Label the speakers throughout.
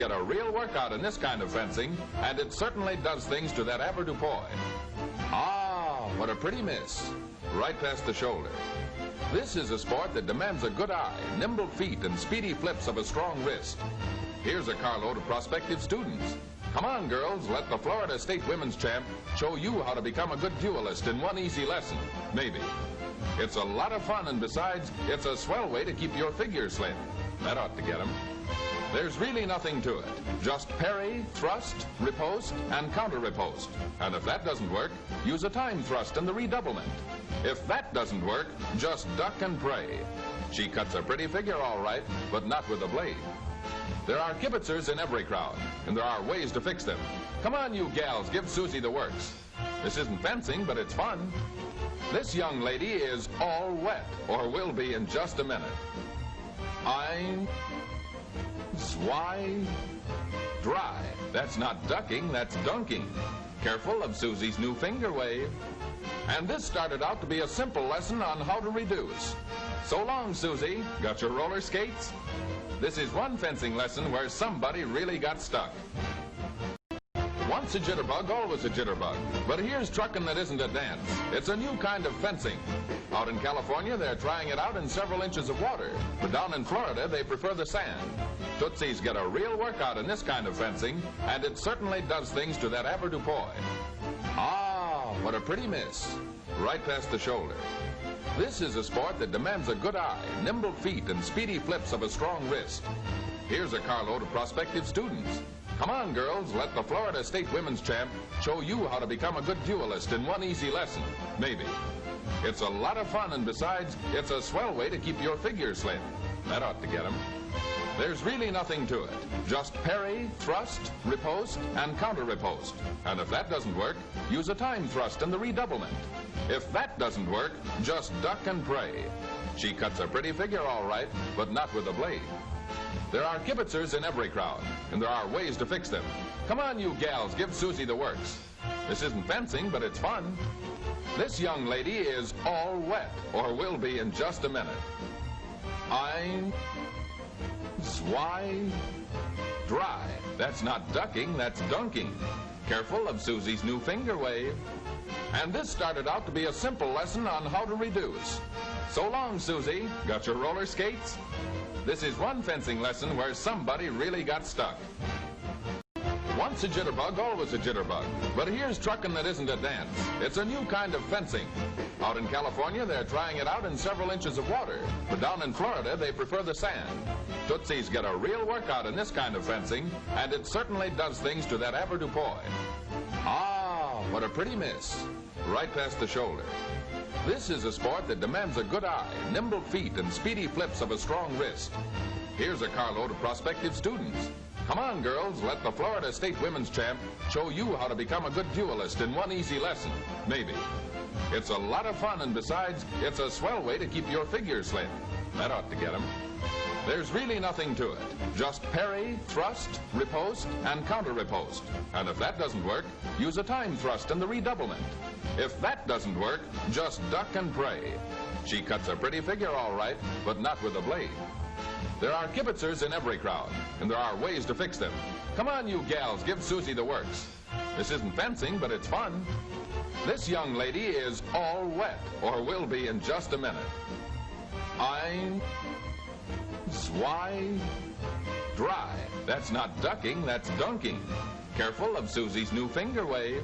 Speaker 1: get a real workout in this kind of fencing, and it certainly does things to that avoirdupois. Ah, what a pretty miss. Right past the shoulder. This is a sport that demands a good eye, nimble feet, and speedy flips of a strong wrist. Here's a carload of prospective students. Come on, girls, let the Florida State Women's Champ show you how to become a good duelist in one easy lesson, maybe. It's a lot of fun, and besides, it's a swell way to keep your figure slim. That ought to get 'em. There's really nothing to it. Just parry, thrust, riposte, and counter-riposte. And if that doesn't work, use a time thrust and the redoublement. If that doesn't work, just duck and pray. She cuts a pretty figure all right, but not with a blade. There are kibitzers in every crowd, and there are ways to fix them. Come on, you gals, give Susie the works. This isn't fencing, but it's fun. This young lady is all wet, or will be in just a minute. Ein, zwei, dry. That's not ducking, that's dunking. Careful of Susie's new finger wave. And this started out to be a simple lesson on how to reduce. So long, Susie. Got your roller skates? This is one fencing lesson where somebody really got stuck. Once a jitterbug, always a jitterbug. But here's truckin' that isn't a dance. It's a new kind of fencing. Out in California, they're trying it out in several inches of water. But down in Florida, they prefer the sand. Tootsies get a real workout in this kind of fencing, and it certainly does things to that avoirdupois. Ah, what a pretty miss. Right past the shoulder. This is a sport that demands a good eye, nimble feet, and speedy flips of a strong wrist. Here's a carload of prospective students. Come on, girls, let the Florida State Women's Champ show you how to become a good duelist in one easy lesson, maybe. It's a lot of fun, and besides, it's a swell way to keep your figure slim. That ought to get 'em. There's really nothing to it. Just parry, thrust, riposte, and counter-riposte. And if that doesn't work, use a time thrust and the redoublement. If that doesn't work, just duck and pray. She cuts a pretty figure all right, but not with a blade. There are kibitzers in every crowd, and there are ways to fix them. Come on, you gals, give Susie the works. This isn't fencing, but it's fun. This young lady is all wet, or will be in just a minute. Ein, zwei, dry. That's not ducking, that's dunking. Careful of Susie's new finger wave. And this started out to be a simple lesson on how to reduce. So long, Susie. Got your roller skates? This is one fencing lesson where somebody really got stuck. Once a jitterbug, always a jitterbug. But here's truckin' that isn't a dance. It's a new kind of fencing. Out in California, they're trying it out in several inches of water. But down in Florida, they prefer the sand. Tootsies get a real workout in this kind of fencing, and it certainly does things to that avoirdupois. Ah, what a pretty miss. Right past the shoulder. This is a sport that demands a good eye, nimble feet, and speedy flips of a strong wrist. Here's a carload of prospective students. Come on, girls, let the Florida State Women's Champ show you how to become a good duelist in one easy lesson, maybe. It's a lot of fun, and besides, it's a swell way to keep your figure slim. That ought to get 'em. There's really nothing to it. Just parry, thrust, riposte, and counter-riposte. And if that doesn't work, use a time thrust and the redoublement. If that doesn't work, just duck and pray. She cuts a pretty figure all right, but not with a blade. There are kibitzers in every crowd, and there are ways to fix them. Come on, you gals, give Susie the works. This isn't fencing, but it's fun. This young lady is all wet, or will be in just a minute. Ein, zwei, dry. That's not ducking, that's dunking. Careful of Susie's new finger wave.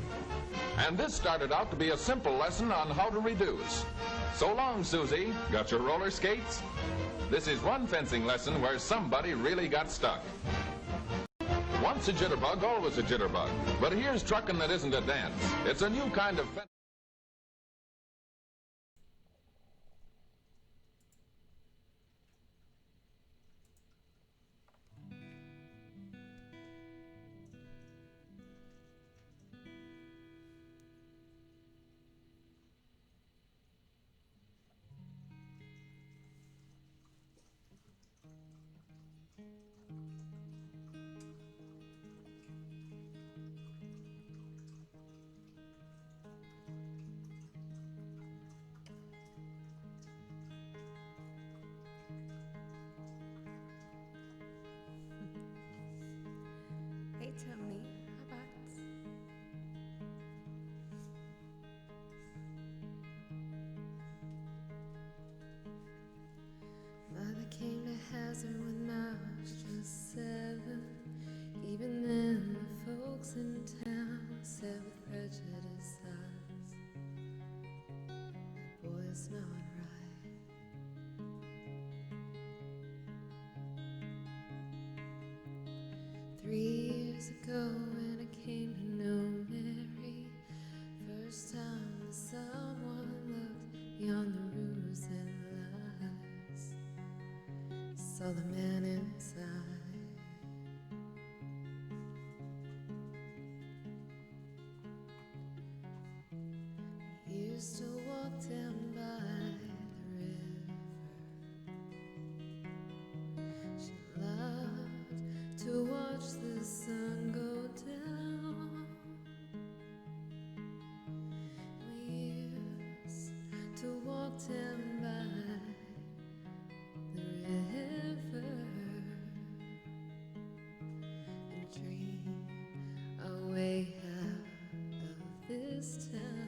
Speaker 1: And this started out to be a simple lesson on how to reduce. So long, Susie. Got your roller skates? This is one fencing lesson where somebody really got stuck. Once a jitterbug, always a jitterbug. But here's truckin' that isn't a dance. It's a new kind of fencing.
Speaker 2: used to walk down by the river. She loved to watch the sun go down. We used to walk down by the river and dream our way out of this town.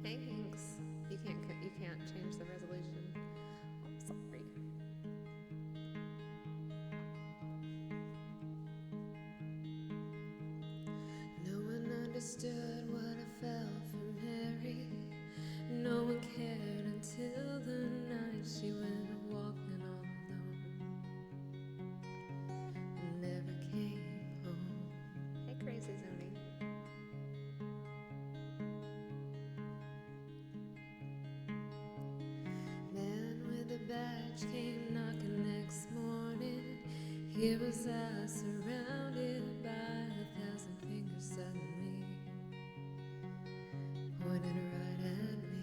Speaker 2: Thanks. You can't change the resolution. I'm sorry. No one understood what I felt for Mary. No one cared until the night she went walking all alone and never came home. Hey, crazy Zoni. Man with a badge came knocking next morning. Here was I, surrounded by 1,000 fingers suddenly pointed right at me.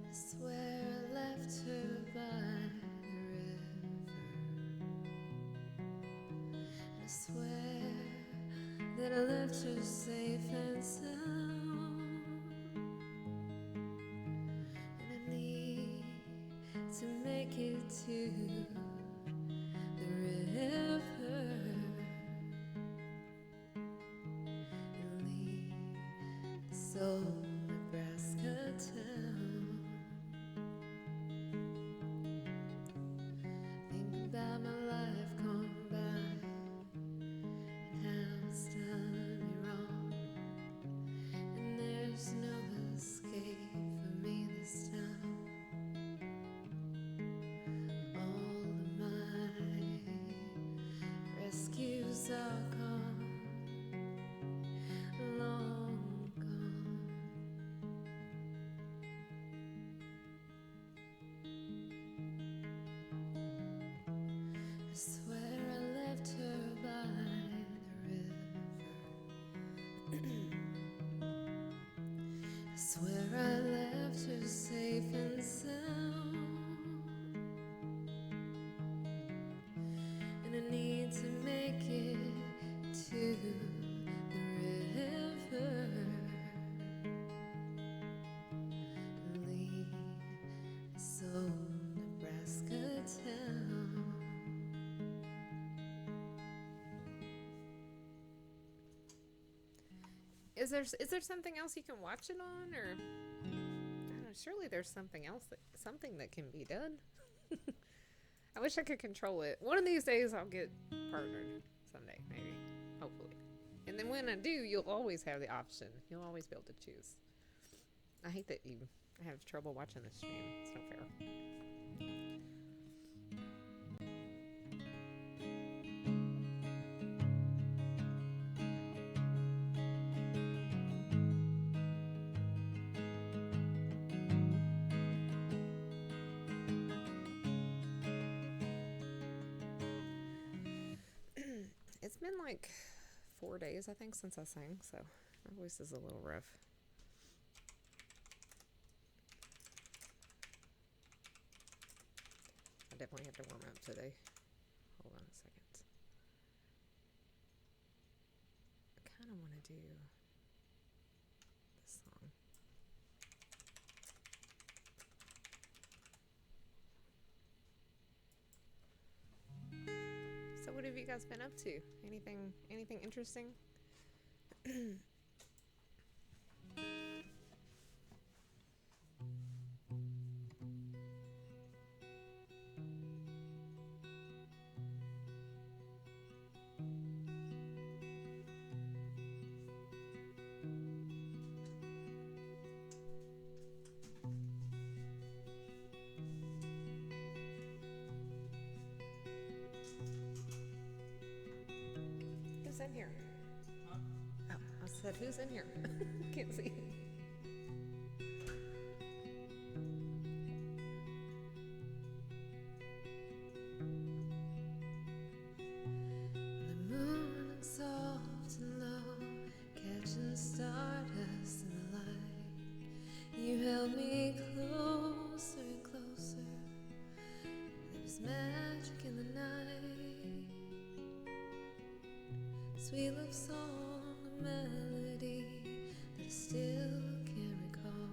Speaker 2: I swear I left her by the river. I swear that I left her safe and sound. And I need to make it to the river and leave this old Nebraska town. Think about my life gone by and how it's done me wrong. And there's no escape for me this time. All of my rescues are gone, long gone. I swear I left her by the river. I swear I left her safe and sound. And I need to make it to the river and leave this old Nebraska town. Is there something else you can watch it on, or I don't know, surely there's something that can be done. I wish I could control it. One of these days I'll get partnered someday, maybe, hopefully. And then when I do, you'll always have the option. You'll always be able to choose. I hate that you have trouble watching the stream. It's not fair. It's been like 4 days, I think, since I sang, so my voice is a little rough. I definitely have to warm up today. Hold on a second. I kind of want to do this song. So what have you guys been up to? Anything interesting? Who's in here? Oh, I said, who's in here? Can't see. held me closer and closer. There was magic in the night, sweet love song, a melody that I still can't recall.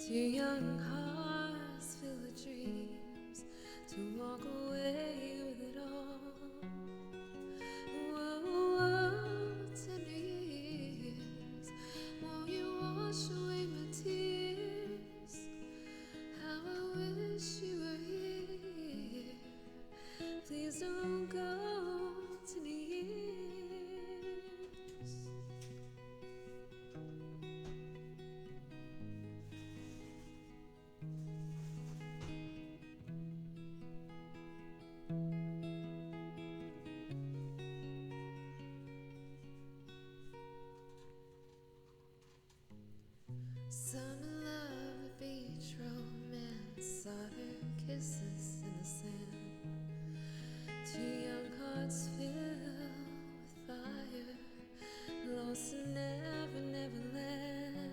Speaker 2: Two young hearts filled with dreams to walk away with it all. Whoa, whoa, tender years, won't you wash away my tears? How I wish you were here. Please don't go, tender years. Summer love, a beach romance, saw her kisses in the sand. Two young hearts filled with fire, lost in never, never land.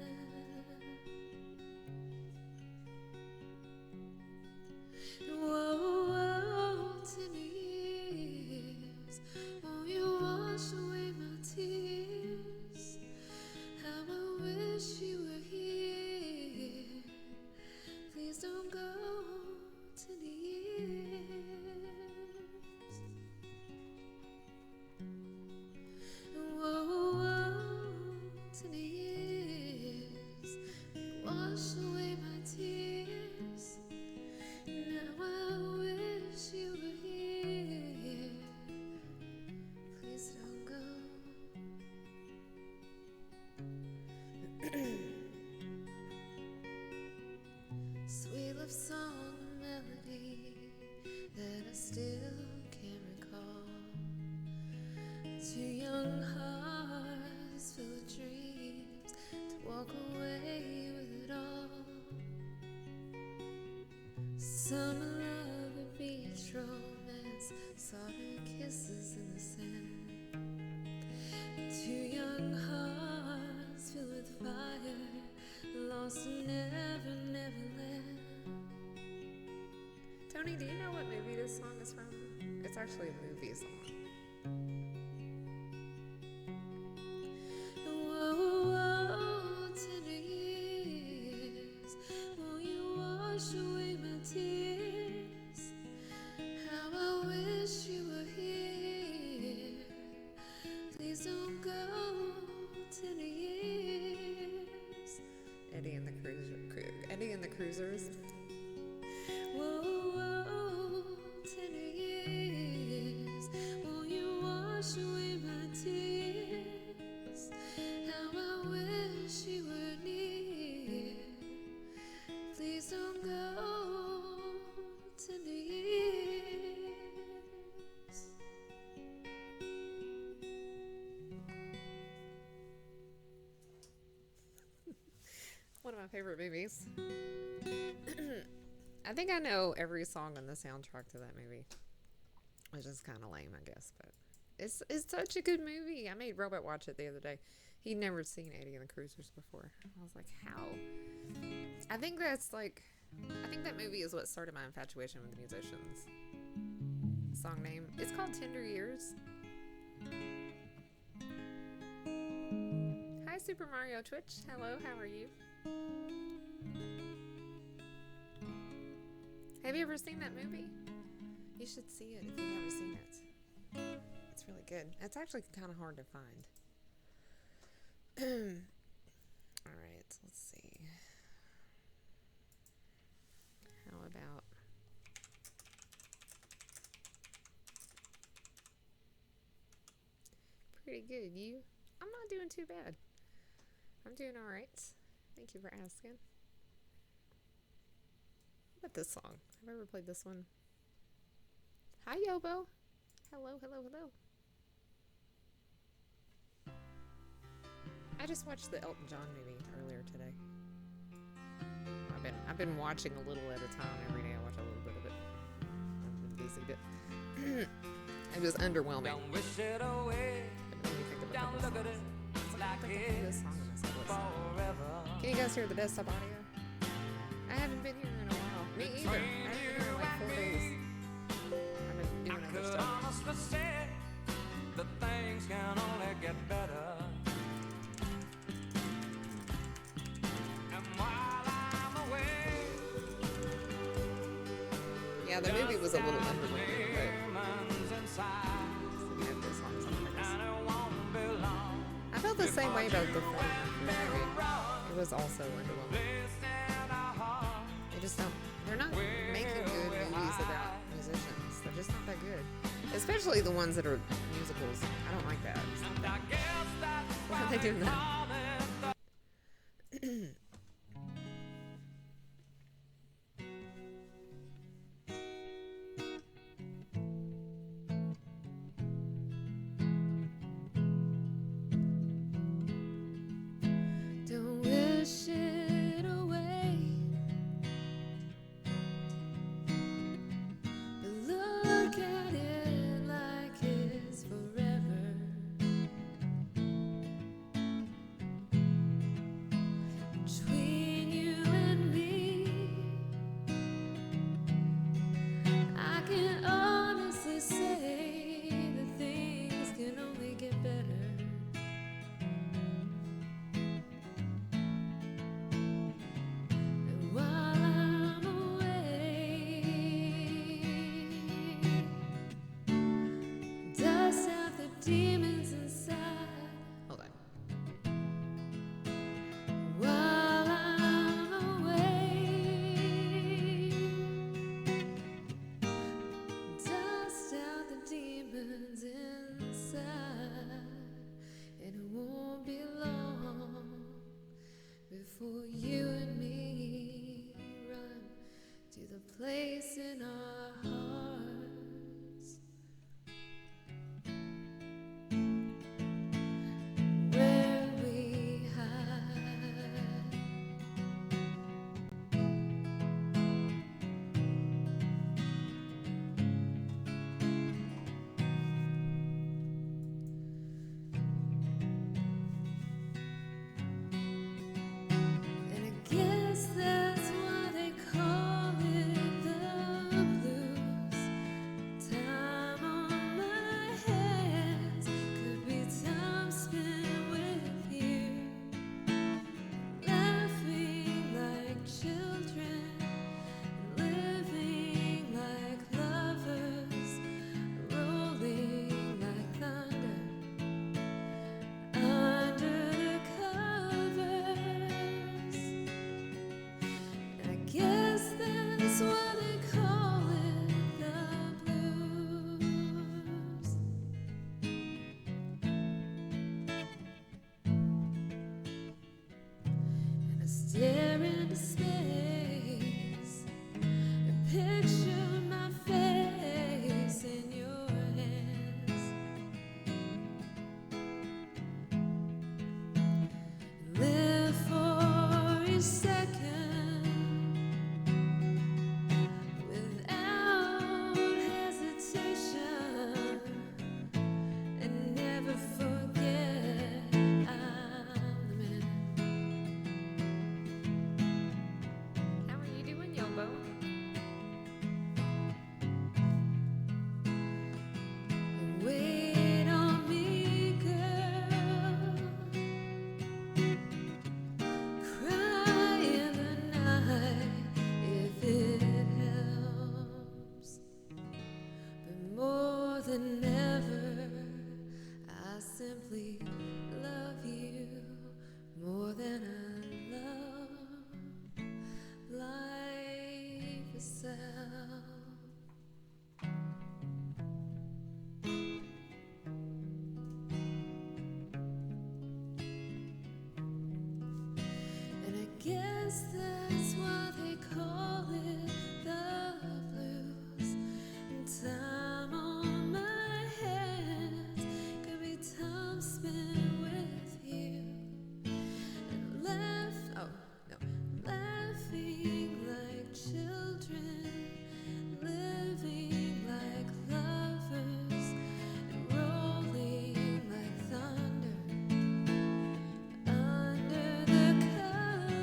Speaker 2: Whoa, whoa, tender years, won't you wash away my tears? How I wish you were here. Please don't go, tender years. Whoa, whoa, tender years, wash away my tears. Now I wish you were here. Please don't go. Sweet love song, a melody that I still can't recall. Two young hearts filled with dreams to walk away with it all. Summer love, a beach romance, saw her kisses in the sand. Two young hearts filled with fire, lost in never, never land. Tony, do you know what movie this song is from? It's actually a movie song. Whoa, whoa, tender years, won't you wash away my tears? How I wish you were here. Please don't go, tender years. Eddie and the Cruisers. Whoa, whoa, tender years, won't you wash away my tears? How I wish you were near. Please don't go, tender years. One of my favorite movies. I think I know every song on the soundtrack to that movie, which is kind of lame, I guess, but it's such a good movie. I made Robert watch it the other day. He'd never seen Eddie and the Cruisers before. I was like, how? I think that movie is what started my infatuation with the musicians. Song name, it's called Tender Years. Hi, Super Mario Twitch. Hello, how are you? Have you ever seen that movie? You should see it if you've never seen it. It's really good. It's actually kind of hard to find. Alright, let's see. How about... Pretty good. You? I'm not doing too bad. I'm doing alright. Thank you for asking. What about this song? Have I ever played this one? Hi, Yobo. Hello, hello, hello. I just watched the Elton John movie earlier today. I've been watching a little at a time every day. I watch a little bit of it. I've been busy, but it was underwhelming.
Speaker 3: Don't wish it away.
Speaker 2: It made me think of a
Speaker 3: Don't
Speaker 2: couple
Speaker 3: look at
Speaker 2: songs.
Speaker 3: it like
Speaker 2: I think I have this
Speaker 3: it's
Speaker 2: song on this list.
Speaker 3: forever.
Speaker 2: Can you guys hear the desktop audio? I haven't been here in a while. Me either. I haven't been here in like 4 days. I've been doing other stuff.
Speaker 3: The things can only get better. And while I'm away,
Speaker 2: Yeah, the movie was a little underwhelming, but we have this on something else.
Speaker 3: and it won't be long.
Speaker 2: I felt the same way about the Freddie Mercury movie. It was also underwhelming. They just don't. They're not making good movies about musicians. They're just not that good. Especially the ones that are musicals. I don't like that.
Speaker 3: I guess that's
Speaker 2: Why are they doing that?
Speaker 3: all it
Speaker 2: Don't wish it away. But look at it like it's forever. Between you and me, I can honestly say that things can only get better. And while I'm away, dust out the demons inside. Hold on. While I'm away, dust out the demons inside, and it won't be long before you and me run to the place in our hearts where we hide. And I guess that's why they call it the blues. Time on my hands could be time spent with you, laughing like children, living like lovers, rolling like thunder under the covers. And I guess that's why they call it the blues. And I stare into space and picture my face in your hands. Live for each second without hesitation, and never forget I'm the man. How are you doing, Yobo? Wait on me, girl. Cry in the night if it helps. But more than ever, I simply love you more than I love life itself. And I guess that's why they call it the blues. And time on my hands could be time spent with you, and laughing like children, living like lovers, and rolling like thunder under the covers.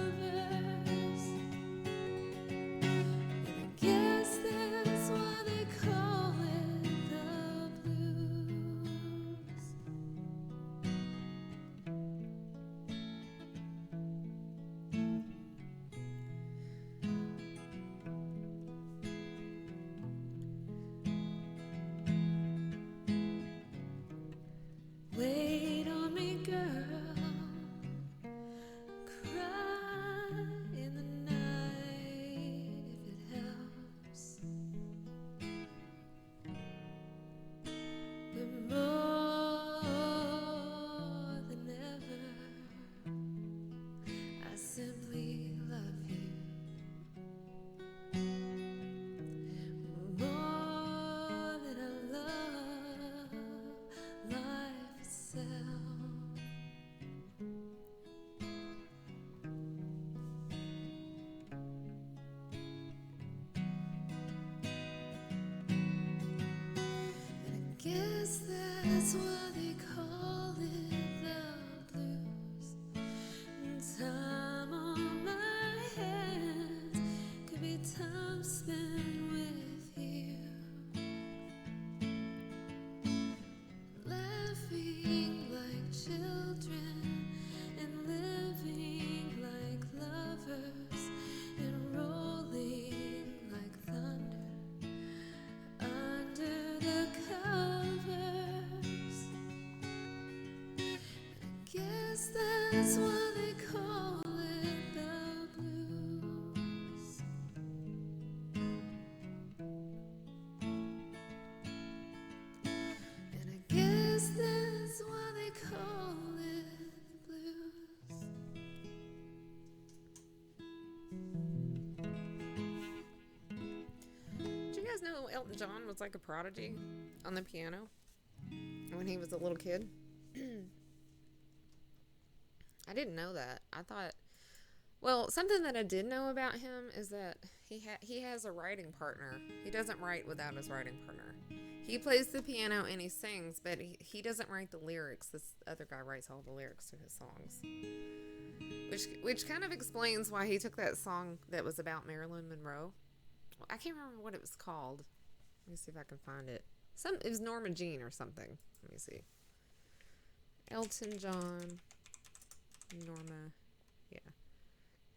Speaker 2: That's why they call it the blues. Time on my hands could be time spent with you, laughing like children and living like lovers and rolling like thunder under the covers. I guess that's why they call it the blues. And I guess that's why they call it the blues. Did you guys know Elton John was like a prodigy on the piano when he was a little kid? I didn't know that. I thought, well, something that I did know about him is that he has a writing partner. He doesn't write without his writing partner. He plays the piano and he sings, but he doesn't write the lyrics. This other guy writes all the lyrics to his songs, which kind of explains why he took that song that was about Marilyn Monroe. I can't remember what it was called. Let me see if I can find it. It was Norma Jean or something. Let me see. Elton John.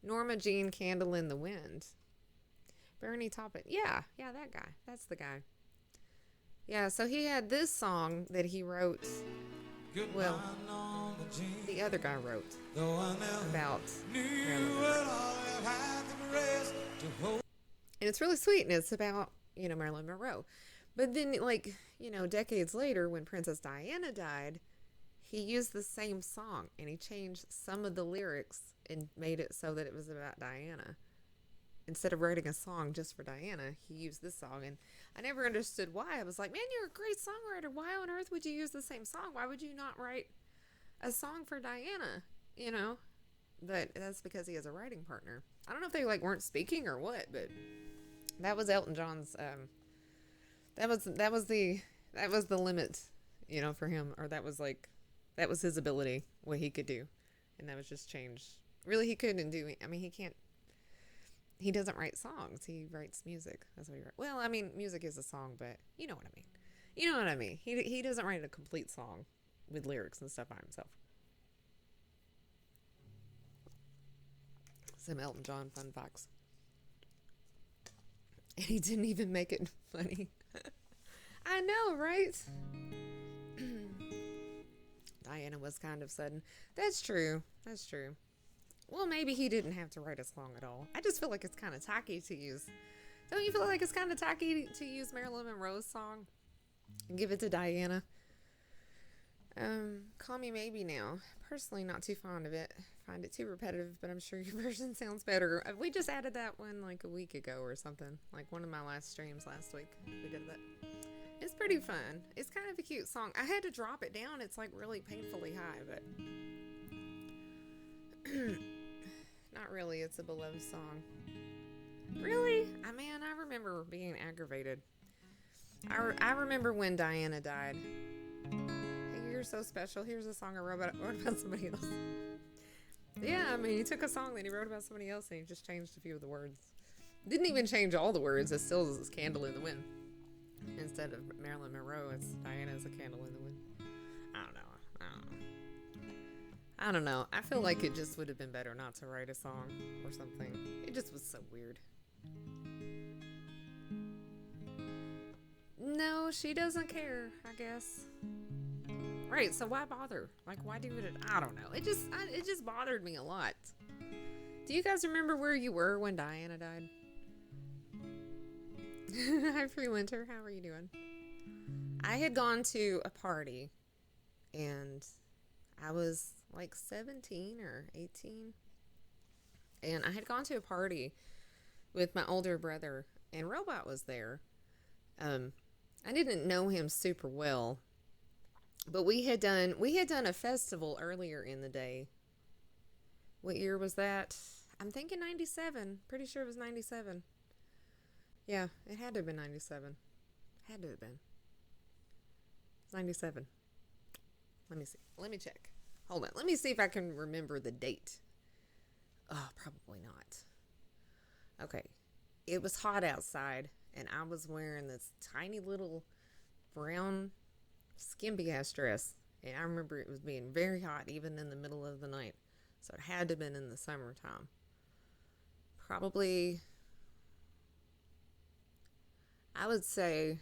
Speaker 2: Norma Jean, Candle in the Wind. Bernie Taupin. Yeah, that guy. That's the guy. Yeah, so he had this song that he wrote. Well, the other guy wrote about Marilyn Monroe. And it's really sweet, and it's about, Marilyn Monroe. But then, decades later, when Princess Diana died, he used the same song, and he changed some of the lyrics and made it so that it was about Diana. Instead of writing a song just for Diana, he used this song, and I never understood why. I was like, man, you're a great songwriter. Why on earth would you use the same song? Why would you not write a song for Diana? But that's because he has a writing partner. I don't know if they weren't speaking or what, but that was Elton John's. That was the limit, for him, or that was his ability, what he could do, and that was just changed. Really, he couldn't do. I mean, he can't. He doesn't write songs. He writes music. That's what he writes. Well, I mean, music is a song, but you know what I mean. You know what I mean. He doesn't write a complete song with lyrics and stuff by himself. Some Elton John fun facts. And he didn't even make it funny. I know, right? Diana was kind of sudden. That's true. Well, maybe he didn't have to write a song at all. I just feel like it's kind of tacky to use. Don't you feel like it's kind of tacky to use Marilyn Monroe's song and give it to Diana? Call Me Maybe Now. Personally, not too fond of it. Find it too repetitive, but I'm sure your version sounds better. We just added that one a week ago or something. One of my last streams last week. We did that. It's pretty fun. It's kind of a cute song. I had to drop it down. It's really painfully high, but not really. It's a beloved song. Really? I remember being aggravated. I remember when Diana died. Hey, you're so special. Here's a song I wrote about somebody else. Yeah, he took a song that he wrote about somebody else and he just changed a few of the words. Didn't even change all the words. It still is Candle in the Wind. Instead of Marilyn Monroe, it's Diana as a candle in the wind. I don't know. I feel like it just would have been better not to write a song or something. It just was so weird. No, she doesn't care, I guess. Right, so why bother? Why do it? I don't know. It just bothered me a lot. Do you guys remember where you were when Diana died? Hi, Free Winter. How are you doing? I had gone to a party, and I was 17 or 18, and I had gone to a party with my older brother, and Robot was there. I didn't know him super well, but we had done a festival earlier in the day. What year was that? I'm thinking 97. Pretty sure it was 97. Yeah, it had to have been 97. Had to have been. It's 97. Let me see. Let me check. Hold on. Let me see if I can remember the date. Oh, probably not. Okay. It was hot outside, and I was wearing this tiny little brown skimpy ass dress. And I remember it was being very hot, even in the middle of the night. So it had to have been in the summertime. Probably, I would say,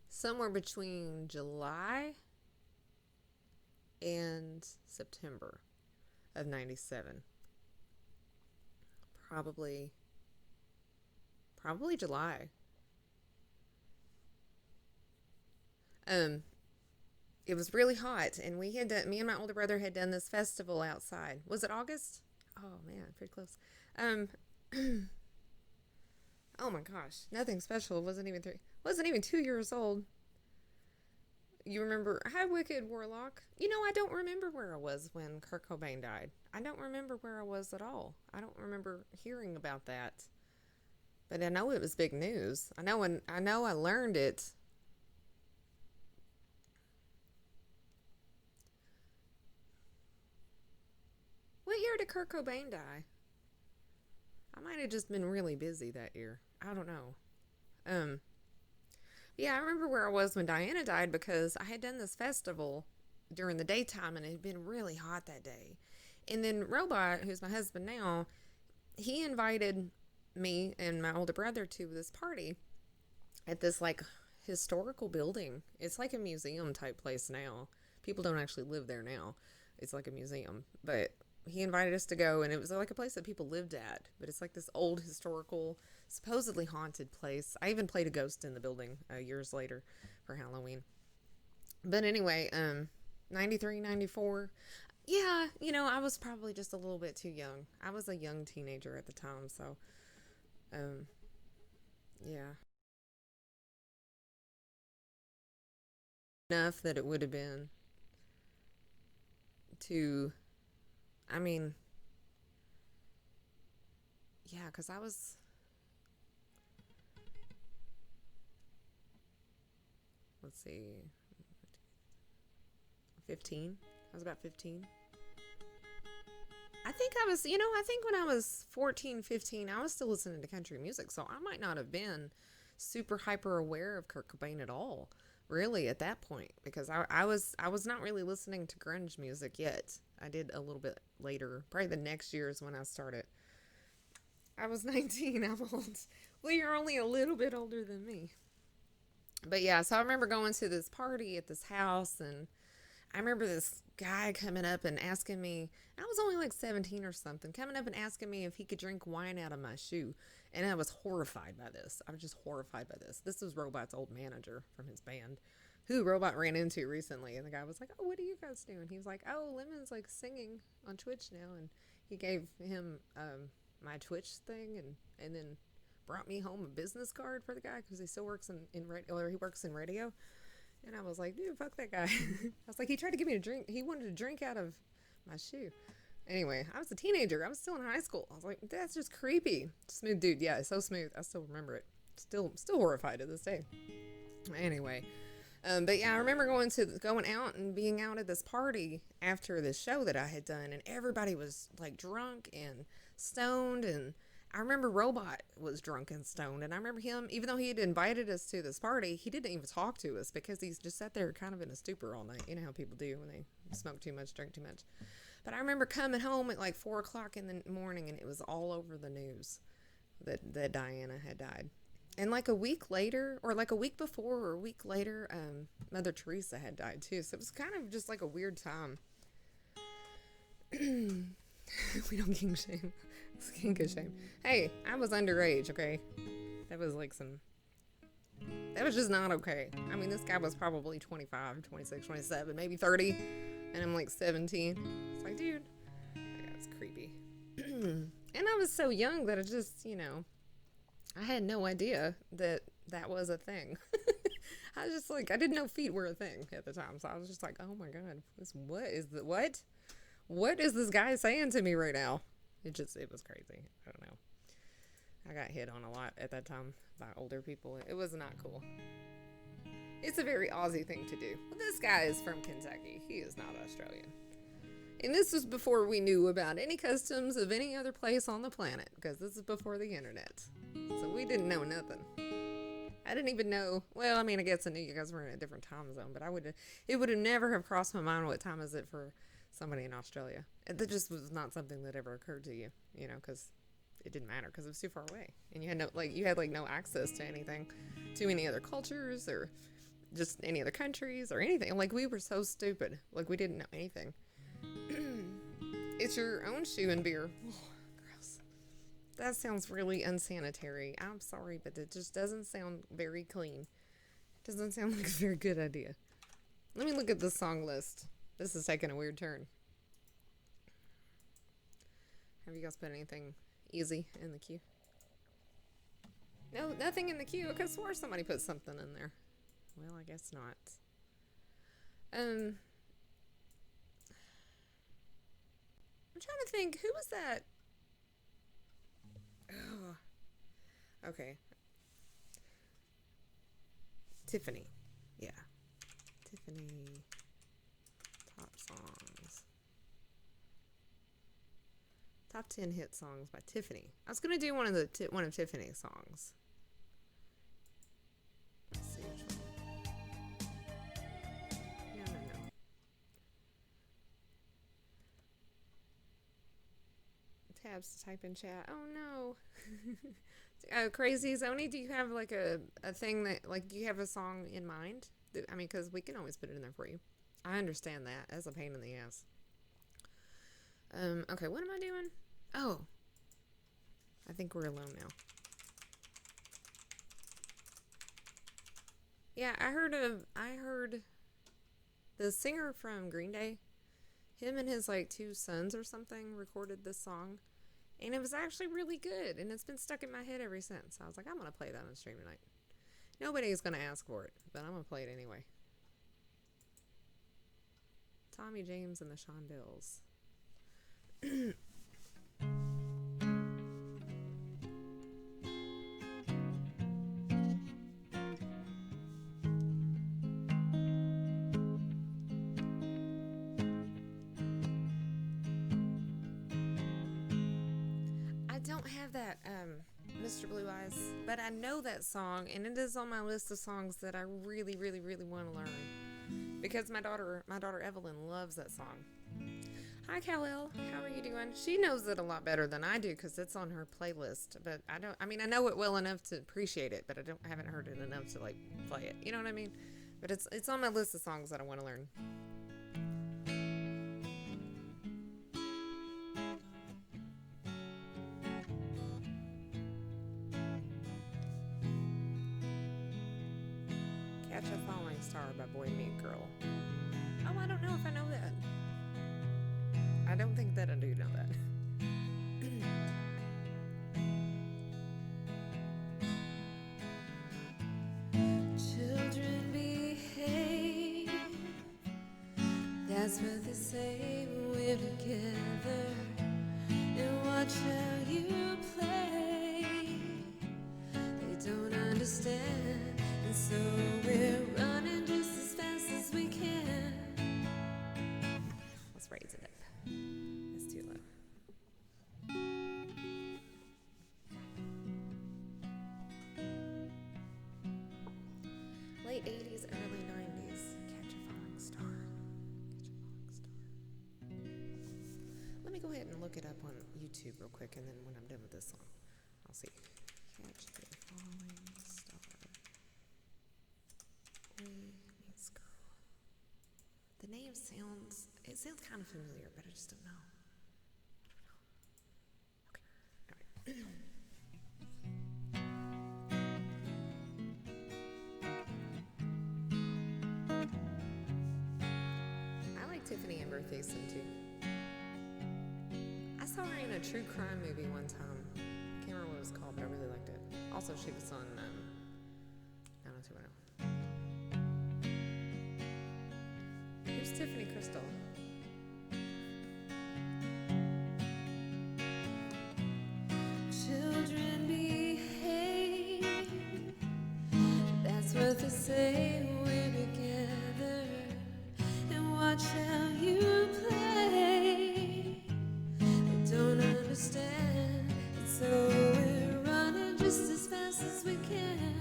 Speaker 2: somewhere between July and September of 97. Probably July. It was really hot, and me and my older brother had done this festival outside. Was it August? Oh man, pretty close. Oh my gosh, nothing special. It wasn't even 2 years old. You remember, hi Wicked Warlock. You know, I don't remember where I was when Kurt Cobain died. I don't remember where I was at all. I don't remember hearing about that. But I know it was big news. I know I learned it. What year did Kurt Cobain die? I might have just been really busy that year. I don't know. Yeah, I remember where I was when Diana died because I had done this festival during the daytime and it had been really hot that day. And then Robot, who's my husband now, he invited me and my older brother to this party at this like historical building. It's like a museum type place now. People don't actually live there now. It's like a museum. But he invited us to go, and it was like a place that people lived at. But it's like this old historical, supposedly haunted place. I even played a ghost in the building years later for Halloween. But anyway, 93, 94. Yeah, you know, I was probably just a little bit too young. I was a young teenager at the time, so, yeah. Enough that it would have been to, I mean, yeah, because I was, let's see, 15. I was about 15. I think when I was 14, 15, I was still listening to country music, so I might not have been super hyper aware of Kurt Cobain at all, really, at that point, because I was not really listening to grunge music yet. I did a little bit later. Probably the next year is when I started. I was 19. I'm old. Well, you're only a little bit older than me. But yeah, so I remember going to this party at this house, and I remember this guy coming up and asking me, I was only like 17 or something, coming up and asking me if he could drink wine out of my shoe. And I was horrified by this. I was just horrified by this. This was Robot's old manager from his band, who Robot ran into recently. And the guy was like, oh, what are you guys doing? He was like, oh, Lemon's like singing on Twitch now. And he gave him my Twitch thing and then brought me home a business card for the guy because he still works in radio, or he works in radio. And I was like, dude, fuck that guy. I was like, he tried to give me a drink. He wanted to drink out of my shoe. Anyway, I was a teenager. I was still in high school. I was like, that's just creepy. Smooth dude. Yeah, so smooth. I still remember it. Still horrified to this day. Anyway, but yeah, I remember going out and being out at this party after this show that I had done, and everybody was like drunk and stoned, and I remember Robot was drunk and stoned, and I remember him, even though he had invited us to this party, he didn't even talk to us because he's just sat there kind of in a stupor all night. You know how people do when they smoke too much, drink too much. But I remember coming home at like 4 o'clock in the morning, and it was all over the news that Diana had died. And like a week later, or like a week before or a week later, Mother Teresa had died too. So it was kind of just like a weird time. We don't king shame. It's king shame. Hey, I was underage, okay? That was just not okay. I mean, this guy was probably 25, 26, 27, maybe 30, and I'm like 17. It's like, dude, that's creepy. And I was so young that it just, I had no idea that was a thing. I was just like, I didn't know feet were a thing at the time. So I was just like, oh my God, what is this guy saying to me right now? It was crazy. I don't know. I got hit on a lot at that time by older people. It was not cool. It's a very Aussie thing to do. Well, this guy is from Kentucky. He is not Australian. And this was before we knew about any customs of any other place on the planet, because this is before the internet. So we didn't know nothing. I didn't even know. Well, I mean, I guess I knew you guys were in a different time zone, but it would have never have crossed my mind what time is it for somebody in Australia. That just was not something that ever occurred to you, you know, because it didn't matter because it was too far away, and you had no access to anything, to any other cultures or just any other countries or anything. Like, we were so stupid. Like, we didn't know anything. It's your own shoe and beer. Oh, gross. That sounds really unsanitary. I'm sorry, but it just doesn't sound very clean. It doesn't sound like a very good idea. Let me look at the song list. This is taking a weird turn. Have you guys put anything easy in the queue? No, nothing in the queue. I could have swore somebody put something in there. Well, I guess not. I'm trying to think. Who was that? Oh. Okay. Tiffany. Yeah. Tiffany. Top songs. Top 10 hit songs by Tiffany. I was gonna do one of Tiffany's songs. Let's see which one. No. Tabs to type in chat. Oh no. Crazy Zoni, do you have like a thing that, like, do you have a song in mind? I mean, because we can always put it in there for you. I understand that as a pain in the ass. Okay, what am I doing? Oh, I think we're alone now. Yeah, I heard the singer from Green Day, him and his like 2 sons or something recorded this song, and it was actually really good, and it's been stuck in my head ever since. I was like, I'm gonna play that on stream tonight. Nobody's gonna ask for it, but I'm gonna play it anyway. Tommy James and the Shondells. I don't have that, Mr. Blue Eyes, but I know that song, and it is on my list of songs that I really, really, really want to learn, because my daughter Evelyn loves that song. Hi, Kal-El. How are you doing? She knows it a lot better than I do because it's on her playlist. But I know it well enough to appreciate it, but I haven't heard it enough to like play it. You know what I mean? But it's on my list of songs that I want to learn. Catch a Falling Star by Boy Meet Girl. Oh, I don't know if I know that. I don't think that I do know that. Children behave. That's what they say when we're together. And watch how you play. They don't understand. And so we're running just as fast as we can. Let's raise it up. It's too low. Late 80s, early 90s. Catch a Falling Star. Catch a Falling Star. Let me go ahead and look it up on YouTube real quick, and then when I'm done with this song, I'll see. Catch a Falling Star. Boy Meets Girl. The name sounds kind of familiar, but I just don't know. Okay. I like Tiffany Amber Thiessen too. I saw her in a true crime movie one time. I can't remember what it was called, but I really liked it. Also, she was on 90210. Who's Tiffany Crystal? Children behave. That's what they say.
Speaker 4: understand. And so we're running just as fast as we can,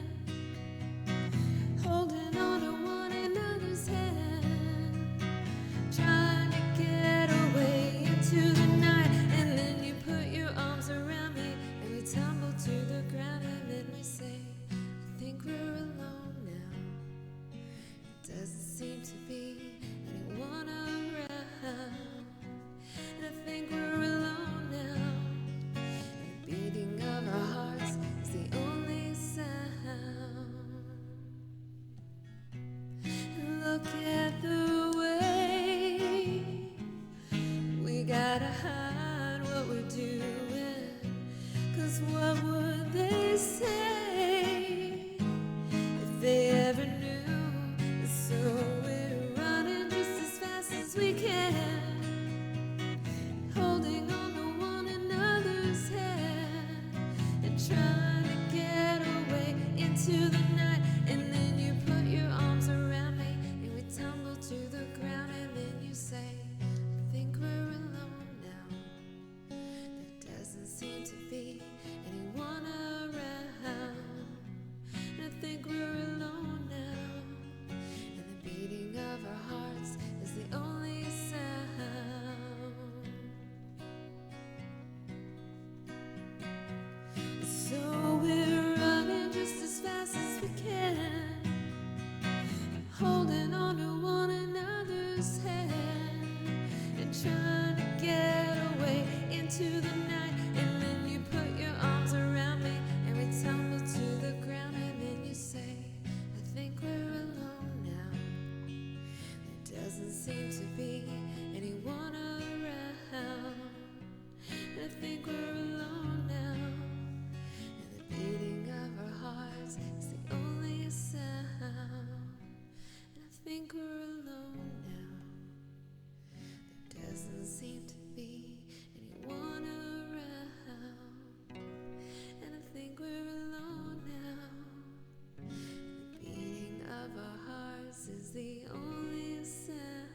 Speaker 4: holding on to one another's hand, trying to get away into the night. And then you put your arms around me and we tumble to the ground, and then we say, I think we're alone now. It doesn't seem to be anyone around, and I think we're alone now. And the beating of our hearts is the only sound. And look at the way we gotta hide what we're doing, 'cause what would they say if they ever knew? So we're running just as fast as we can, holding on to one another's hand and trying to get away into the night. And then you put your arms around me and we tumble to the ground, and then you say, I think we're alone now. There doesn't seem to be anyone around, and I think we're alone now. And the beating of our hearts is the only sound. So we're running just as fast as we can, holding on to one another's hand and trying to get away into the night. And then you put your arms around me and we tumble to the ground, and then you say, I think we're alone now. There doesn't seem to be anyone around, and I think we're alone now. And the beating of our hearts is the only sound. And I think we're alone now. There doesn't seem to be anyone around, and I think we're alone now. And the beating of our hearts is the only sound.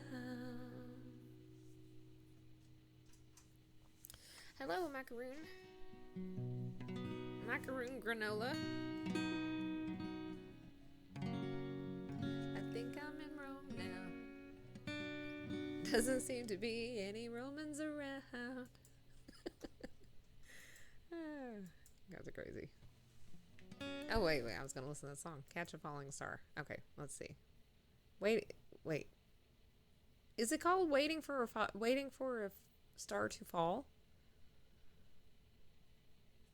Speaker 2: Hello, macaroon. Macaroon granola. I think I'm in Rome now. Doesn't seem to be any Romans around. Guys are crazy. Oh, wait. I was going to listen to that song. Catch a Falling Star. Okay, let's see. Wait. Is it called Waiting for a Star to Fall?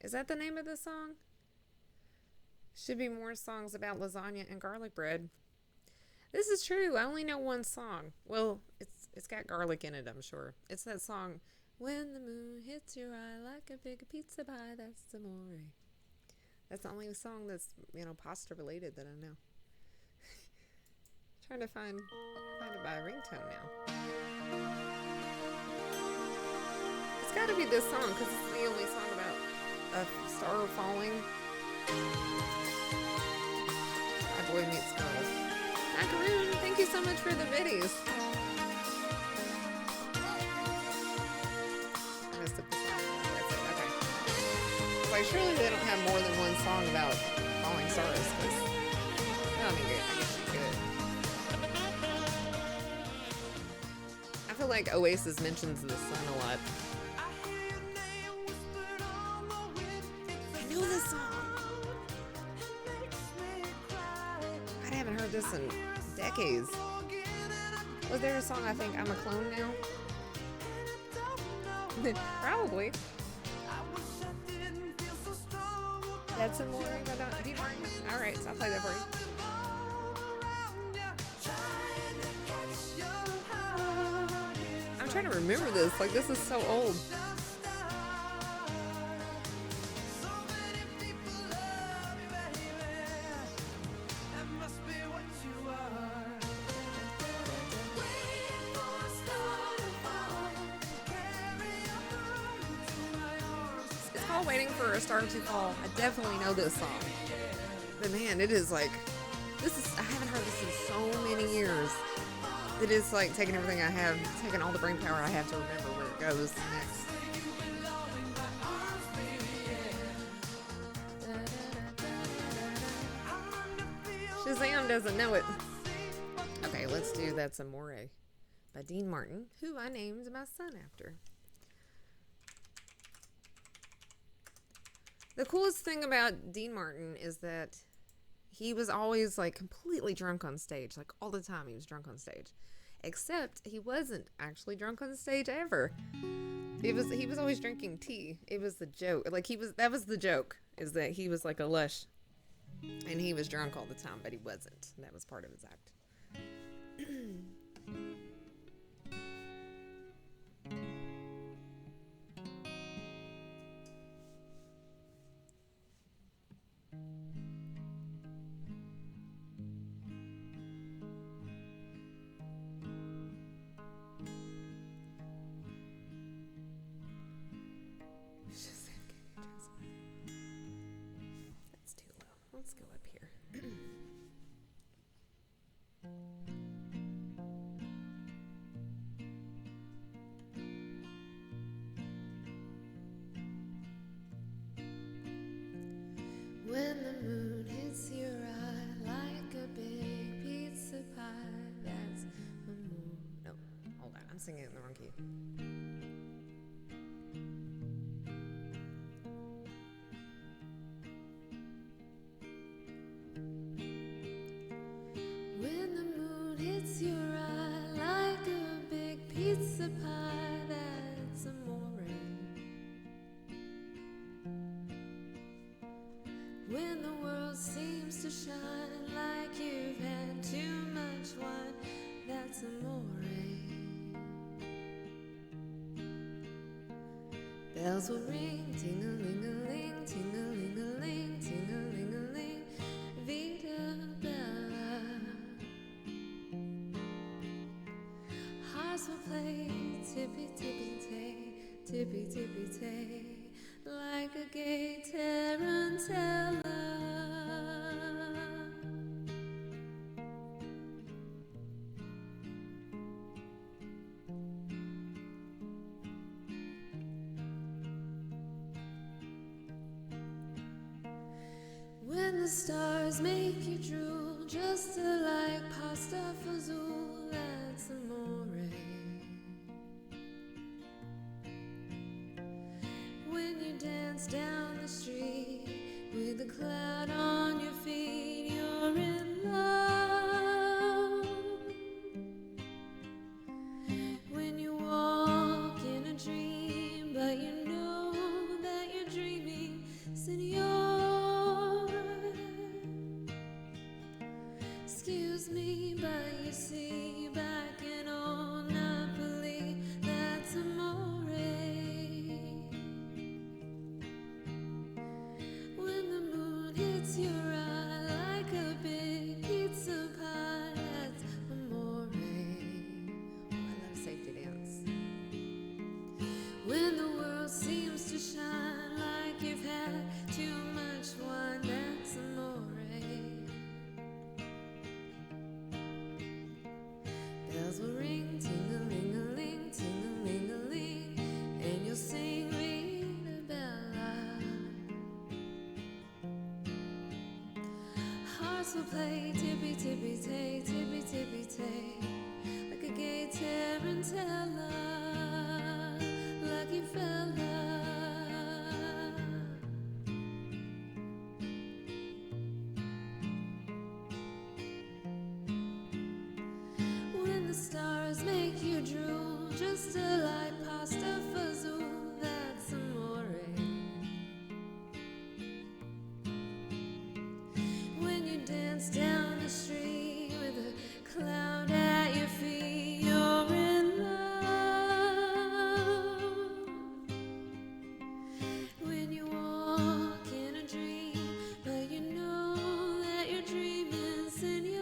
Speaker 2: Is that the name of the song? Should be more songs about lasagna and garlic bread. This is true. I only know one song. Well, it's got garlic in it, I'm sure. It's that song, When the Moon Hits Your Eye Like a Big Pizza Pie, that's amore. That's the only song that's, pasta related that I know. Trying to find it by a ringtone now. It's got to be this song because it's the only song about a star falling. My boy meets girl. Macaroon, thank you so much for the biddies. I missed the song. That's it. Okay. Like, surely they don't have more than one song about falling stars, because I guess you could. I feel like Oasis mentions the sun a lot. I know this song. I haven't heard this in decades. Was there a song, I think, I'm a Clone Now? Probably. That's a more about Deep Martin. Alright, so I'll play that for you. I'm trying to remember this. Like, this is so old. It's called Waiting for a Star to Fall. I definitely know this song. But man, it is like, I haven't heard this in so many years. It is like taking everything I have, taking all the brain power I have to remember where it goes next. Sam doesn't know it. Okay, let's do That's Amore by Dean Martin, who I named my son after. The coolest thing about Dean Martin is that he was always like completely drunk on stage. Like all the time he was drunk on stage. Except he wasn't actually drunk on stage ever. He was always drinking tea. It was the joke. Like that was the joke, is that he was like a lush and he was drunk all the time, but he wasn't. That was part of his act. That's too low. Let's go up here. When the moon hits your eye like a big pizza pie, that's a moon. No, hold on. I'm singing it in the wrong key. When the moon hits your eye like a big pizza pie, that's amore. When the world seems to shine like you've had too much wine, that's amore. Bells will ring, ting-a-ling-a-ling, ting-a-ling-a-ling, ting-a-ling-a-ling, Vita Bella. Hearts will play tippy-tippy-tay, tippy-tippy-tay, like a gay tarantella. When the stars make you drool, just like pasta fazool, that's amore. When you dance down the street with a cloud on your feet, you're in love. When you walk in a dream, but you know that you're dreaming, senor. Excuse me, but you see, back in old Napoli, that's amore. When the moon hits your eye like a big pizza pie, that's amore. Oh, I love Safety Dance. When the world seems to shine like you've had too much wine, that's amore. Bells will ring, ting-a-ling-a-ling, ting-a-ling-a-ling, and you'll sing Rita Bella. Hearts will play tippy-tippy-tay, tippy-tippy-tay, like a gay tarantella, lucky fella. When the stars make you drool, just like pasta fazool, that's amore. When you dance down the street with a cloud at your feet, you're in love. When you walk in a dream, but you know that you're dreaming, senor.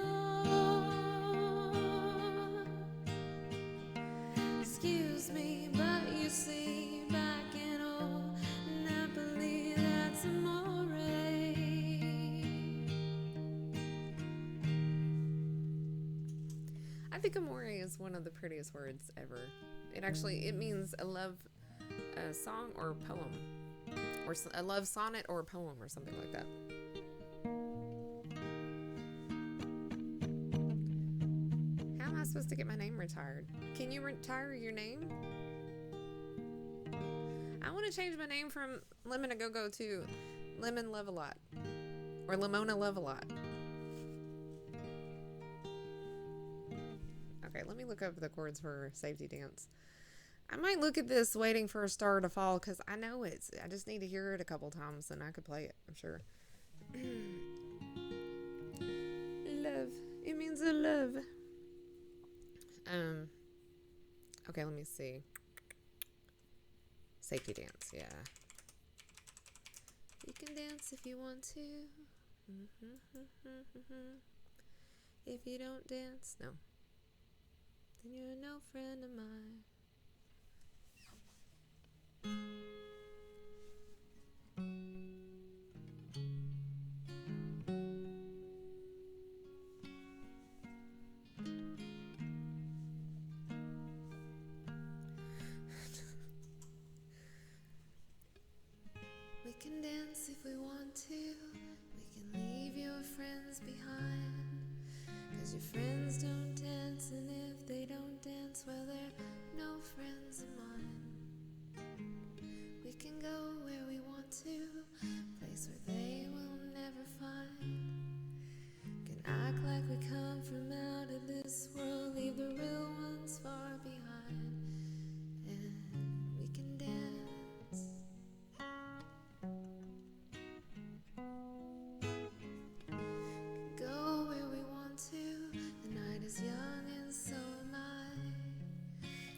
Speaker 2: Excuse me, but you see, back in old Napoli, that's amore. I think amore is one of the prettiest words ever. It means a love song or poem, or a love sonnet or poem or something like that. supposed to get my name retired? Can you retire your name? I want to change my name from Lemon a Go-Go to Lemon Love a Lot. Or Lamona Love a Lot. Okay, let me look up the chords for Safety Dance. I might look at this waiting for a star to fall because I know it's. I just need to hear it a couple times and I could play it, I'm sure. Love. It means a love. Okay, let me see. Safety Dance, yeah. You can dance if you want to. If you don't dance, no. Then you're no friend of mine. We can dance if we want to. We can leave your friends behind. 'Cause your friends don't dance, and if they don't dance, well, they're no friends of mine. We can go where we want to, place where they will never find. Can act like we come from out of this world, leave the real ones far behind. And we can dance. Go where we want to, the night is young and so am I.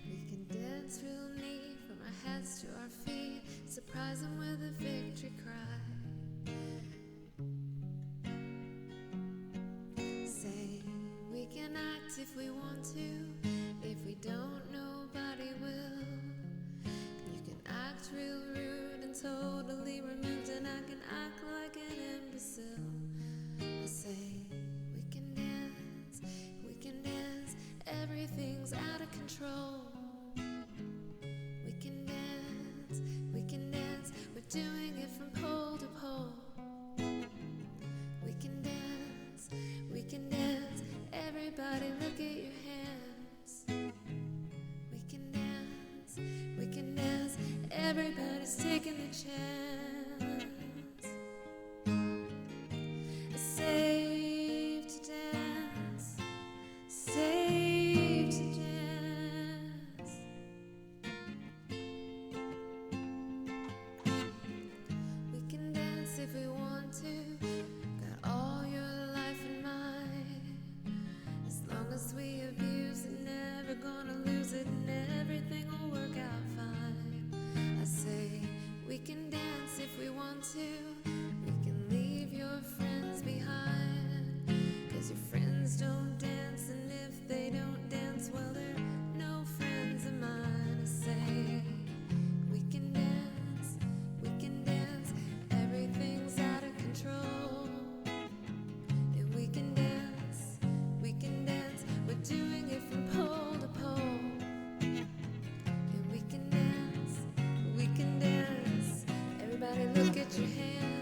Speaker 2: We can dance real neat from our heads to our feet, surprise them with a victory cry. Say we can act if we want to, if we don't, nobody will. You can act real rude and totally removed, and I can act like an imbecile. I say we can dance, everything's out of control. We can dance, we're doing it from pole to pole. We can dance, everybody look at your hands. We can dance, everybody's taking the chance. Safe to dance, safe to dance. We can dance if we want to, got all your life in mind. As long as we abuse it, never gonna lose it, and everything will work out fine. I say we can dance if we want to, we can leave your friends behind. 'Cause your friends don't dance, and if they don't dance, well, they're no friends of mine. I say we can dance, everything's out of control. And we can dance, we're doing it from pole to pole. And we can dance, everybody look at your hands.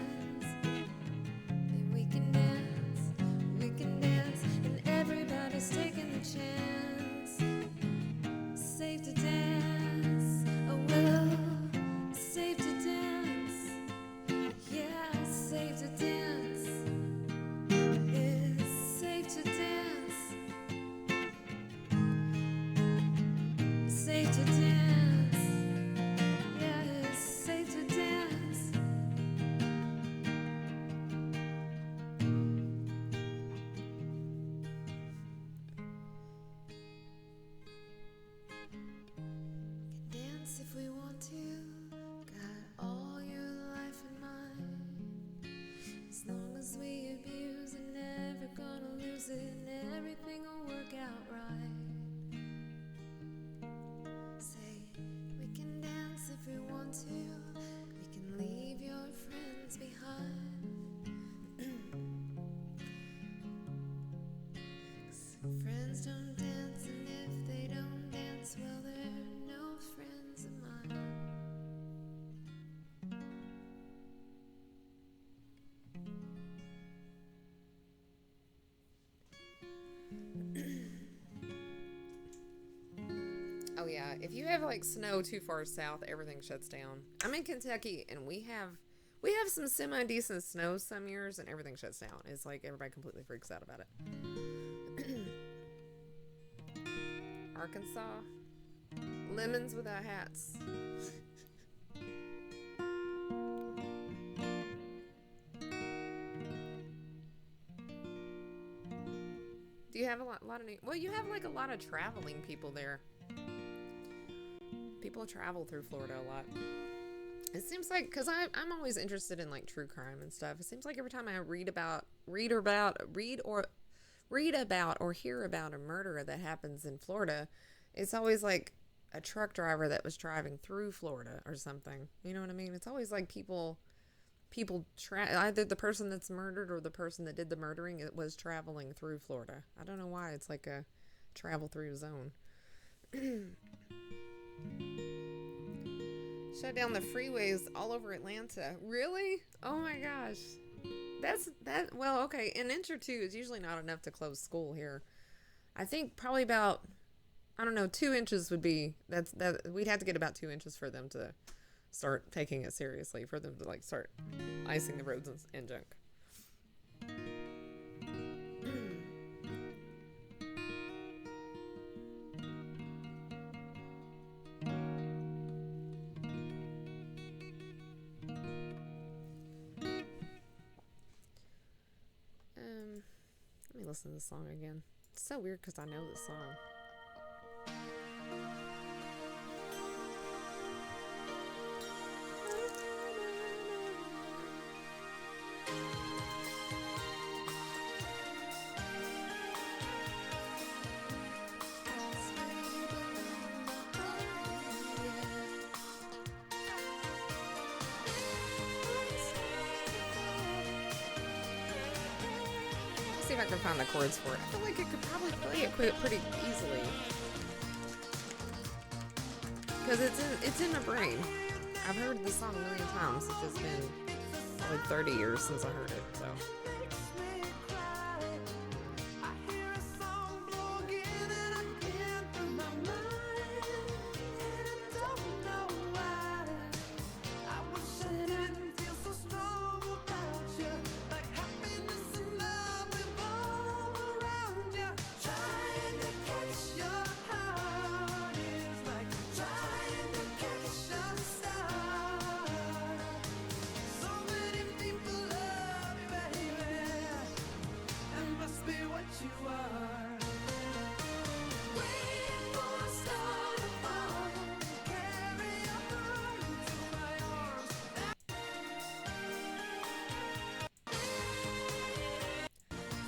Speaker 2: If you have like snow too far south, everything shuts down. I'm in Kentucky, and we have some semi decent snow some years, and everything shuts down. It's like everybody completely freaks out about it. Arkansas, lemons without hats. Do you have a lot of new? Well, you have like a lot of traveling people there. People travel through Florida a lot. It seems like, because I'm always interested in like true crime and stuff. It seems like every time I read about or hear about a murder that happens in Florida, it's always like a truck driver that was driving through Florida or something. You know what I mean? It's always like either the person that's murdered or the person that did the murdering, it was traveling through Florida. I don't know why it's like a travel through zone. Shut down the freeways all over Atlanta. Really? Oh my gosh. Well, okay, an inch or two is usually not enough to close school here. I think probably about, I don't know, 2 inches would be, we'd have to get about 2 inches for them to start taking it seriously, for them to like start icing the roads and junk. Let me listen to this song again. It's so weird because I know this song. See if I can find the chords for it. I feel like I could probably play it pretty easily, because it's in my brain. I've heard this song a million times. It's just been probably 30 years since I heard it. So.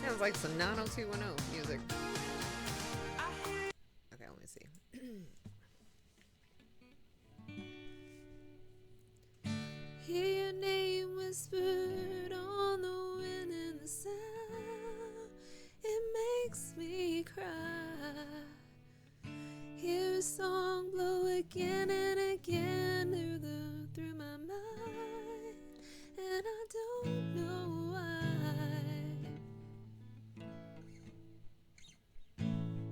Speaker 2: Sounds like some 90210 music. Okay, let me see.
Speaker 4: Hear your name whispered on the wind and the sound. It makes me cry. Hear a song blow again and again through my mind, and I don't know why.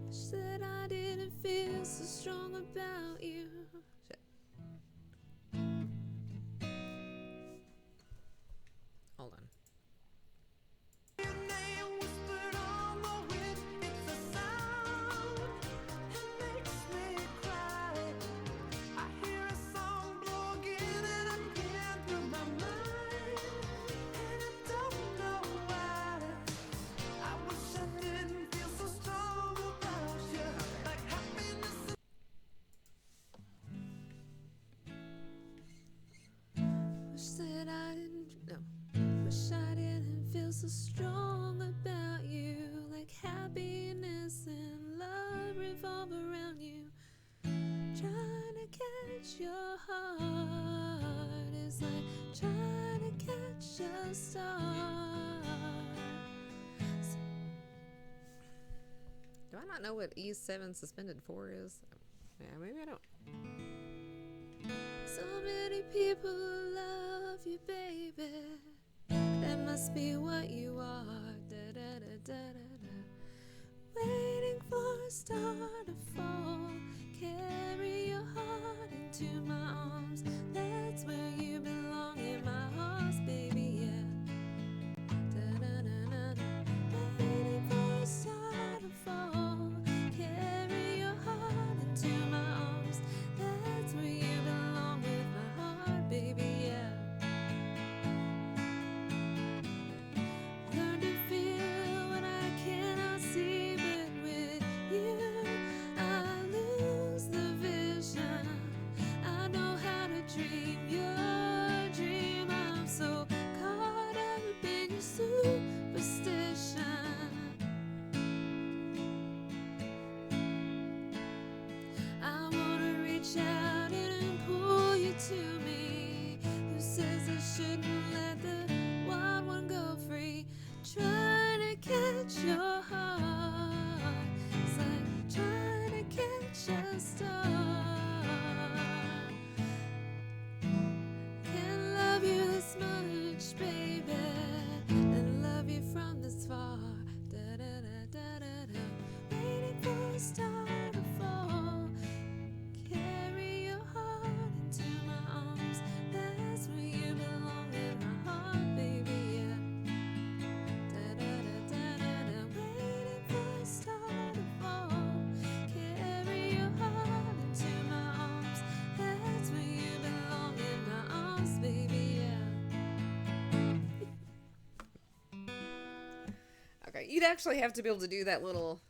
Speaker 4: Wish that I didn't feel so strong about you.
Speaker 2: Shit. Hold on.
Speaker 4: So strong about you, like happiness and love revolve around you. Trying to catch your heart is like trying to catch a star.
Speaker 2: Do I not know what E7 suspended 4 is? Yeah, maybe I don't.
Speaker 4: So many people love you, baby. That must be what you are. Da, da, da, da, da, da. Waiting for a star to fall. Carry your says I shouldn't let the wild one go free. Trying to catch your heart. It's like trying to catch a star. Can't love you this much, baby, and love you from this far. Da da da da da da. Waiting for a star to fall. Carry your heart into my arms. That's where you belong in my heart, baby. Yeah. Da da da da da da. Waiting for a star to fall. Carry your heart into my arms. That's where you belong in my arms, baby. Yeah.
Speaker 2: Okay, you'd actually have to be able to do that little.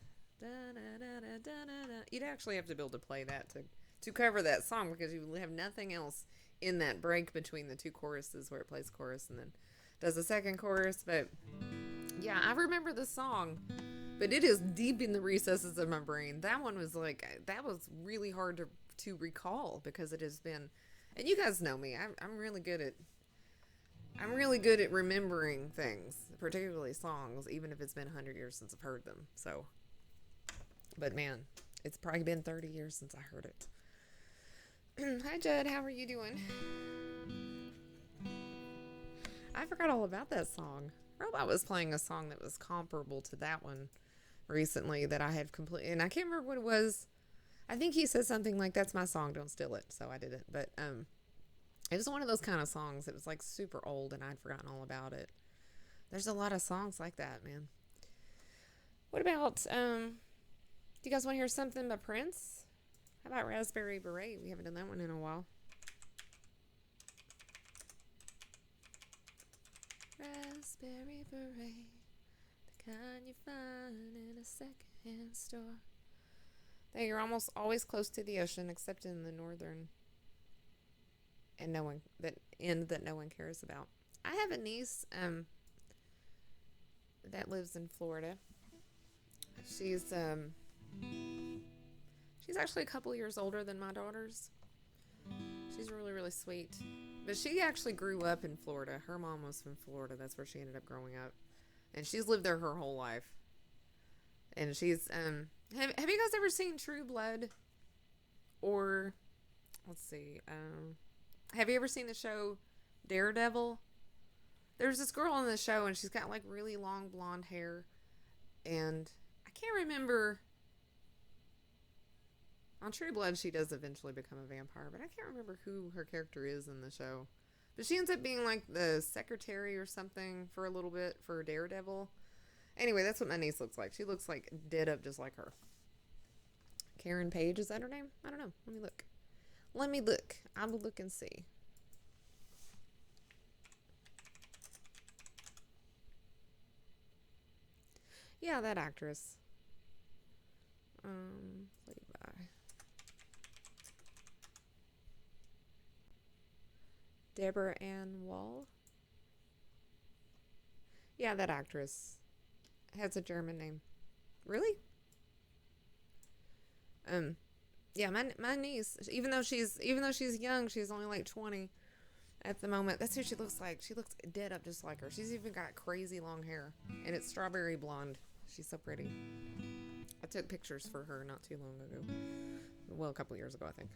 Speaker 2: Da, da, da, da, da, da, da. You'd actually have to be able to play that to cover that song because you have nothing else in that break between the two choruses where it plays chorus and then does the second chorus. But yeah, I remember the song, but it is deep in the recesses of my brain. That one was like, that was really hard to recall because it has been, and you guys know me, I'm really good at remembering things, particularly songs, even if it's been 100 years since I've heard them. So, but man, it's probably been 30 years since I heard it. Hi, Judd. How are you doing? I forgot all about that song. Robot was playing a song that was comparable to that one recently that I had completely, and I can't remember what it was. I think he said something like, "That's my song, don't steal it." So I did it. But it was one of those kind of songs. It was like super old, and I'd forgotten all about it. There's a lot of songs like that, man. What about do you guys want to hear something by Prince? How about Raspberry Beret? We haven't done that one in a while. Raspberry Beret, the kind you find in a secondhand store. They are almost always close to the ocean, except in the northern and no one cares about. I have a niece that lives in Florida. She's actually a couple years older than my daughters. She's really, really sweet. But she actually grew up in Florida. Her mom was from Florida. That's where she ended up growing up. And she's lived there her whole life. And she's, have you guys ever seen True Blood? Or, let's see, have you ever seen the show Daredevil? There's this girl on the show and she's got like really long blonde hair. And I can't remember. On True Blood, she does eventually become a vampire, but I can't remember who her character is in the show. But she ends up being like the secretary or something for a little bit for Daredevil. Anyway, that's what my niece looks like. She looks like dead up just like her. Karen Page, is that her name? I don't know. Let me look. I will look and see. Yeah, that actress. Played by Deborah Ann Wall. Yeah, that actress has a German name. Really? Yeah, my niece, even though she's young, she's only like 20 at the moment. That's who she looks like. She looks dead up just like her. She's even got crazy long hair, and it's strawberry blonde. She's so pretty. I took pictures for her not too long ago. Well, a couple years ago, I think.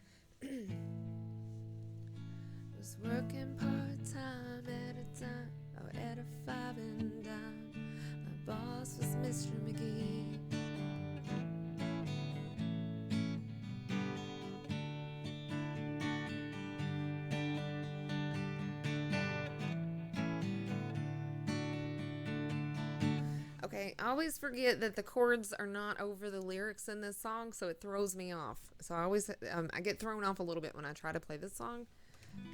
Speaker 4: Was working part-time at a 5 and dime. My boss was Mr. McGee.
Speaker 2: Okay, I always forget that the chords are not over the lyrics in this song, so it throws me off. So I always, I get thrown off a little bit when I try to play this song.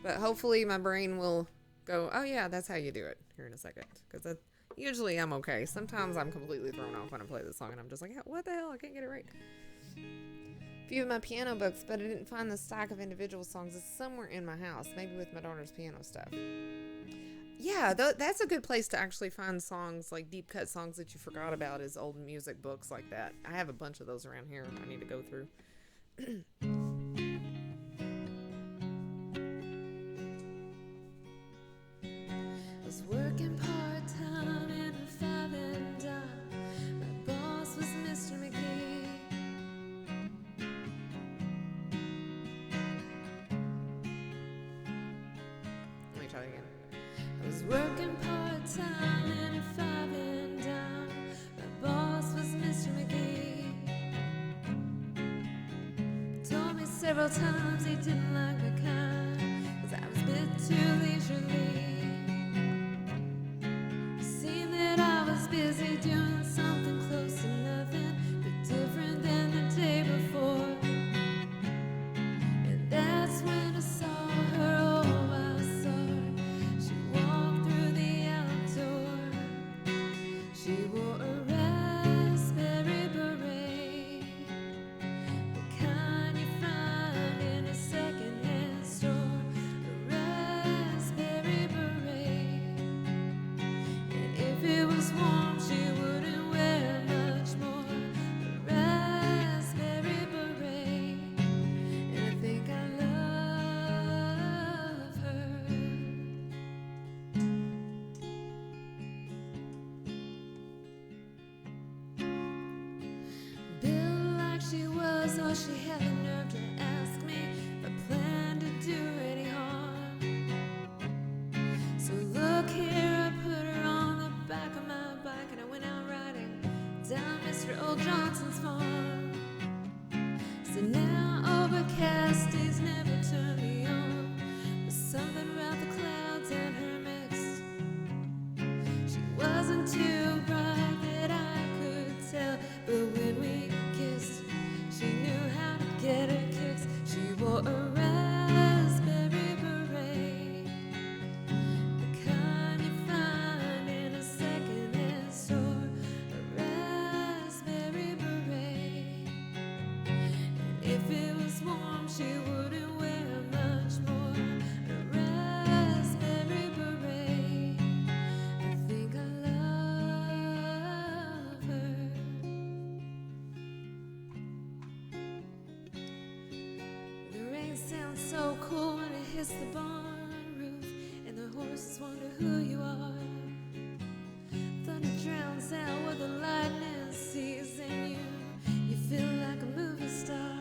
Speaker 2: But hopefully my brain will go, oh yeah, that's how you do it here in a second. Because usually I'm okay. Sometimes I'm completely thrown off when I play this song and I'm just like, what the hell? I can't get it right. A few of my piano books, but I didn't find the stack of individual songs. It's somewhere in my house, maybe with my daughter's piano stuff. Yeah, that's a good place to actually find songs, like deep cut songs that you forgot about, is old music books like that. I have a bunch of those around here I need to go through. again.
Speaker 4: I was working part-time in a 5 and dime. My boss was Mr. McGee. Told me several times he didn't like my kind, 'cause I was a bit too leisurely. Seemed that I was busy doing something close to nothing, but different than the day before. And that's when I saw her, oh, I saw her. She walked through the outdoor. She wore a raspberry beret, the kind you find in a secondhand store. A raspberry beret. And if it was warm, she wouldn't wear much more. A raspberry beret. And I think I love her. Built like she was, oh, she had the nerve to ask me if I planned to do any harm. So look here, I put her on the back of my bike and I went out riding down Mr. Old Johnson's farm. So now overcast days never turn me on, but something about the clouds and her mix. She wasn't too bright that I could tell, but when we kissed, she knew how to get her kicks. She wore a raspberry beret, the kind you find in a secondhand store. A raspberry beret. And if it was warm, she wouldn't wear much more. A raspberry beret. I think I love her. The rain sounds so cool when it hits the barn roof, and the horses wonder who you are. Thunder drowns out what the lightning sees in you. You feel like a movie star.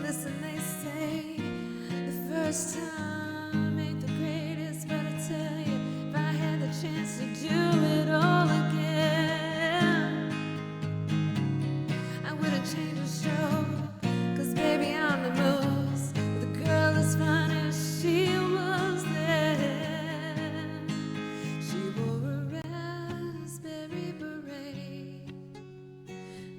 Speaker 4: Listen, they say the first time ain't the greatest, but I tell you, if I had the chance to do it all again, I wouldn't change the show. 'Cause baby, I'm the most, the girl as fine as she was then. She wore a raspberry beret,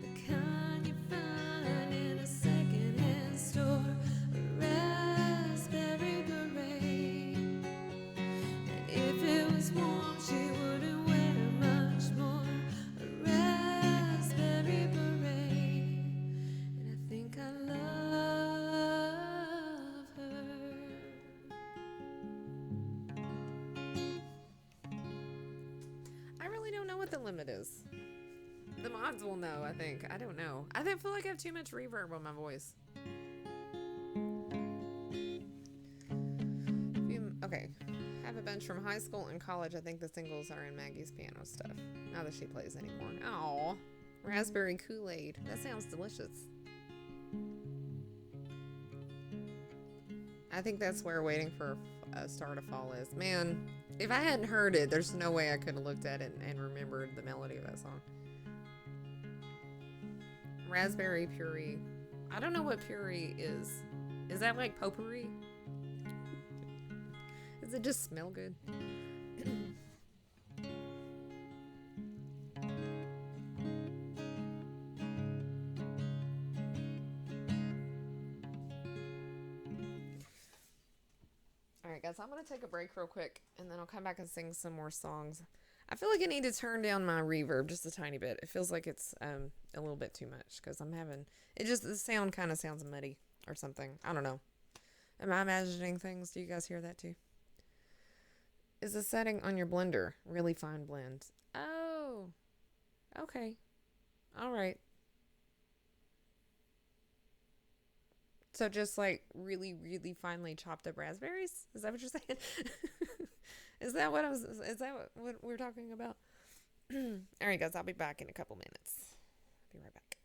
Speaker 4: the kind you find in a secondhand store. A raspberry beret. And if it was warm, she wouldn't wear much more. A raspberry beret. And I think I love her.
Speaker 2: I really don't know what the limit is. The mods will know, I think. I don't know. I feel like I have too much reverb on my voice. Okay. Have a bunch from high school and college. I think the singles are in Maggie's piano stuff. Not that she plays anymore. Aw. Raspberry Kool-Aid. That sounds delicious. I think that's where Waiting for a Star to Fall is. Man, if I hadn't heard it, there's no way I could have looked at it and remembered the melody of that song. Raspberry puree. I don't know what puree is. Is that like potpourri? Does it just smell good? Alright guys, I'm going to take a break real quick and then I'll come back and sing some more songs. I feel like I need to turn down my reverb just a tiny bit. It feels like it's a little bit too much because I'm having... the sound kind of sounds muddy or something. I don't know. Am I imagining things? Do you guys hear that too? Is the setting on your blender really fine blend? Oh. Okay. Alright. So just like really, really finely chopped up raspberries? Is that what you're saying? Is that what what we're talking about? All right, guys, I'll be back in a couple minutes. Be right back.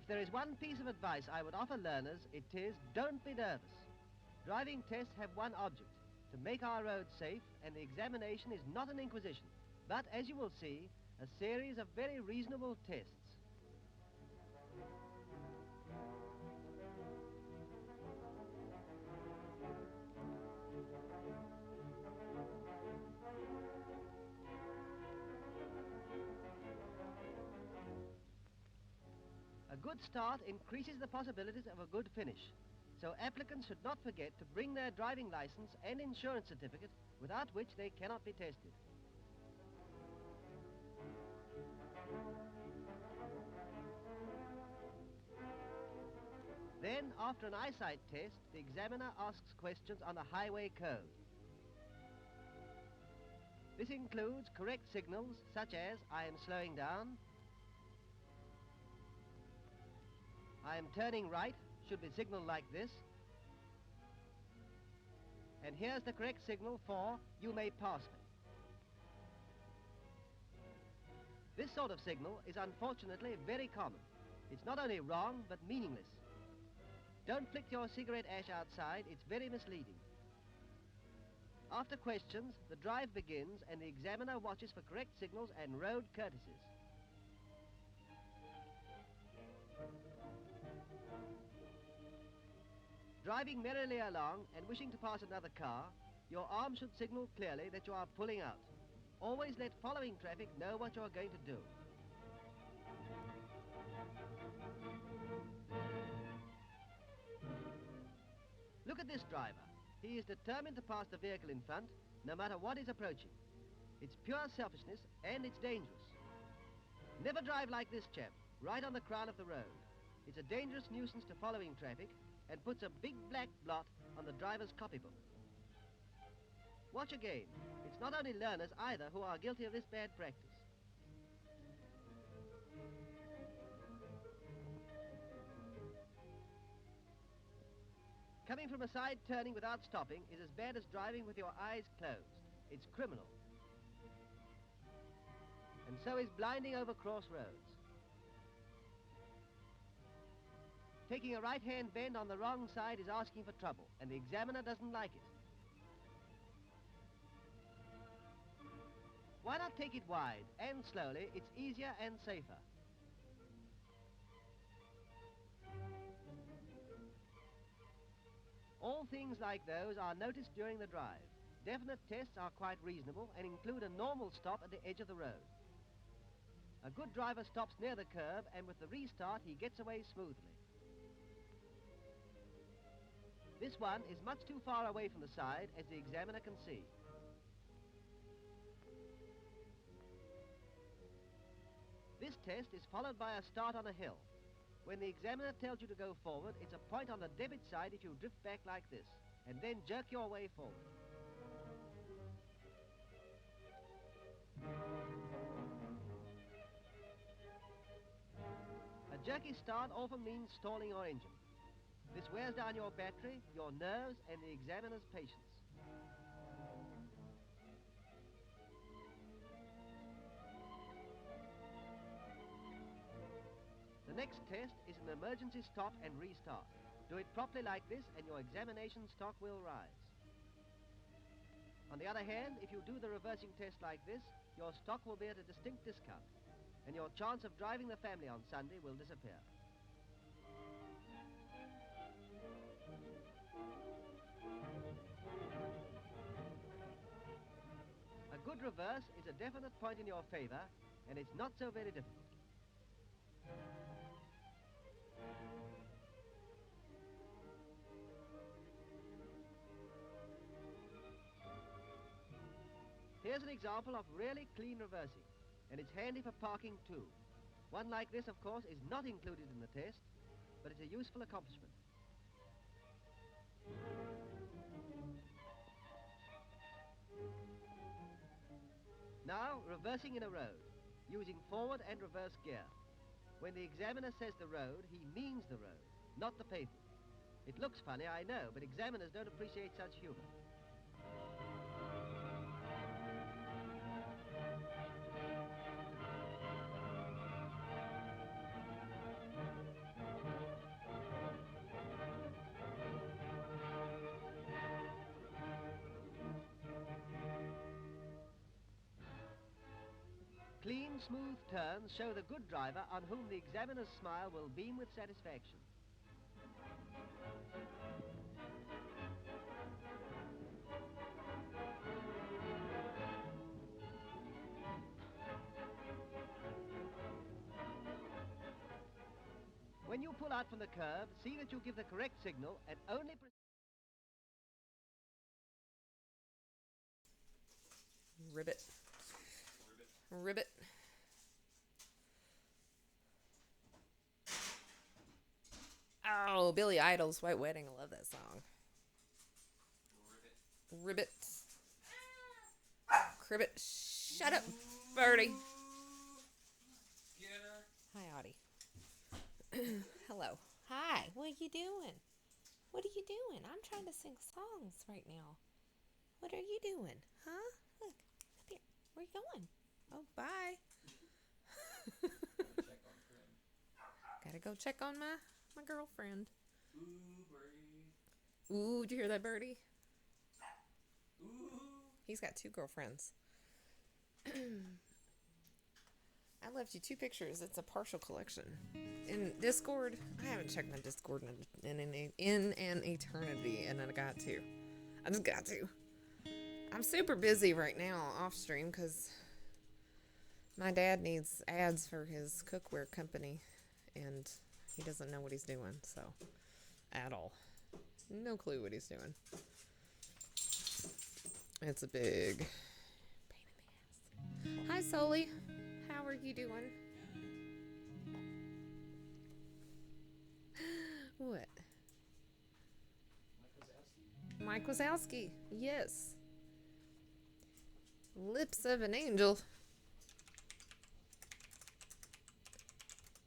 Speaker 5: there is one piece of advice I would offer learners, it is don't be nervous. Driving tests have one object, to make our roads safe, and the examination is not an inquisition, but, as you will see, a series of very reasonable tests. A good start increases the possibilities of a good finish, so applicants should not forget to bring their driving license and insurance certificate, without which they cannot be tested. Then, after an eyesight test, the examiner asks questions on the highway code. This includes correct signals such as I am slowing down, I am turning right, should be signaled like this, and here's the correct signal for you may pass me. This sort of signal is unfortunately very common. It's not only wrong, but meaningless. Don't flick your cigarette ash outside, it's very misleading. After questions, the drive begins and the examiner watches for correct signals and road courtesies. Driving merrily along and wishing to pass another car, your arm should signal clearly that you are pulling out. Always let following traffic know what you are going to do. Look at this driver. He is determined to pass the vehicle in front, no matter what is approaching. It's pure selfishness, and it's dangerous. Never drive like this chap, right on the crown of the road. It's a dangerous nuisance to following traffic, and puts a big black blot on the driver's copybook. Watch again. It's not only learners either who are guilty of this bad practice. Coming from a side turning without stopping is as bad as driving with your eyes closed. It's criminal. And so is blinding over crossroads. Taking a right-hand bend on the wrong side is asking for trouble, and the examiner doesn't like it. Why not take it wide and slowly? It's easier and safer. All things like those are noticed during the drive. Definite tests are quite reasonable and include a normal stop at the edge of the road. A good driver stops near the curb, and with the restart he gets away smoothly. This one is much too far away from the side, as the examiner can see. This test is followed by a start on a hill. When the examiner tells you to go forward, it's a point on the debit side if you drift back like this, and then jerk your way forward. A jerky start often means stalling your engine. This wears down your battery, your nerves, and the examiner's patience. The next test is an emergency stop and restart. Do it properly like this, and your examination stock will rise. On the other hand, if you do the reversing test like this, your stock will be at a distinct discount, and your chance of driving the family on Sunday will disappear. A good reverse is a definite point in your favor, and it's not so very difficult. Here's an example of really clean reversing, and it's handy for parking too. One like this, of course, is not included in the test, but it's a useful accomplishment. Now, reversing in a road, using forward and reverse gear. When the examiner says the road, he means the road, not the pavement. It looks funny, I know, but examiners don't appreciate such humor. One smooth turn show the good driver on whom the examiner's smile will beam with satisfaction. When you pull out from the curve, see that you give the correct signal and only...
Speaker 2: Ribbit. Ribbit. Oh, Billy Idol's White Wedding. I love that song. Ribbit. Cribbit. Shut up, Birdie. Hi, Audie. Hello. Hi. What are you doing? What are you doing? I'm trying to sing songs right now. What are you doing? Huh? Look. Up here. Where you going? Oh, bye. Gotta go check on my girlfriend. Ooh, did you hear that, Birdie? Ooh. He's got 2 girlfriends. I left you 2 pictures. It's a partial collection. In Discord, I haven't checked my Discord in an eternity, and I got to. I just got to. I'm super busy right now off stream because my dad needs ads for his cookware company, and he doesn't know what he's doing, so at all. No clue what he's doing. It's a big pain in the ass. Hi, Soli. How are you doing? What? Mike Wazowski. Yes. Lips of an Angel.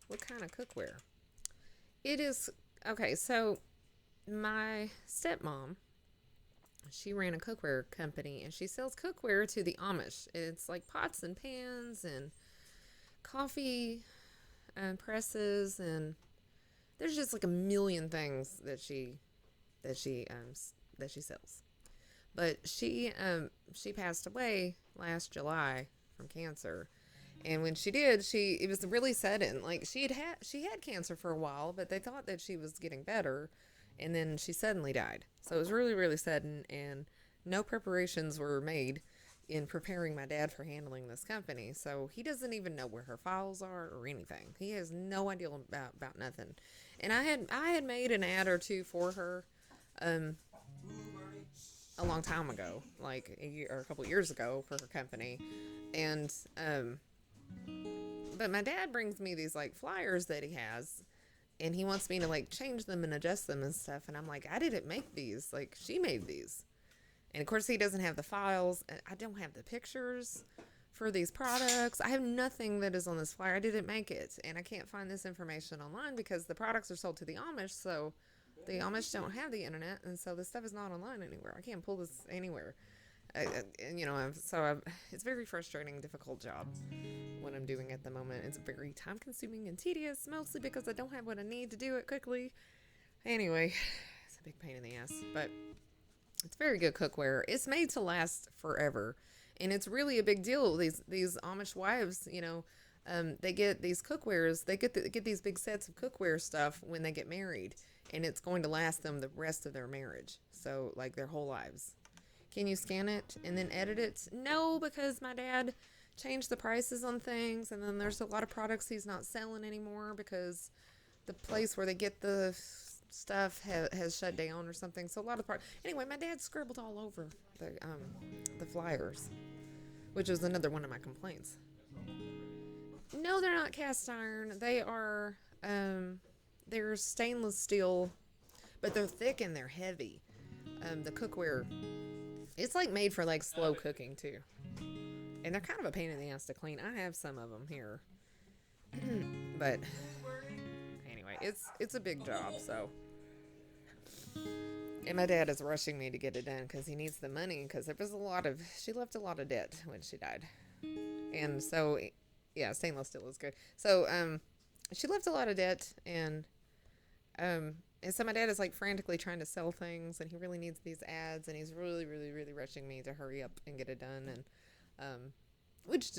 Speaker 2: What kind of cookware? It is... Okay, so my stepmom, she ran a cookware company, and she sells cookware to the Amish. It's like pots and pans and coffee presses, and there's just like a million things that she sells. But she passed away last July from cancer. And when she did, it was really sudden. Like she had cancer for a while, but they thought that she was getting better, and then she suddenly died. So it was really, really sudden, and no preparations were made in preparing my dad for handling this company. So he doesn't even know where her files are or anything. He has no idea about nothing. And I had made an ad or 2 for her a long time ago, like a year or a couple years ago, for her company. And but my dad brings me these like flyers that he has, and he wants me to like change them and adjust them and stuff. And I'm like, I didn't make these. Like, she made these. And of course he doesn't have the files. I don't have the pictures for these products. I have nothing that is on this flyer. I didn't make it. And I can't find this information online because the products are sold to the Amish. So the Amish don't have the internet. And so this stuff is not online anywhere. I can't pull this anywhere. It's a very frustrating, difficult job what I'm doing at the moment. It's very time consuming and tedious, mostly because I don't have what I need to do it quickly. Anyway, it's a big pain in the ass, but it's very good cookware. It's made to last forever, and it's really a big deal. These Amish wives, they get these cookwares. They get these big sets of cookware stuff when they get married, and it's going to last them the rest of their marriage. So, like, their whole lives. Can you scan it and then edit it? No, because my dad changed the prices on things, and then there's a lot of products he's not selling anymore because the place where they get the stuff has shut down or something. So a lot of anyway, my dad scribbled all over the flyers, which is another one of my complaints. No, they're not cast iron. They are they're stainless steel, but they're thick and they're heavy. The cookware, it's like made for like slow cooking too, and they're kind of a pain in the ass to clean. I have some of them here, but anyway, it's a big job. So, and my dad is rushing me to get it done because he needs the money, because she left a lot of debt when she died, and so yeah, stainless steel is good. So she left a lot of debt, and so my dad is like frantically trying to sell things, and he really needs these ads, and he's really, really, really rushing me to hurry up and get it done. And which,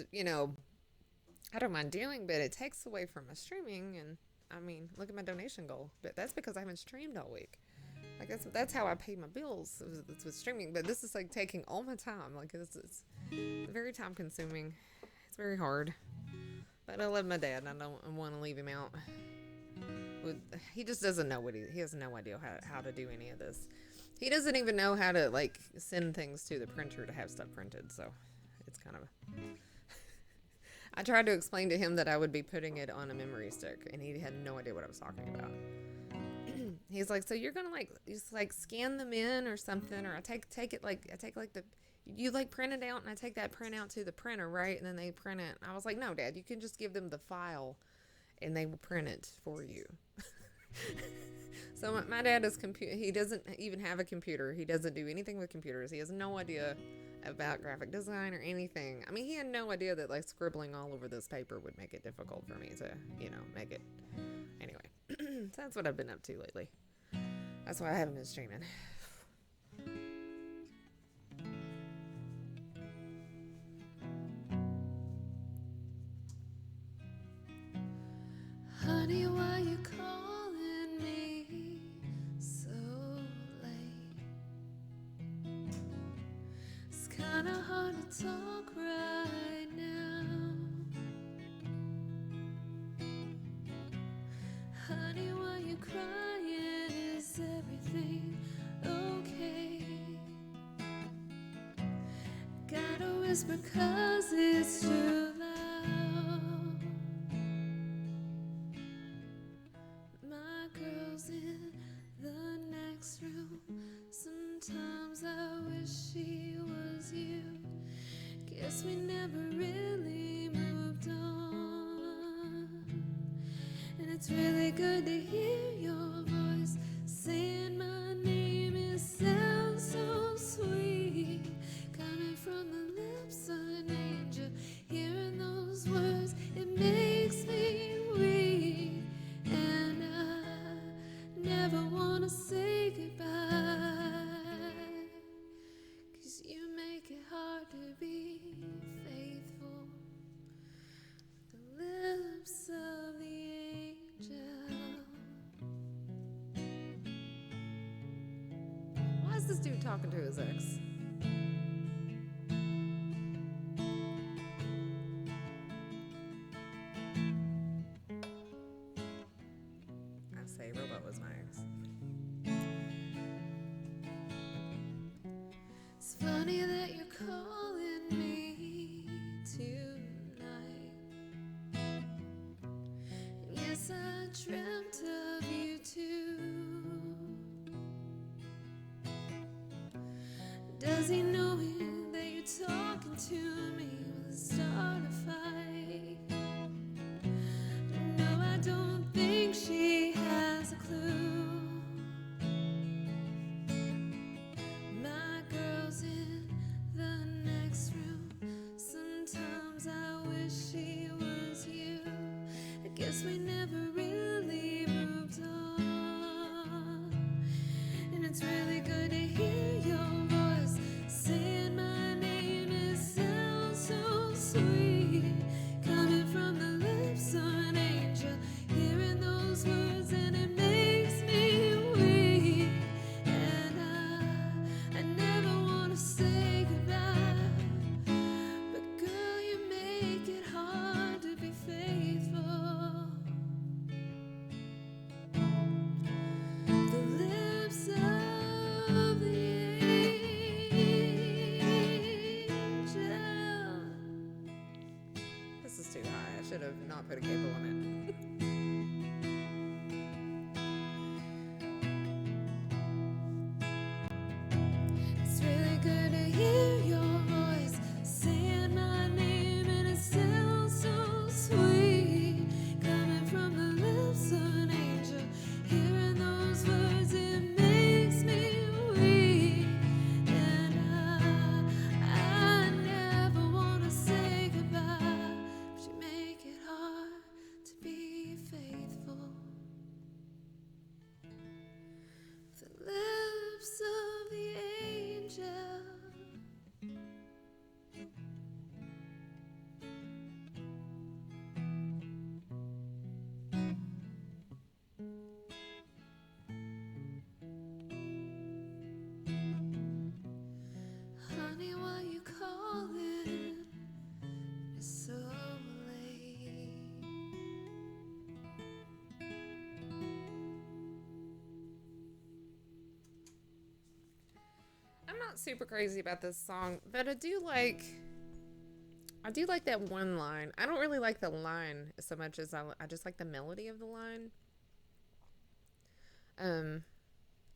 Speaker 2: I don't mind doing, but it takes away from my streaming. And I mean, look at my donation goal. But that's because I haven't streamed all week. Like that's how I pay my bills. It's with streaming. But this is like taking all my time. Like it's very time consuming. It's very hard. But I love my dad, and I don't want to leave him out. He just doesn't know he has no idea how to do any of this. He doesn't even know how to like send things to the printer to have stuff printed. So it's kind of. I tried to explain to him that I would be putting it on a memory stick, and he had no idea what I was talking about. He's like, so you're gonna like scan them in or something, or I take the. You like print it out, and I take that print out to the printer, right? And then they print it. I was like, no, Dad, you can just give them the file, and they will print it for you. So my dad is he doesn't even have a computer. He doesn't do anything with computers. He has no idea about graphic design or anything. I mean, he had no idea that like scribbling all over this paper would make it difficult for me to, make it. Anyway, so that's what I've been up to lately. That's why I haven't been streaming.
Speaker 4: Honey, why you calling me so late? It's kinda hard to talk right now. Honey, why you crying? Is everything okay? Gotta whisper 'cause it's too loud. My girl's in the next room. Sometimes I wish she was you. Guess we never really moved on. And it's really good to hear your voice saying my name. It sounds so sweet, coming from the lips of an angel. Hearing those words, it makes me weak. And I never wanna say goodbye, 'cause you make it hard to be faithful. The lips of the angel.
Speaker 2: Why is this dude talking to his ex? I say Robot was my ex.
Speaker 4: It's funny that you're calling me tonight. And yes, I dreamt of you too. Does he know that you're talking to me? Will it start a fight? No, I don't think she has a clue. My girl's in the next room. Sometimes I wish she was you. I guess we never really moved on. And it's really good to hear your voice saying my name. It sounds so sweet, coming from the lips of an angel. Hearing those words, and it makes me weak. And I never wanna say goodbye, but girl, you make it hard to be faithful. The lips of the angel.
Speaker 2: This is too high. I should have not put a cable on it.
Speaker 4: It's really good to hear your voice saying my name, and it sounds so sweet, coming from the lips of an angel. Hearing those words, it makes me weak. And I never wanna say goodbye, but you make it hard to be
Speaker 2: not super crazy about this song, but I do like that one line. I don't really like the line so much as I just like the melody of the line.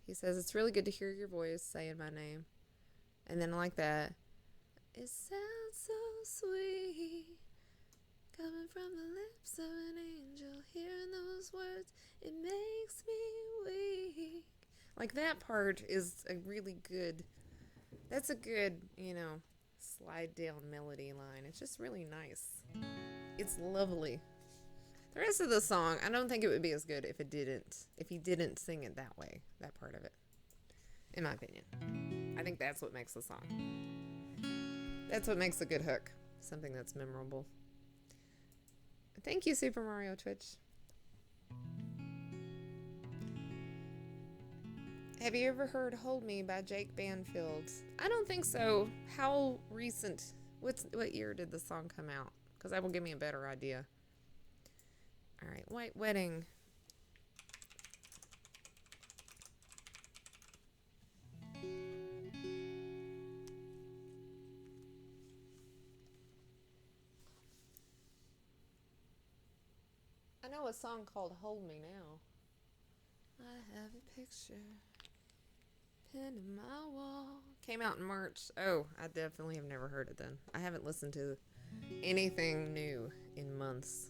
Speaker 2: He says, "It's really good to hear your voice saying my name." And then I like that. It sounds so sweet, coming from the lips of an angel. Hearing those words, it makes me weak. Like, that part is a really good, that's a good, slide down melody line. It's just really nice. It's lovely. The rest of the song, I don't think it would be as good if he didn't sing it that way, that part of it, in my opinion. I think that's what makes the song. That's what makes a good hook. Something that's memorable. Thank you, Super Mario Twitch. Have you ever heard Hold Me by Jake Banfield? I don't think so. How recent? What year did the song come out? Because that will give me a better idea. All right, White Wedding. I know a song called Hold Me Now. I have a picture pinned in my wall. Came out in March. Oh, I definitely have never heard it then. I haven't listened to anything new in months.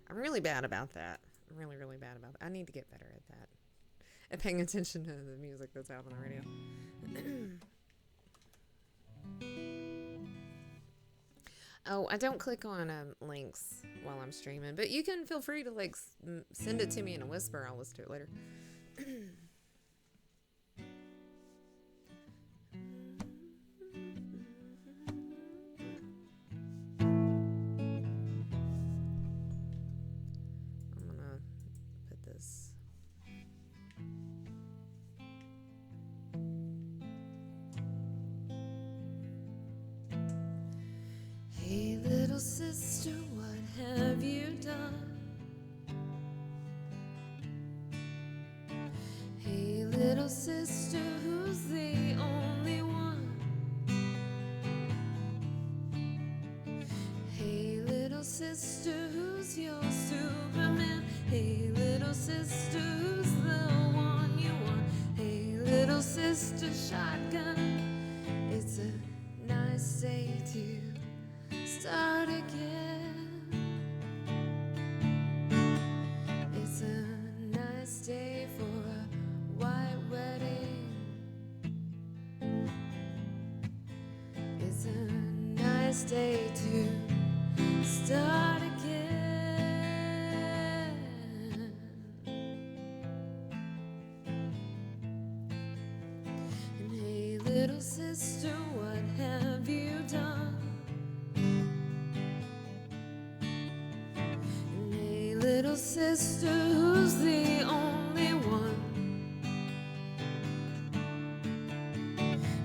Speaker 2: I'm really bad about that. I'm really, really bad about that. I need to get better at that. At paying attention to the music that's out on the radio. Oh, I don't click on links while I'm streaming, but you can feel free to send it to me in a whisper. I'll listen to it later. I'm gonna put this. Hey, little sister, what have you done? Hey, little sister, who's the only one? Hey, little sister, who's your Superman? Hey, little sister, who's the one you want? Hey, little sister, shotgun. It's a nice day to start again. It's a nice day for a white wedding. It's a nice day to start again. And hey, little sister, what have you done? And hey, little sister, who's the only one?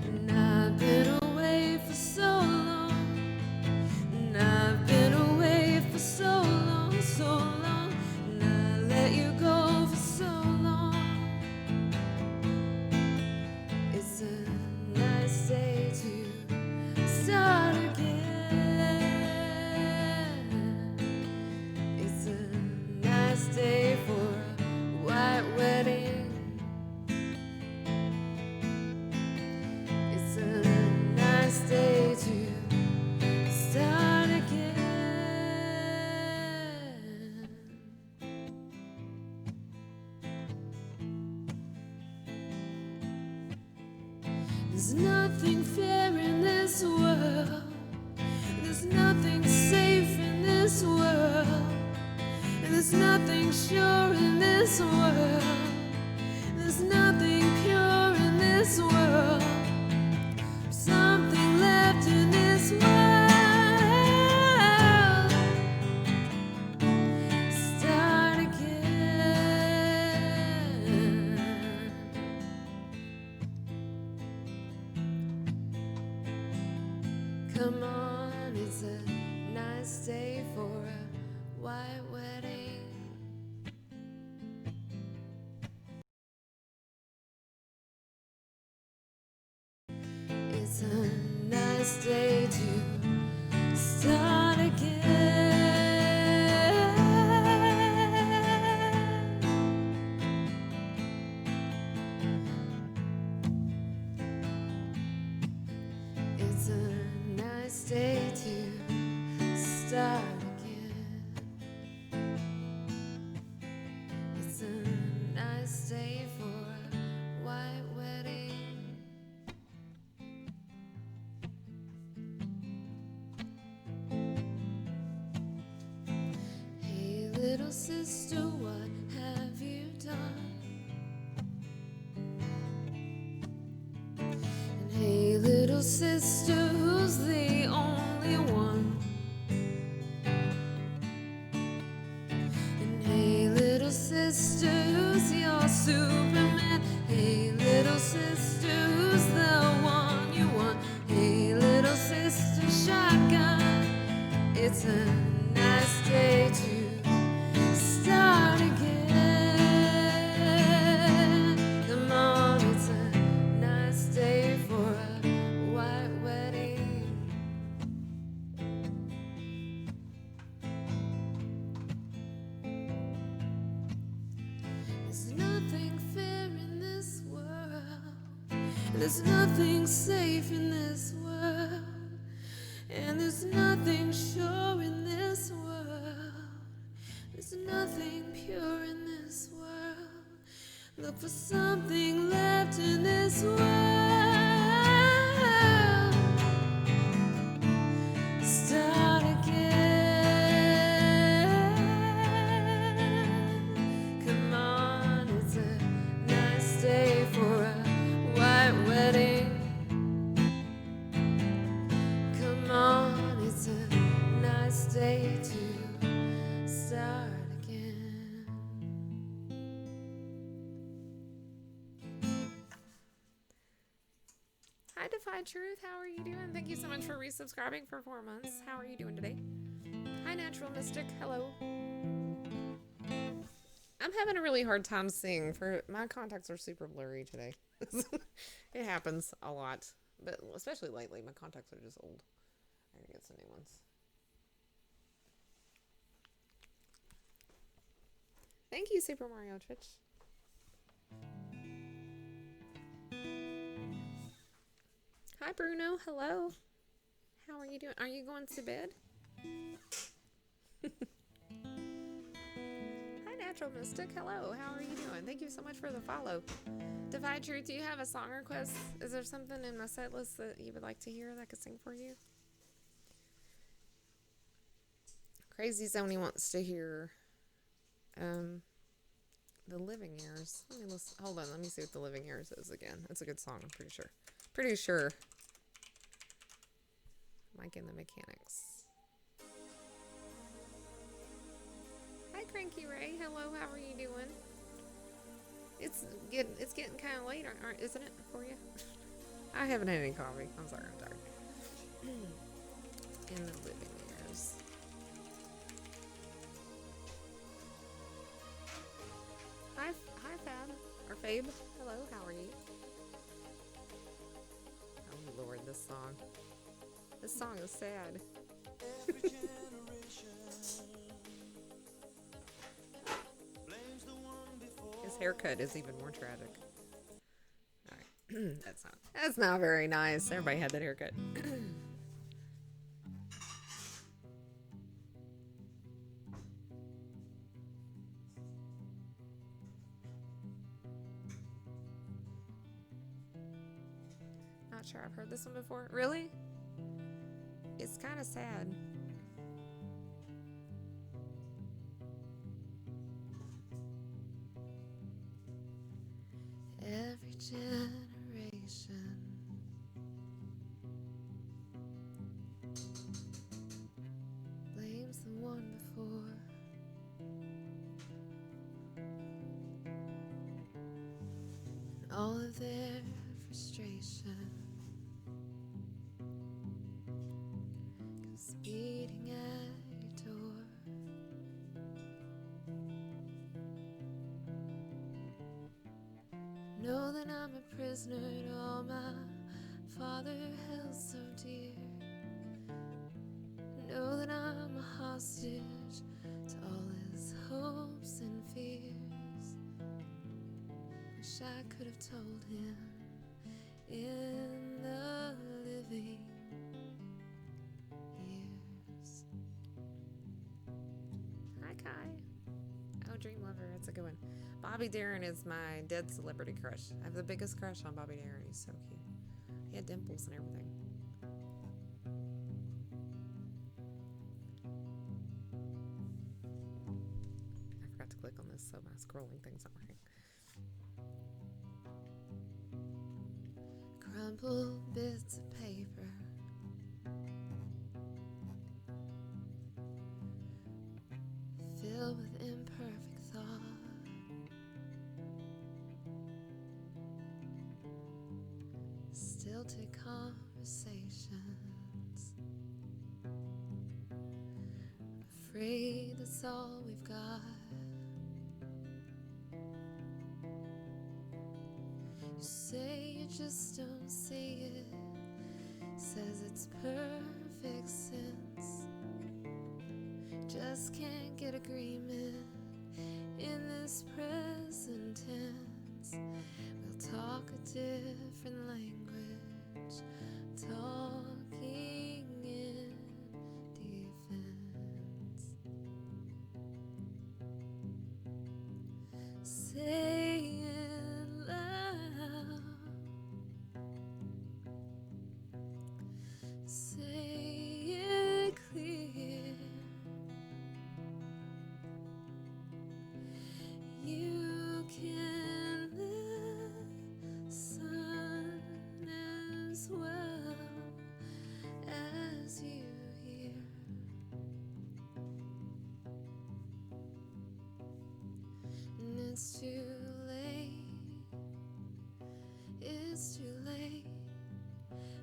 Speaker 2: And I've been away for so long. And I've been away for so long, so long. And I let you go for so long. It's a nice day to start again. It's a nice day for a white wedding. It's a nice day to start again. There's nothing fair in this world. There's nothing safe in this world. And there's nothing sure in this world. There's nothing pure in this world. Something left in this world. Start again. Come on, it's a nice day for a white wedding.
Speaker 4: nice day to start again. It's a nice day to start again. It's a nice day for a white wedding. Hey, little sister, what have you done? And hey, little sister, who's the only one? And hey, little sister, who's your Superman? Hey, little sister, who's the one you want? Hey, little sister, shotgun. It's a nice day to start again. Come on, it's a nice day for a white wedding. There's nothing fair in this world. There's nothing safe in this world. And there's nothing sure in this world. There's nothing pure in this world. Look for something left in this world. Start again. Come on, it's a nice day for a white wedding. Come on, it's a nice day to start again.
Speaker 2: Hi, Defy Truth. How are you doing? Thank you so much for resubscribing for 4 months. How are you doing today? Hi, Natural Mystic. Hello. I'm having a really hard time seeing. My contacts are super blurry today. It happens a lot, but especially lately, my contacts are just old. I gotta get some new ones. Thank you, Super Mario Twitch. Hi, Bruno. Hello. How are you doing? Are you going to bed? Hi, Natural Mystic. Hello. How are you doing? Thank you so much for the follow. Divide Truth, do you have a song request? Is there something in my set list that you would like to hear that I could sing for you? Crazy Zony wants to hear The Living Years. Let me listen. Hold on, let me see what The Living Years is again. It's a good song, I'm pretty sure. Pretty sure. Mike and the Mechanics. Hi, Cranky Ray. Hello, how are you doing? It's getting kind of late, isn't it, for you? I haven't had any coffee. I'm sorry, I'm tired. In the living years. Hi, Fab. Or Fabe. Hello, how are you? Oh, Lord, this song. This song is sad. His haircut is even more tragic. Alright. That's not very nice. Everybody had that haircut. Not sure I've heard this one before. Really? It's kind of sad. Every generation blames the one before. And all of their frustration goes beating at your door. Know that I'm a prisoner to all my father held so dear.
Speaker 4: wish I could have told him in the living years.
Speaker 2: Hi, Kai. Oh, Dream Lover. That's a good one. Bobby Darin is my dead celebrity crush. I have the biggest crush on Bobby Darin. He's so cute. He had dimples and everything. I forgot to click on this, so my scrolling thing's not working.
Speaker 4: Crumpled bits of paper, filled with imperfect thought, stilted conversations, afraid that's all we've got. You say you just don't see it, says it's perfect sense. Just can't get agreement in this present tense. We'll talk a different language, talking in defense. Say it loud, say it clear. You can listen as well as you hear. And it's too late, it's too late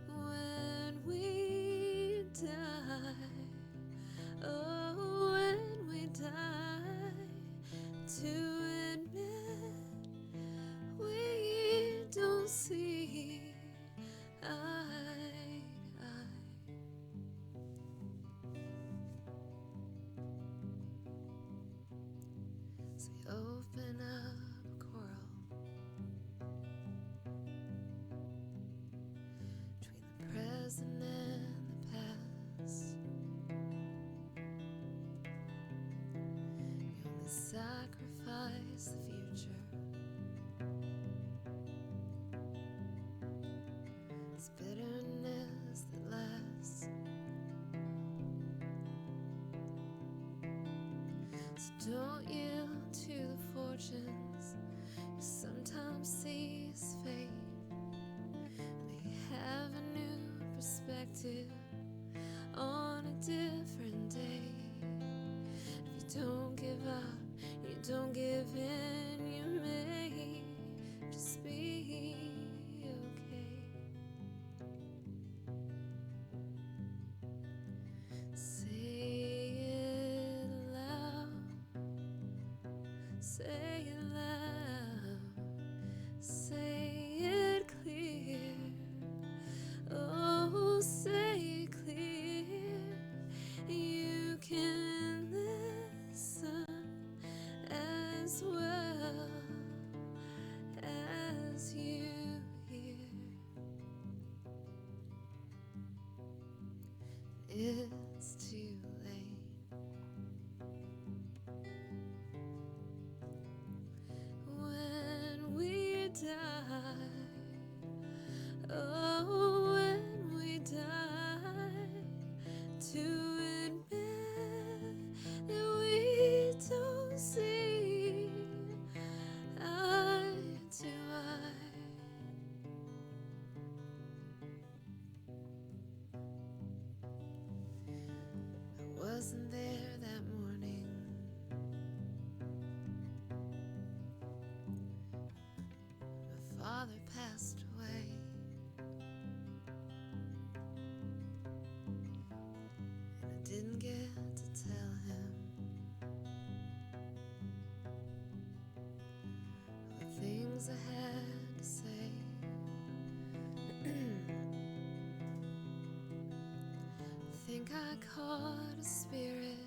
Speaker 4: when we die. Oh, when we die, to admit we don't see eye to eye. So we open up a quarrel between the present and the past. We only sacrifice the future. It's bitterness that lasts. So don't yield to the fortunes you sometimes see as fate. May have a new perspective on a different day. If you don't give up, you don't give in, you may just be okay. Say it loud, say it loud, say it clear. Oh, say it clear. You can listen as well as you hear. It's too late when we die. Oh, when we die, to admit that we don't see eye to eye. I wasn't there that morning. My father passed away. And I didn't get to tell him the things I had to say. I think I caught a spirit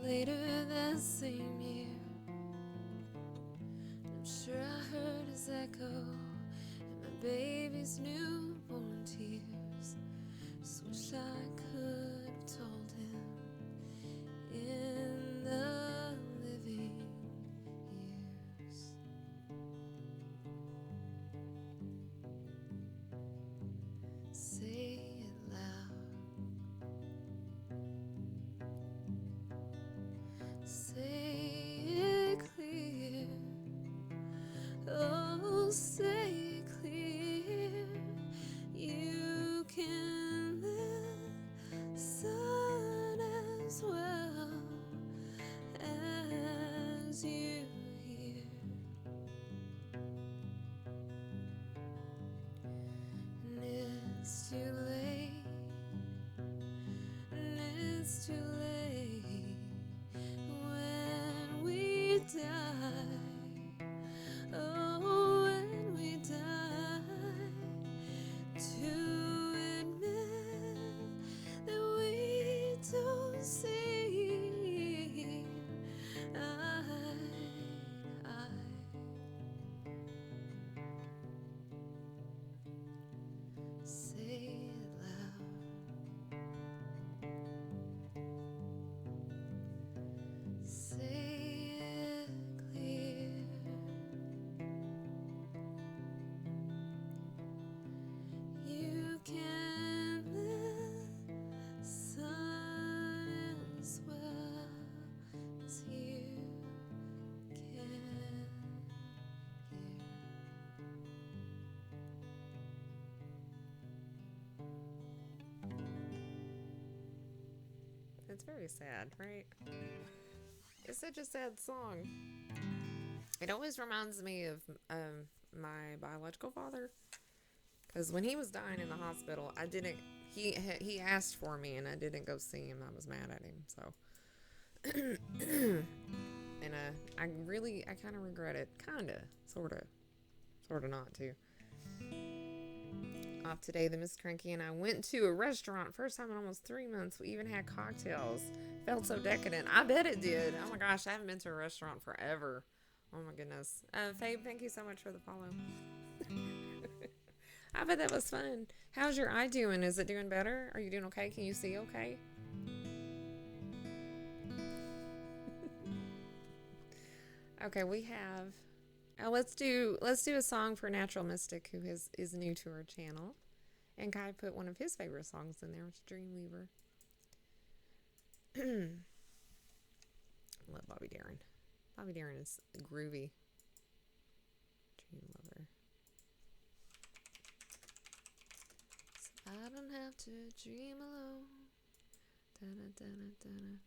Speaker 4: later that same year. I'm sure I heard echo and my baby's newborn tears. Just wish I could have told him in the living years. Say it loud. Say it clear. Oh, say it clear. You can listen as well as you hear. And it's too late. And it's too late when we die. Oh, when we die, to admit that we don't see eye to eye. Say it loud. Say it clear. You can listen as well as you can hear.
Speaker 2: It's very sad, right? It's such a sad song. It always reminds me of my biological father, because when he was dying in the hospital, I didn't. He asked for me, and I didn't go see him. I was mad at him. So, and I kind of regret it. Kinda, sorta not to. Off today, the Miss Cranky and I went to a restaurant. First time in almost 3 months. We even had cocktails. Felt so decadent. I bet it did. Oh my gosh, I haven't been to a restaurant forever. Oh my goodness. Fabe, thank you so much for the follow. I bet that was fun. How's your eye doing? Is it doing better? Are you doing okay? Can you see okay? Okay, we have. Let's do a song for Natural Mystic, who is new to our channel, and Kai put one of his favorite songs in there, which is Dreamweaver. I love Bobby Darin. Bobby Darin is groovy. Dream Lover. So I don't have to dream alone. Da-da-da-da-da-da.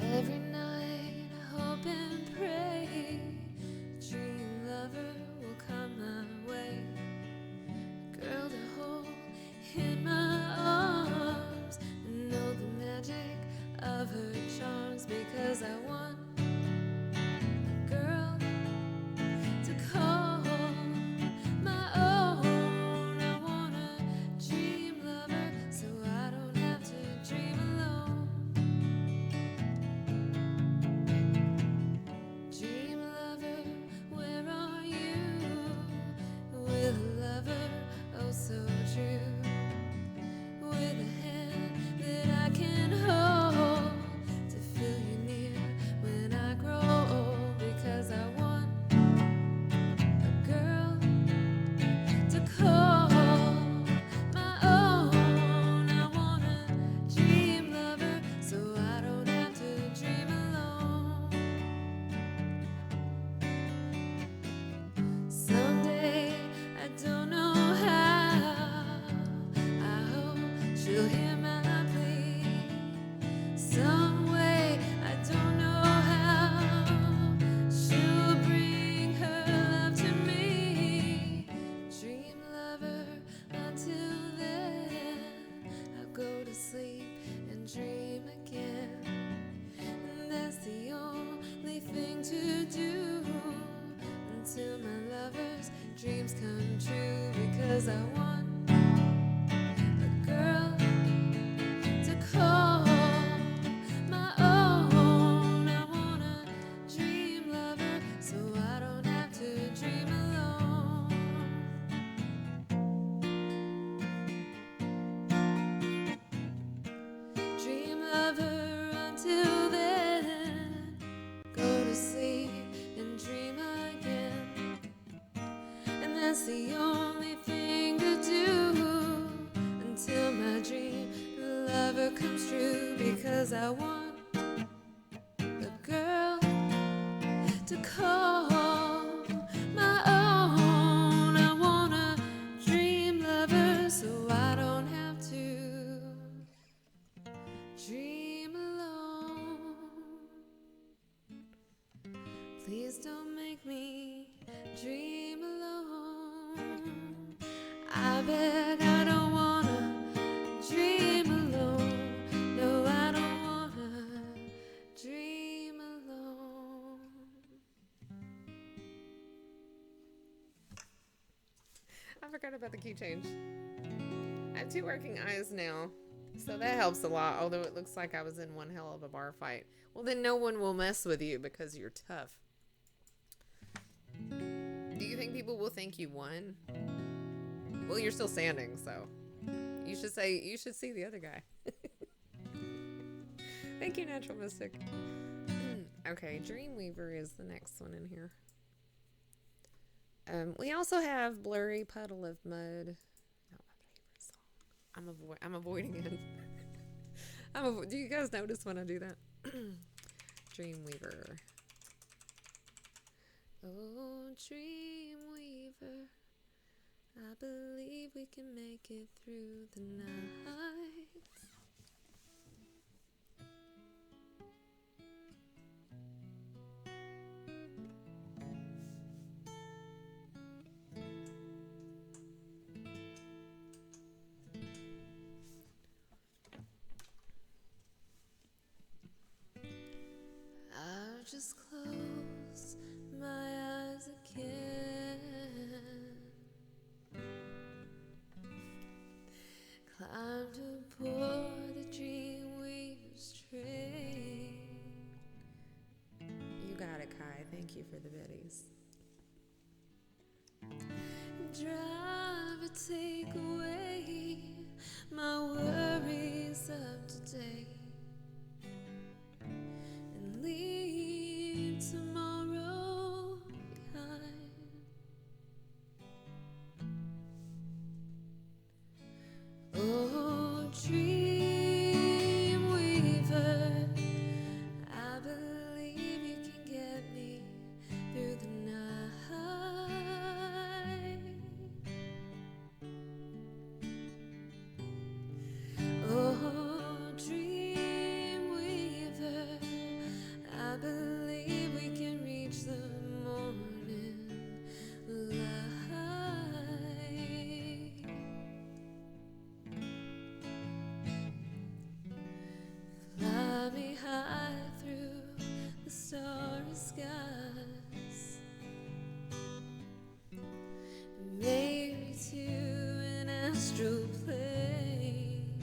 Speaker 4: Every night I hope and pray a dream lover will come my way. A girl to hold in my arms and know the magic of her charms, because I want a girl to call my own. I want a dream lover so I don't have to dream alone. Dream lover, where are you? With a lover, oh so true. because I want a girl to call my own. I want a dream lover so I don't have to dream alone. Dream lover until then, go to sleep and dream again. And that's the only thing to do until my dream lover comes true, because I want a girl to call my own. I want a dream lover so I don't have to dream alone. Please don't make me dream alone. I beg, I don't wanna dream alone. No, I don't wanna dream alone.
Speaker 2: I forgot about the key change. I have 2 working eyes now, so that helps a lot, although it looks like I was in one hell of a bar fight. Well, then no one will mess with you because you're tough. Do you think people will think you won? Well, you're still standing, so you should see the other guy. Thank you, Natural Mystic. Okay, Dreamweaver is the next one in here. We also have Blurry Puddle of Mud. Not my favorite song. I'm avoiding it. Do you guys notice when I do that? Dreamweaver. Oh, Dreamweaver, I believe we can make it through the night. I'll just close my eyes again, climbed aboard the Dreamweaver's train. You got it, Kai. Thank you for the biddies. Driver, take away my worries of today and leave tomorrow behind. Oh, Dreamweaver, I believe you can get me through the night. Oh, Dreamweaver, I believe we can reach the morning light. Fly me high through the starry skies, make me to an astral plane,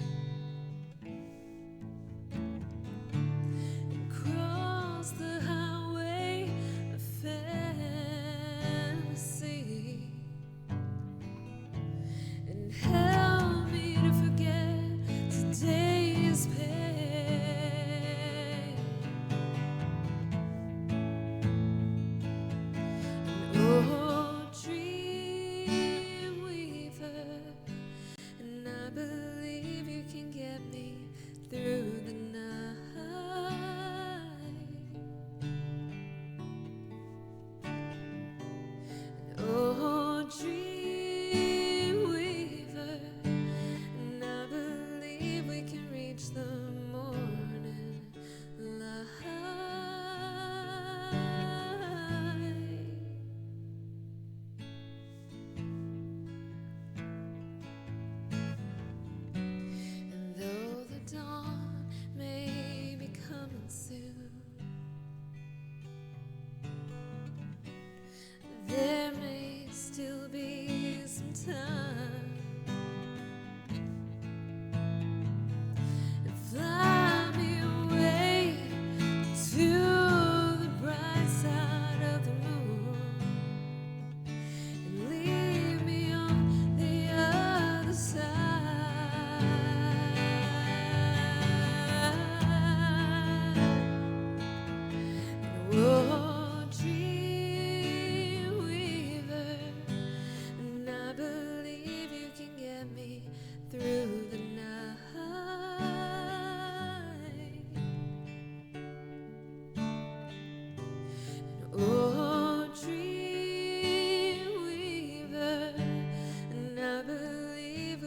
Speaker 2: and cross the highway of fantasy, and help me to forget today's pain. Oh, Dreamweaver, and I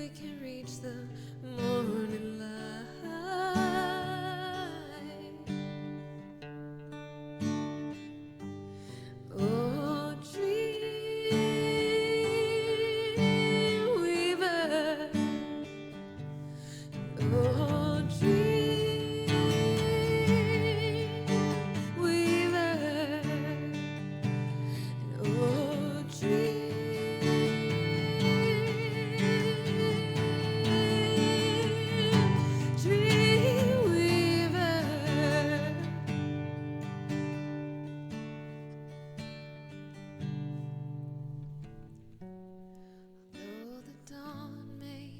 Speaker 4: we can reach the morning light. Oh, dream weaver. Oh, dream weaver. Oh, dream weaver. Though the dawn may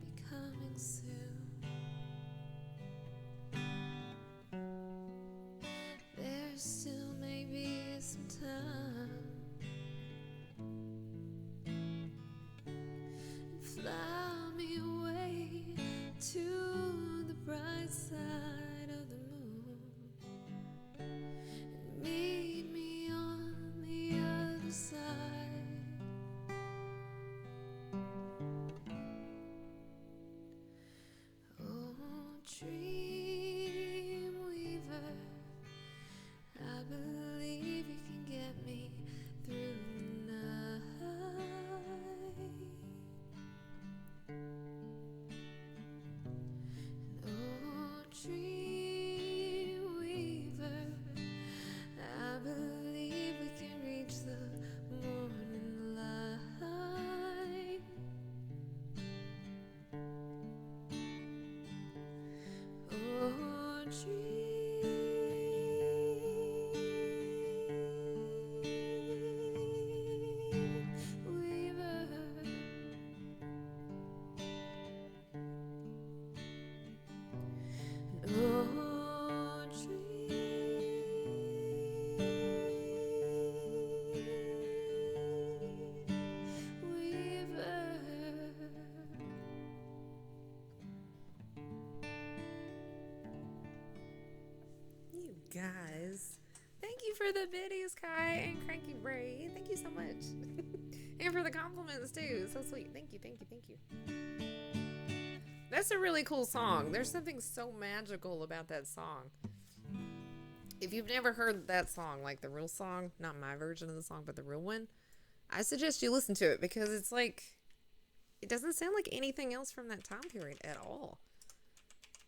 Speaker 4: be coming soon, there still may be some time. Fly me away to the bright side of the moon, and meet me on the other side. Oh, dream weaver, I believe you can get me through the night. Oh, dream weaver, I believe we can reach the morning light. Oh, dream weaver. Oh, dream weaver.
Speaker 2: You guys. Thank you for the biddies, Kai and Cranky Bray. Thank you so much. And for the compliments too. So sweet. Thank you, thank you, thank you. That's a really cool song. There's something so magical about that song. If you've never heard that song, like the real song, not my version of the song, but the real one, I suggest you listen to it because it's like, it doesn't sound like anything else from that time period at all.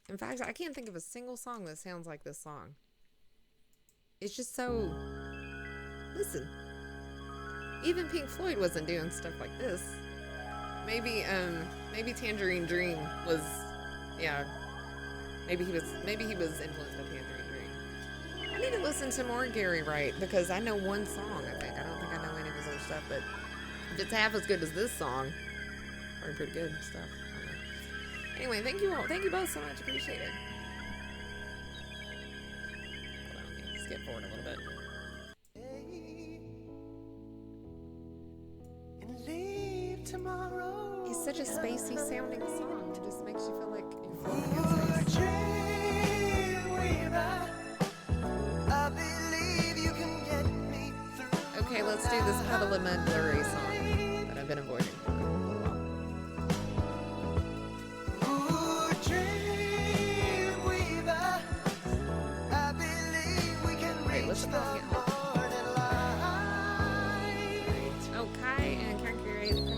Speaker 2: In fact, I can't think of a single song that sounds like this song. It's just so, listen, even Pink Floyd wasn't doing stuff like this. Maybe Tangerine Dream was, yeah, maybe he was influenced by Tangerine Dream. I need to listen to more Gary Wright because I know one song, I think. I don't think I know any of his other stuff, but if it's half as good as this song, probably pretty good stuff. I don't know. Anyway, thank you all. Thank you both so much. Appreciate it. Hold on, let me skip forward a little bit. It's such a spacey sounding song. It just makes you feel like you're floating in space. Okay, let's do this Puddle of Mud Blurry song that I've been avoiding for a little while. Wait, let's get home. Oh, Kai and Cranky Ray, let me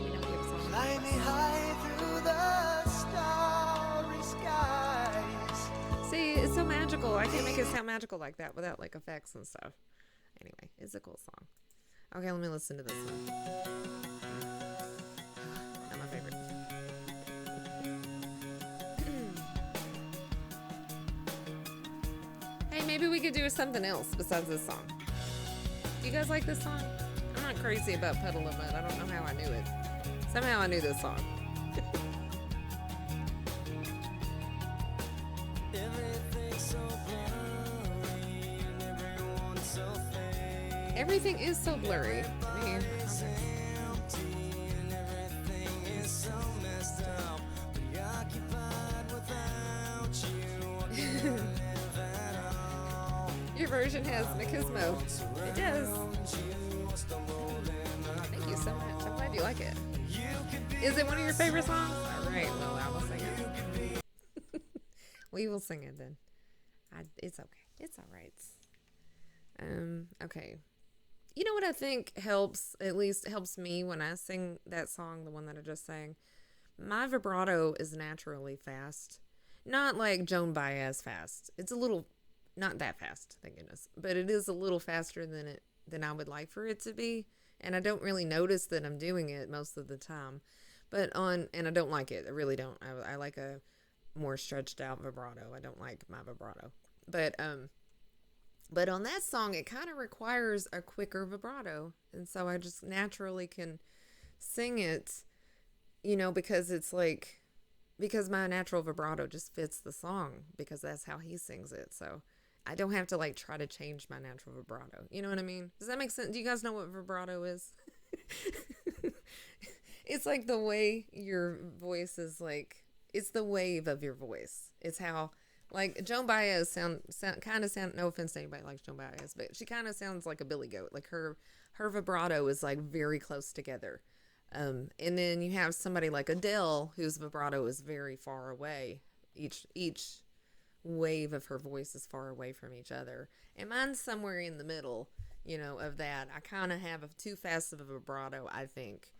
Speaker 2: know if you have a song.
Speaker 6: Fly me high through the starry skies.
Speaker 2: See, it's so magical. I can't make it sound magical like that without like effects and stuff. Anyway, it's a cool song. Okay, let me listen to this one. Not my favorite. Hey, maybe we could do something else besides this song. Do you guys like this song? I'm not crazy about Puddle of Mud. I don't know how I knew it. Somehow I knew this song. Everything is so blurry. I mean, your version has machismo. It does. Thank you so much. I'm glad you like it. Is it one of your favorite songs? All right, well, I will sing it. We will sing it then. It's okay. It's all right. Okay. You know what I think helps, at least helps me when I sing that song, the one that I just sang? My vibrato is naturally fast. Not like Joan Baez fast. It's a little, not that fast, thank goodness. But it is a little faster than I would like for it to be. And I don't really notice that I'm doing it most of the time. And I don't like it. I really don't. I like a more stretched out vibrato. I don't like my vibrato. But on that song, it kind of requires a quicker vibrato. And so I just naturally can sing it, because because my natural vibrato just fits the song because that's how he sings it. So I don't have to try to change my natural vibrato. You know what I mean? Does that make sense? Do you guys know what vibrato is? It's like the way your voice is it's the wave of your voice. It's how, Joan Baez kind of sound, no offense to anybody who likes Joan Baez, but she kind of sounds like a billy goat. Her vibrato is very close together. And then you have somebody like Adele whose vibrato is very far away. Each wave of her voice is far away from each other. And mine's somewhere in the middle, of that. I kind of have too fast of a vibrato, I think.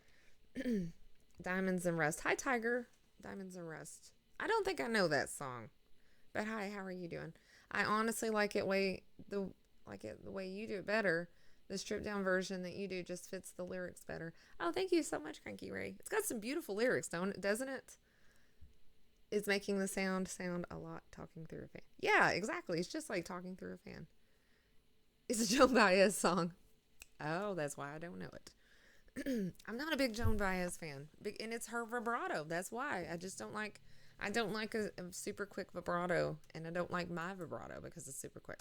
Speaker 2: Diamonds and Rust. Hi, Tiger. Diamonds and Rust. I don't think I know that song. But hi, how are you doing? I honestly like it the way you do it better. The stripped down version that you do just fits the lyrics better. Oh, thank you so much, Cranky Ray. It's got some beautiful lyrics, doesn't it? It's making the sound a lot talking through a fan. Yeah, exactly. It's just like talking through a fan. It's a Joan Baez song. Oh, that's why I don't know it. I'm not a big Joan Baez fan. And it's her vibrato. That's why. I don't like a super quick vibrato. And I don't like my vibrato because it's super quick.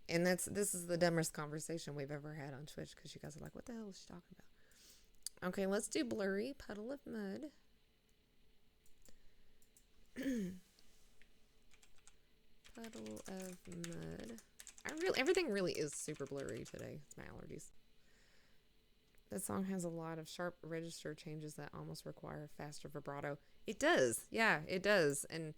Speaker 2: And this is the dumbest conversation we've ever had on Twitch because you guys are like, what the hell is she talking about? Okay, let's do Blurry, Puddle of Mud. Puddle of Mud. Everything really is super blurry today. It's my allergies. That song has a lot of sharp register changes that almost require faster vibrato. It does. Yeah, it does. And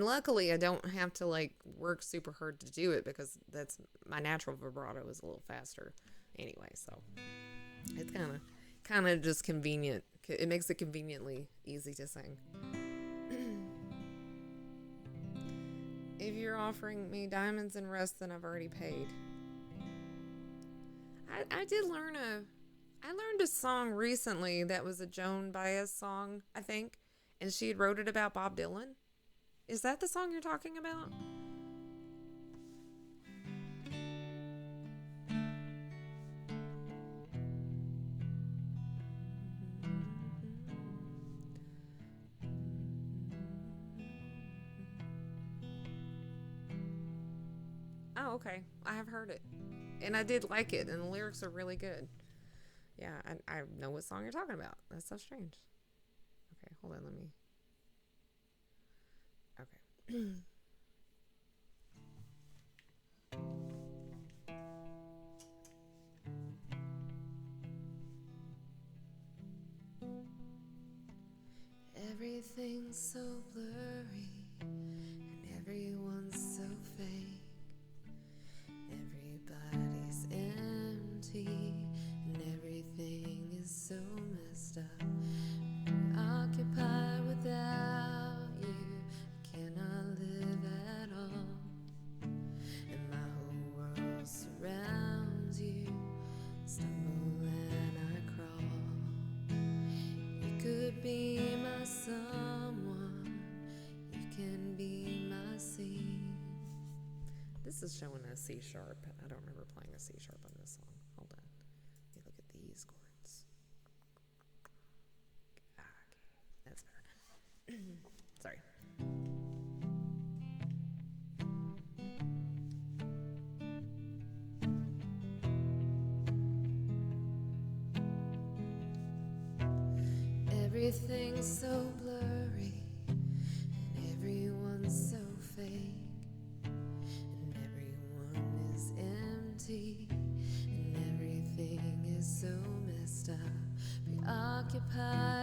Speaker 2: luckily I don't have to work super hard to do it because that's my natural vibrato is a little faster anyway. So it's kind of just convenient. It makes it conveniently easy to sing. If you're offering me Diamonds and Rust, then I've already paid. I learned a song recently that was a Joan Baez song, I think, and she had wrote it about Bob Dylan. Is that the song you're talking about? Oh, okay. I have heard it. And I did like it, and the lyrics are really good. Yeah, I know what song you're talking about. That's so strange. Okay, hold on, let me... Okay. Everything's so blurry, and everyone's so fake. Everybody's empty, and everything is so messed up. Occupied without you, I cannot live at all. And my whole world surrounds you, stumble and I crawl. You could be my someone, you can be my scene. This is showing a C sharp. I don't remember playing a C sharp on this song. Hold on. Let me look at these chords. Okay, that's better. Sorry. Everything's so blurry, and everyone's so fake. And everything is so messed up, preoccupied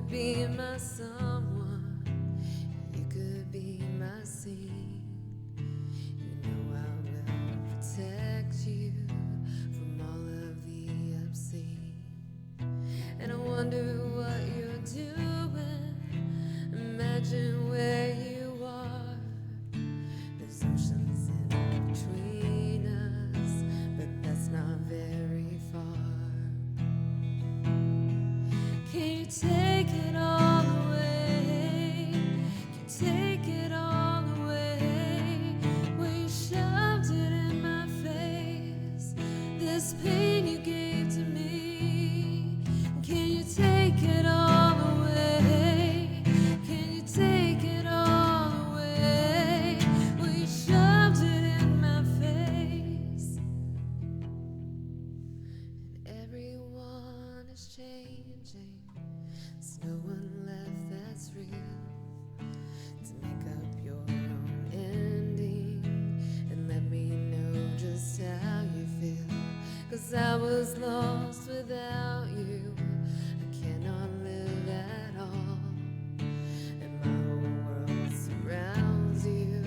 Speaker 4: could be my someone, you could be my scene. You know I will protect you from all of the obscene. And I wonder what you're doing. Imagine where you are. There's oceans in between us, but that's not very far. Can you take it all away? Can you take it all away? Well, you shoved it in my face, this pain you gave to me. Can you take it all away? Can you take it all away? Well, you shoved it in my face. And everyone is changing. There's no one left that's real to make up your own ending and let me know just how you feel. 'Cause I was lost without you. I cannot live at all. And my whole world surrounds you.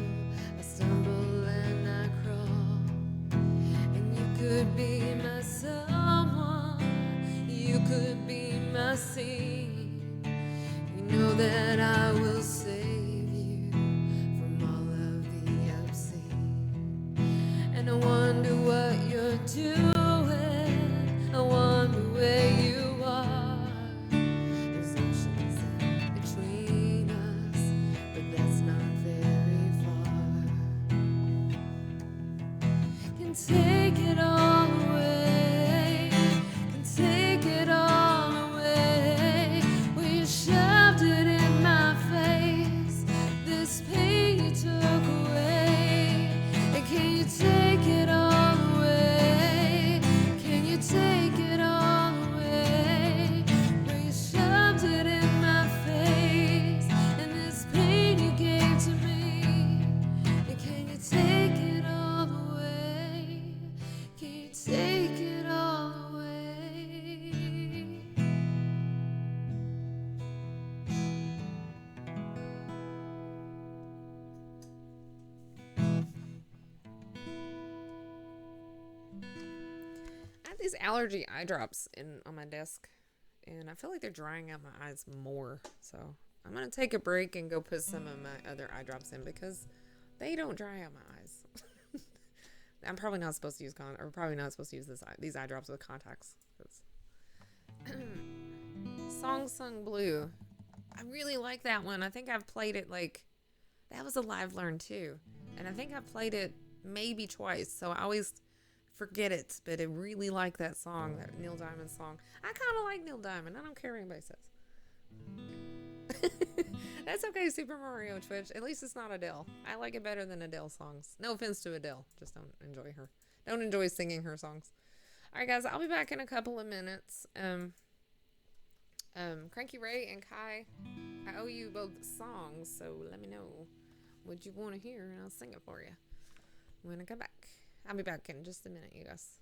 Speaker 4: I stumble and I crawl. And you could be my someone, you could be my scene. You know that I will save you from all of the obscene. And I wonder what you're doing. I wonder where you are. There's oceans in between us, but that's not very far. Can take it all away. Can take it all away. Well, you shoved it in my face, this pain you took away. And can you take it all away? Can you take it all away? Well, you shoved it in my face, and this pain you gave to me. And can you take it all away? Can you take it all away?
Speaker 2: I have these allergy eye drops on my desk, and I feel like they're drying out my eyes more. So I'm gonna take a break and go put some of my other eye drops in because they don't dry out my eyes. I'm probably not supposed to use these eye drops with contacts. 'Cause Song Sung Blue. I really like that one. I think I've played it that was a live learn too. And I think I've played it maybe twice. So I always forget it. But I really like that song, that Neil Diamond song. I kind of like Neil Diamond. I don't care what anybody says. That's okay, Super Mario Twitch. At least it's not Adele. I like it better than Adele songs. No offense to Adele. Just don't enjoy her. Don't enjoy singing her songs. Alright guys, I'll be back in a couple of minutes. Cranky Ray and Kai, I owe you both songs, so let me know what you want to hear and I'll sing it for you when I come back. I'll be back in just a minute, you guys.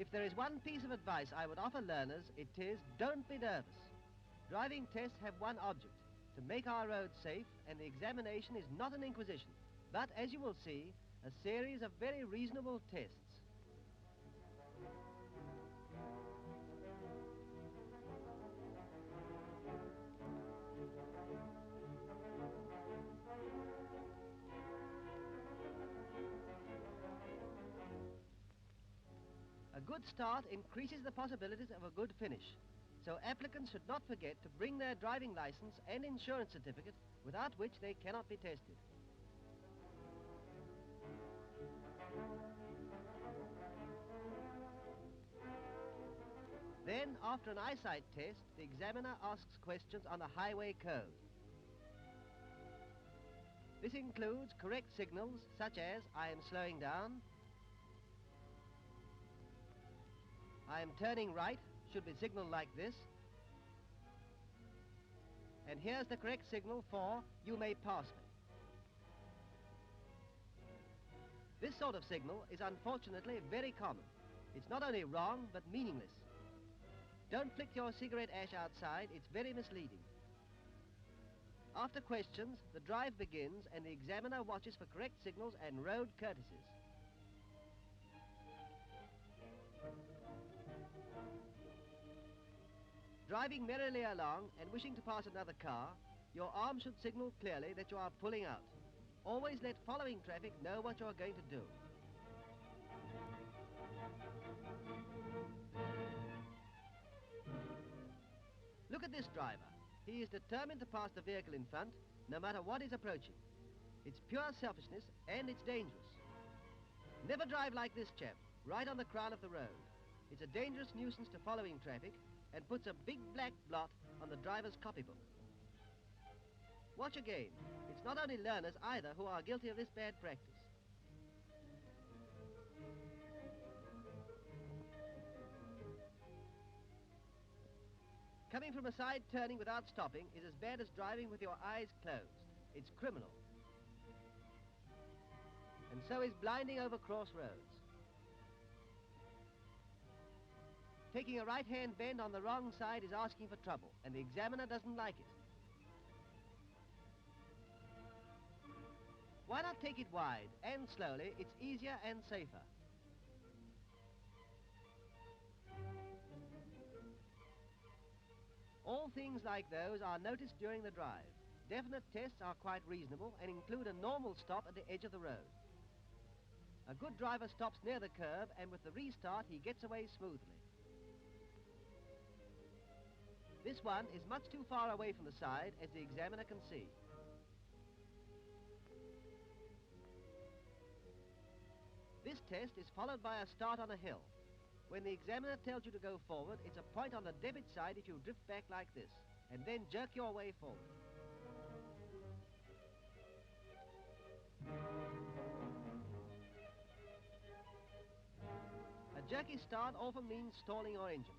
Speaker 5: If there is one piece of advice I would offer learners, it is don't be nervous. Driving tests have one object, to make our roads safe, and the examination is not an inquisition, but, as you will see, a series of very reasonable tests. A good start increases the possibilities of a good finish. So applicants should not forget to bring their driving license and insurance certificate, without which they cannot be tested. Then, after an eyesight test, the examiner asks questions on the highway code. This includes correct signals such as I am slowing down, I am turning right, should be signaled like this, and here's the correct signal for you may pass me. This sort of signal is unfortunately very common. It's not only wrong, but meaningless. Don't flick your cigarette ash outside, it's very misleading. After questions, the drive begins and the examiner watches for correct signals and road courtesies. Driving merrily along and wishing to pass another car, your arm should signal clearly that you are pulling out. Always let following traffic know what you are going to do. Look at this driver. He is determined to pass the vehicle in front, no matter what is approaching. It's pure selfishness and it's dangerous. Never drive like this chap, right on the crown of the road. It's a dangerous nuisance to following traffic and puts a big black blot on the driver's copybook. Watch again. It's not only learners either who are guilty of this bad practice. Coming from a side turning without stopping is as bad as driving with your eyes closed. It's criminal. And so is blinding over crossroads. Taking a right-hand bend on the wrong side is asking for trouble, and the examiner doesn't like it. Why not take it wide and slowly? It's easier and safer. All things like those are noticed during the drive. Definite tests are quite reasonable and include a normal stop at the edge of the road. A good driver stops near the curb, and with the restart he gets away smoothly. This one is much too far away from the side, as the examiner can see. This test is followed by a start on a hill. When the examiner tells you to go forward, it's a point on the debit side if you drift back like this, and then jerk your way forward. A jerky start often means stalling your engine.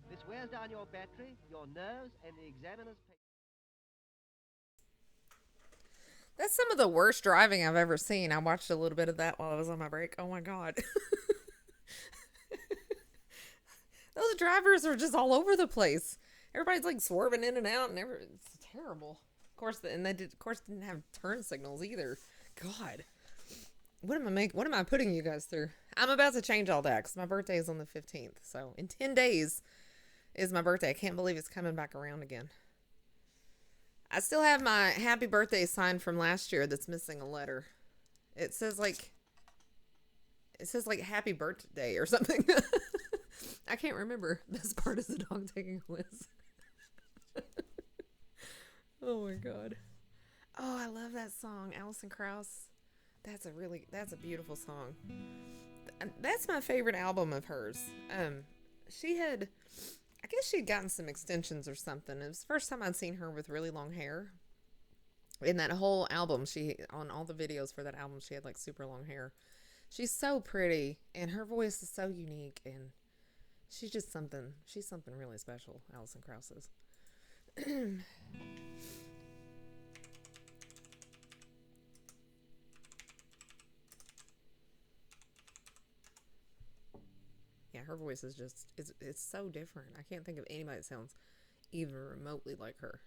Speaker 5: This wears down your battery, your nerves, and the examiner's patience.
Speaker 2: That's some of the worst driving I've ever seen. I watched a little bit of that while I was on my break. Oh my God. Those drivers are just all over the place. Everybody's like swerving in and out, and it's terrible. Of course, and they didn't have turn signals either. God, what am I putting you guys through? I'm about to change all that because my birthday is on the 15th. So in 10 days is my birthday. I can't believe it's coming back around again. I still have my happy birthday sign from last year that's missing a letter. It says like happy birthday or something. I can't remember. Best part is the dog taking a whiz. Oh my God. Oh, I love that song. Alison Krauss. That's a beautiful song. That's my favorite album of hers. I guess she'd gotten some extensions or something. It was the first time I'd seen her with really long hair. In that whole album, on all the videos for that album, she had like super long hair. She's so pretty, and her voice is so unique, and she's something really special, Alison Krauss is. Yeah, her voice is it's so different. I can't think of anybody that sounds even remotely like her.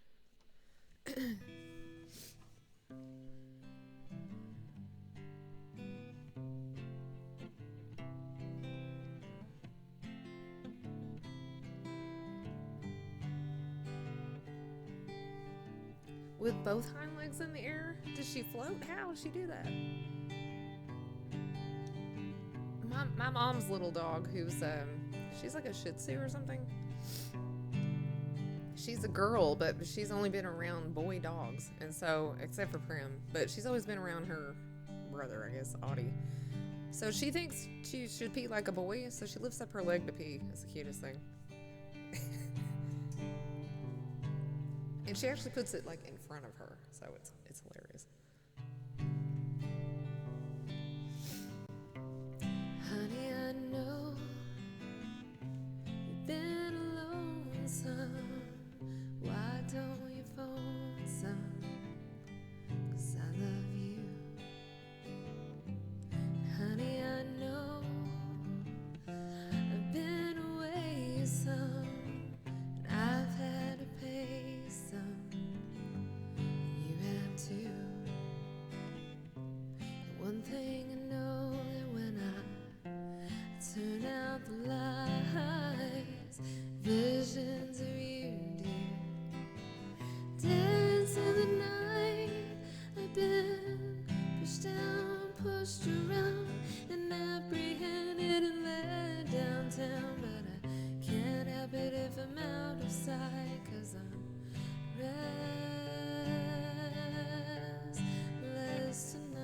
Speaker 2: With both hind legs in the air? Does she float? How does she do that? My mom's little dog, who's she's like a Shih Tzu or something. She's a girl, but she's only been around boy dogs, and so except for Prim, but she's always been around her brother, I guess, Audie. So she thinks she should pee like a boy, so she lifts up her leg to pee. It's the cutest thing. And she actually puts it like in front of her, so it's hilarious.
Speaker 4: Honey, I know you've been alone some. Why don't you phone some? 'Cause I love you. Honey, I know I've been away some, and I've had to pay some. You have too. The one thing I know that when I turn out the lights, visions of you, dear, dance in the night. I've been pushed down, pushed around, and apprehended and led downtown, but I can't help it if I'm out of sight, 'cause I'm restless tonight.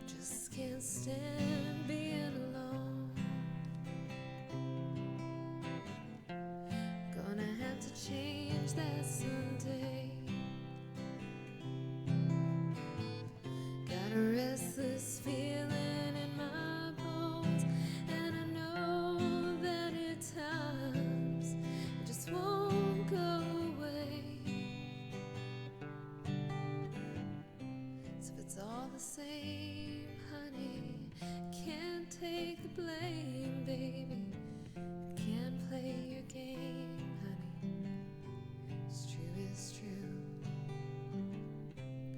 Speaker 4: Just can't stand being alone. Gonna have to change that someday. Got a restless feeling in my bones, and I know that at times it just won't go away. So if it's all the same, honey, can't take the blame, baby. Can't play your game, honey. It's true, it's true.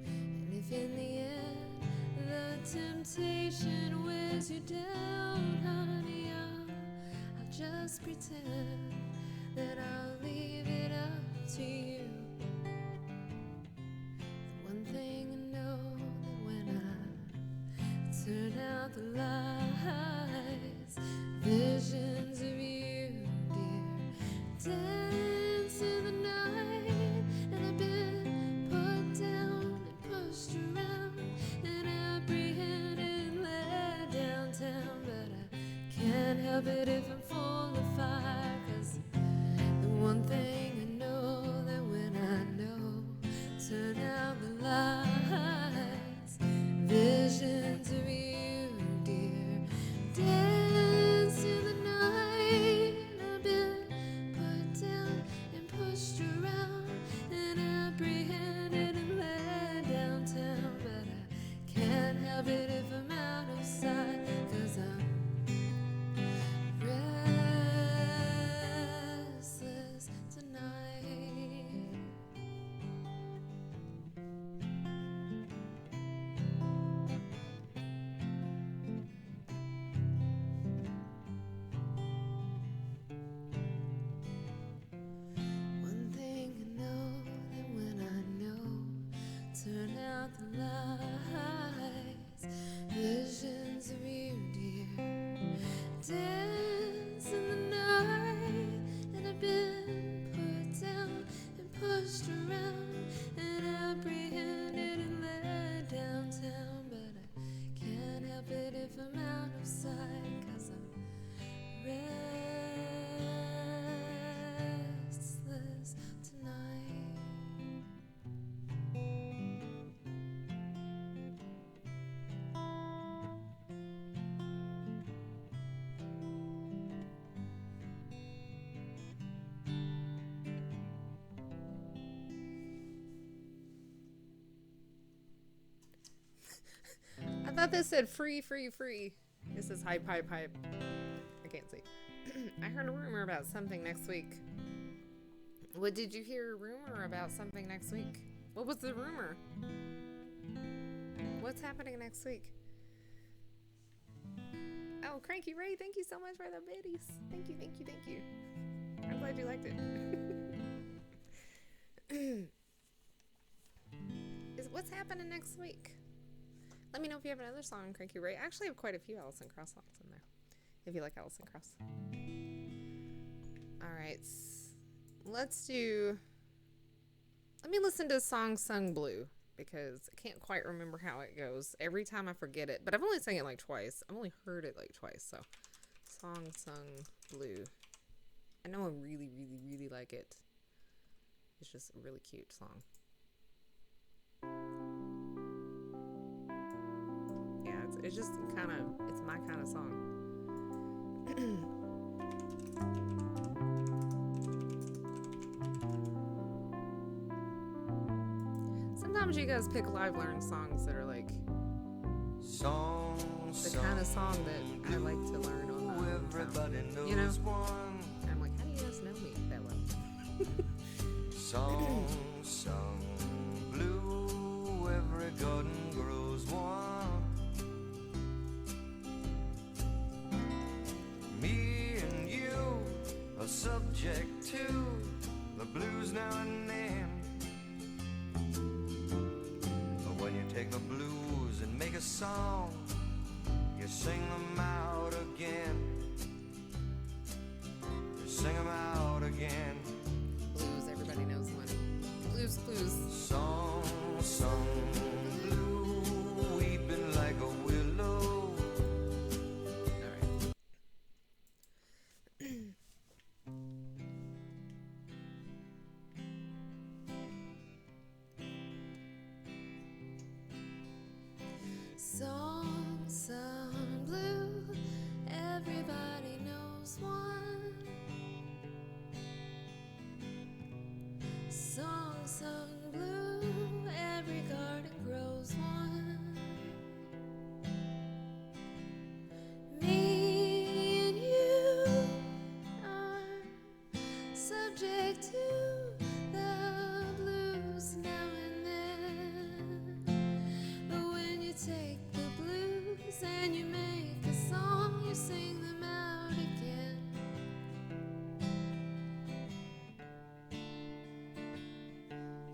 Speaker 4: And if in the end the temptation wears you down, honey, I'll just pretend that I'll leave it up to you. The one thing I know that when I turn out the lights, visions of you, dear, dance in the night, and I've been put down and pushed around, and apprehended and led downtown, but I can't help it if I'm full of fire, 'cause the one thing I know that when I know, turn out the lights, visions of you, dear, dance in the night, and I've been put down and pushed around, and apprehended and led downtown, but I can't help it if I'm out of sight, 'cause I'm restless tonight. One thing I know that when I know, turn out the lights, visions of you, dear, dance in the night, and I've been put down and pushed around, and apprehended and led downtown, but I can't help it if I'm out of sight, 'cause I'm restless tonight.
Speaker 2: I thought this said free, free, free. This is hype, hype, hype. I can't see. I heard a rumor about something next week. What did you hear? A rumor about something next week? What was the rumor? What's happening next week? Oh, Cranky Ray, thank you so much for the biddies. Thank you, thank you, thank you. I'm glad you liked it. What's happening next week? Let me know if you have another song on Cranky Ray. I actually have quite a few Alison Krauss songs in there, if you like Alison Krauss. All right. Let's do. Let me listen to a song sung blue because I can't quite remember how it goes. Every time I forget it, but I've only sang it like twice. I've only heard it like twice. So, song sung blue. I know I really, really, really like it. It's just a really cute song. Yeah, it's just kind of, it's my kind of song. Sometimes you guys pick live learn songs that are like the kind of song that I like to learn on my own time. You know? And I'm like, how do you guys know me that well?
Speaker 6: Song sung blue, every garden grows one. Me and you are subject to the blues now and then. But when you take the blues and make a song, you sing them out again. You sing them out again.
Speaker 2: Blues, everybody knows one. Blues Clues.
Speaker 6: Song sung blue, weeping like a willow.
Speaker 2: Alright.
Speaker 4: Song sung blue, everybody knows one. Song sung blue, every garden grows one. Me and you are subject to the blues now and then. But when you take the blues and you make a song, you sing them out again.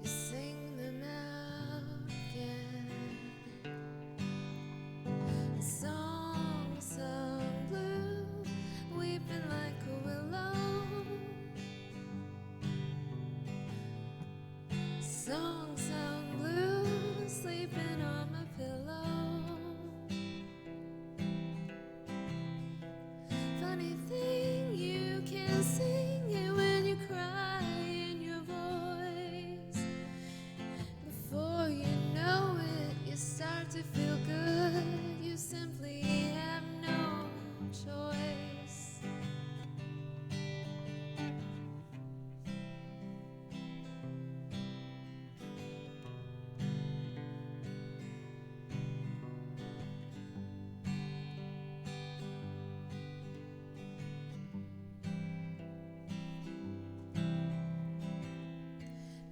Speaker 4: You sing them out again. Song sung blue, weeping like a willow. Song sung blue, sleeping on my pillow. Funny thing, you can sing it when you cry in your voice. Before you know it, you start to feel good. You simply have no choice.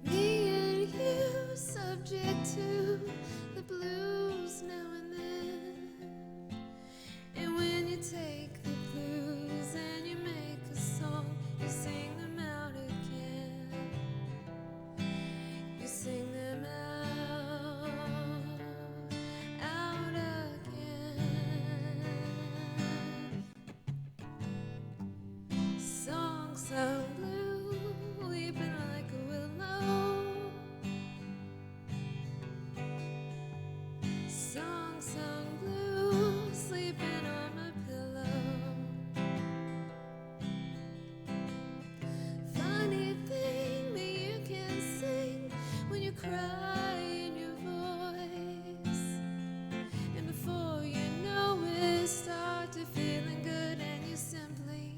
Speaker 4: Me and you subject to the blues now and then. And when you take the blues and you make a song, you sing them out again. You sing them out again. Song sung blue, weeping like a willow. Song sung blue, sleeping on my pillow. Funny thing that you can sing when you cry in your voice. And before you know it, start to feeling good, and you simply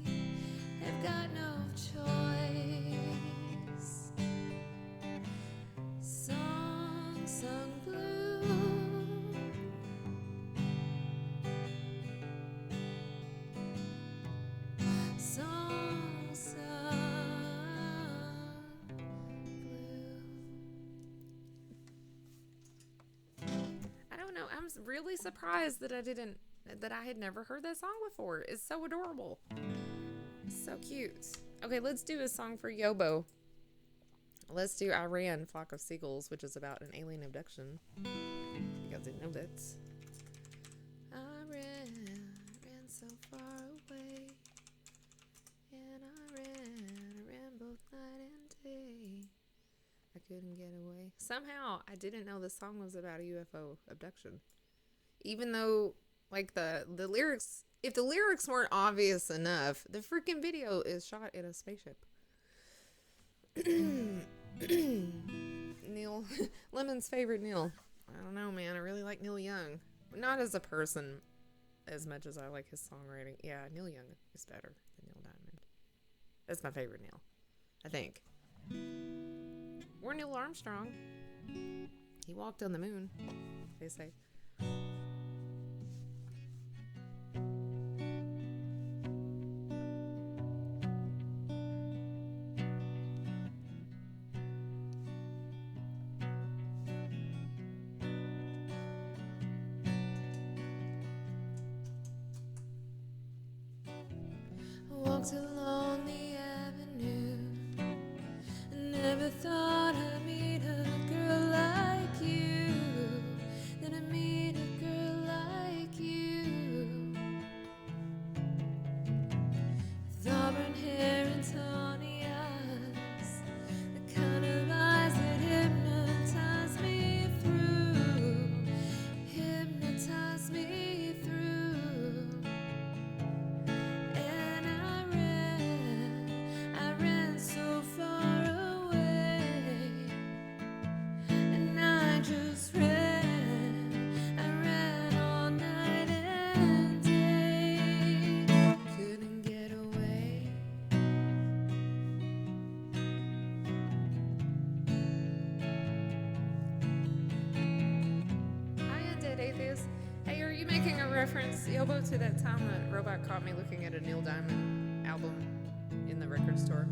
Speaker 4: have got no choice. Song sung blue. Song sung blue.
Speaker 2: I don't know. I'm really surprised that I had never heard that song before. It's so adorable. It's so cute. Okay, let's do a song for Yobo. Let's do Iran, Flock of Seagulls, which is about an alien abduction. You guys didn't know that. I ran so far away. And I ran both night and day. I couldn't get away. Somehow, I didn't know the song was about a UFO abduction. Even though, like, the lyrics, if the lyrics weren't obvious enough, the freaking video is shot in a spaceship. Neil, Lemon's favorite Neil. I don't know, man. I really like Neil Young. Not as a person as much as I like his songwriting. Yeah, Neil Young is better than Neil Diamond. That's my favorite Neil, I think. Or Neil Armstrong. He walked on the moon, they say.
Speaker 4: Walked along the avenue. Never thought I'd meet a girl like you. That I'd meet a girl like you. With auburn hair and tawny eyes, the kind of eyes that hypnotize me through. Hypnotize me through. And I ran so far away. And I just ran, I ran all night and day. Couldn't get away.
Speaker 2: Hi, Undead Atheist. Hey, are you making a reference, Yobo, to that time that Robot caught me looking at a Neil Diamond album in the record store?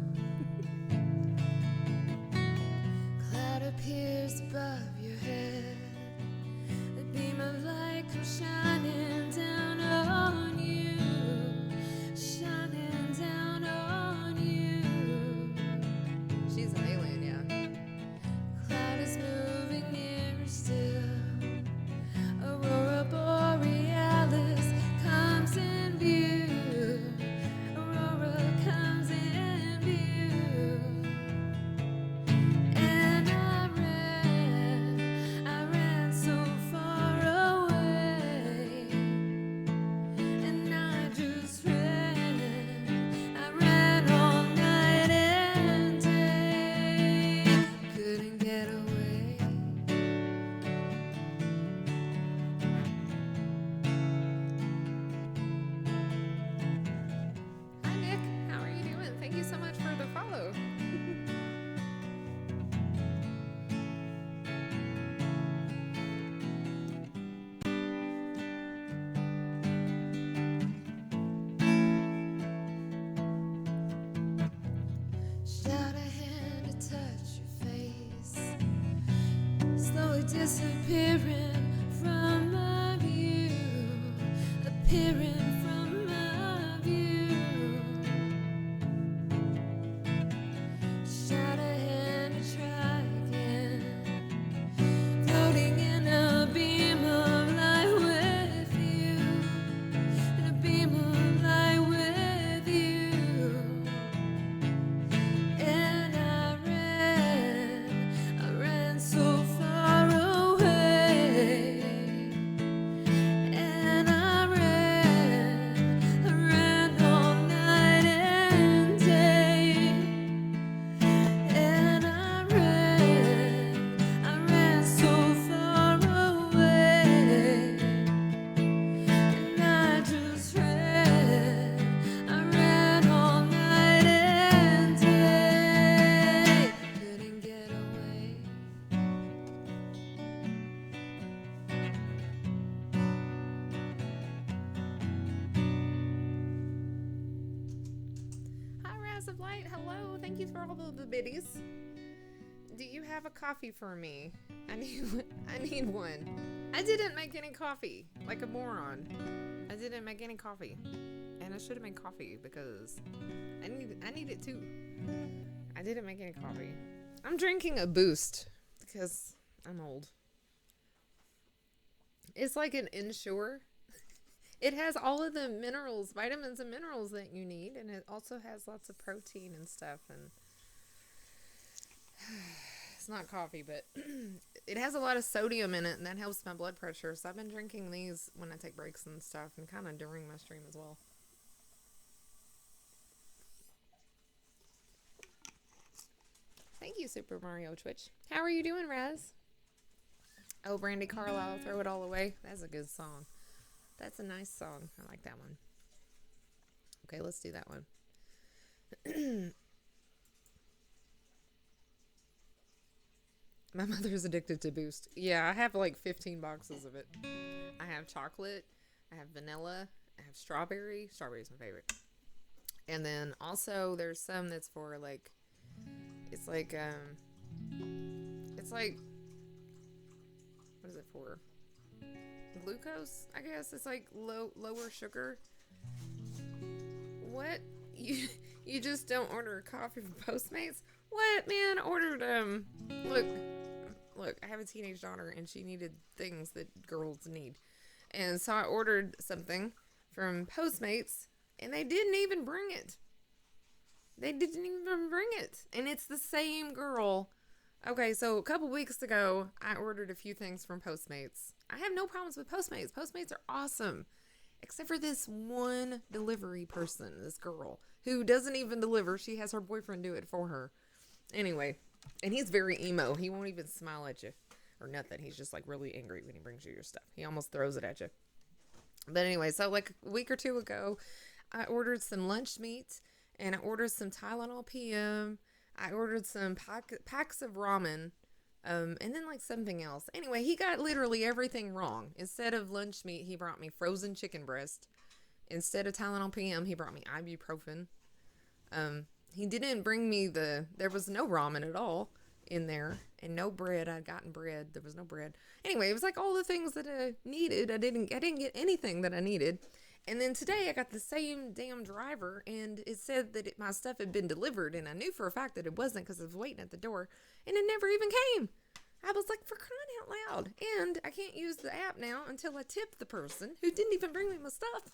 Speaker 4: Cloud appears above your head. The beam of light comes shining down on you. Shining down on you.
Speaker 2: She's an alien, yeah.
Speaker 4: Cloud is moving nearer still. Aurora Borealis comes in view. Aurora comes in view. And I ran so far away. And I just ran, I ran all night and day. Couldn't get away.
Speaker 2: Hi, Nick. How are you doing? Thank you so much for the follow.
Speaker 4: Shout a hand to touch your face, slowly disappearing from my view, appearing from my view. Shout a hand to try again, floating in a beam of light with you, in a beam of light with you. And I ran so far away. And I ran all night and day. And I ran so far away. And I just ran, I ran all night and day. Couldn't get away.
Speaker 2: Hi, Raz of Light. Hello. Thank you for all the biddies. Do you have a coffee for me? I need one. I didn't make any coffee, like a moron. I didn't make any coffee, and I should have made coffee because I need it too. I didn't make any coffee. I'm drinking a Boost because I'm old. It's like an Ensure. It has all of the minerals, vitamins and minerals that you need, and it also has lots of protein and stuff. And It's not coffee, but it has a lot of sodium in it, and that helps my blood pressure. So I've been drinking these when I take breaks and stuff, and kind of during my stream as well. Thank you, Super Mario Twitch. How are you doing, Raz? Oh, Brandy Carlisle, Throw It All Away. That's a good song. That's a nice song. I like that one. Okay, let's do that one. My mother's addicted to Boost. Yeah, I have like 15 boxes of it. I have chocolate, I have vanilla, I have strawberry. Strawberry's my favorite. And then also there's some that's for like, it's like, what is it for? Glucose, I guess. It's like lower sugar. What? You just don't order a coffee from Postmates? What, man? I ordered, look, I have a teenage daughter and she needed things that girls need. And so I ordered something from Postmates and they didn't even bring it. They didn't even bring it. And it's the same girl. Okay, so a couple weeks ago, I ordered a few things from Postmates. I have no problems with Postmates. Postmates are awesome. Except for this one delivery person, this girl, who doesn't even deliver. She has her boyfriend do it for her. Anyway, and he's very emo. He won't even smile at you or nothing. He's just like really angry when he brings you your stuff. He almost throws it at you. But anyway, so like a week or two ago, I ordered some lunch meat and I ordered some Tylenol PM. I ordered some packs of ramen, and then like something else. Anyway, he got literally everything wrong. Instead of lunch meat, he brought me frozen chicken breast. Instead of Tylenol PM, he brought me ibuprofen. He didn't bring me there was no ramen at all in there, and no bread. I'd gotten bread. There was no bread. Anyway, it was like all the things that I needed. I didn't get anything that I needed. And then today I got the same damn driver and it said that my stuff had been delivered, and I knew for a fact that it wasn't because I was waiting at the door and it never even came. I was like, for crying out loud. And I can't use the app now until I tip the person who didn't even bring me my stuff.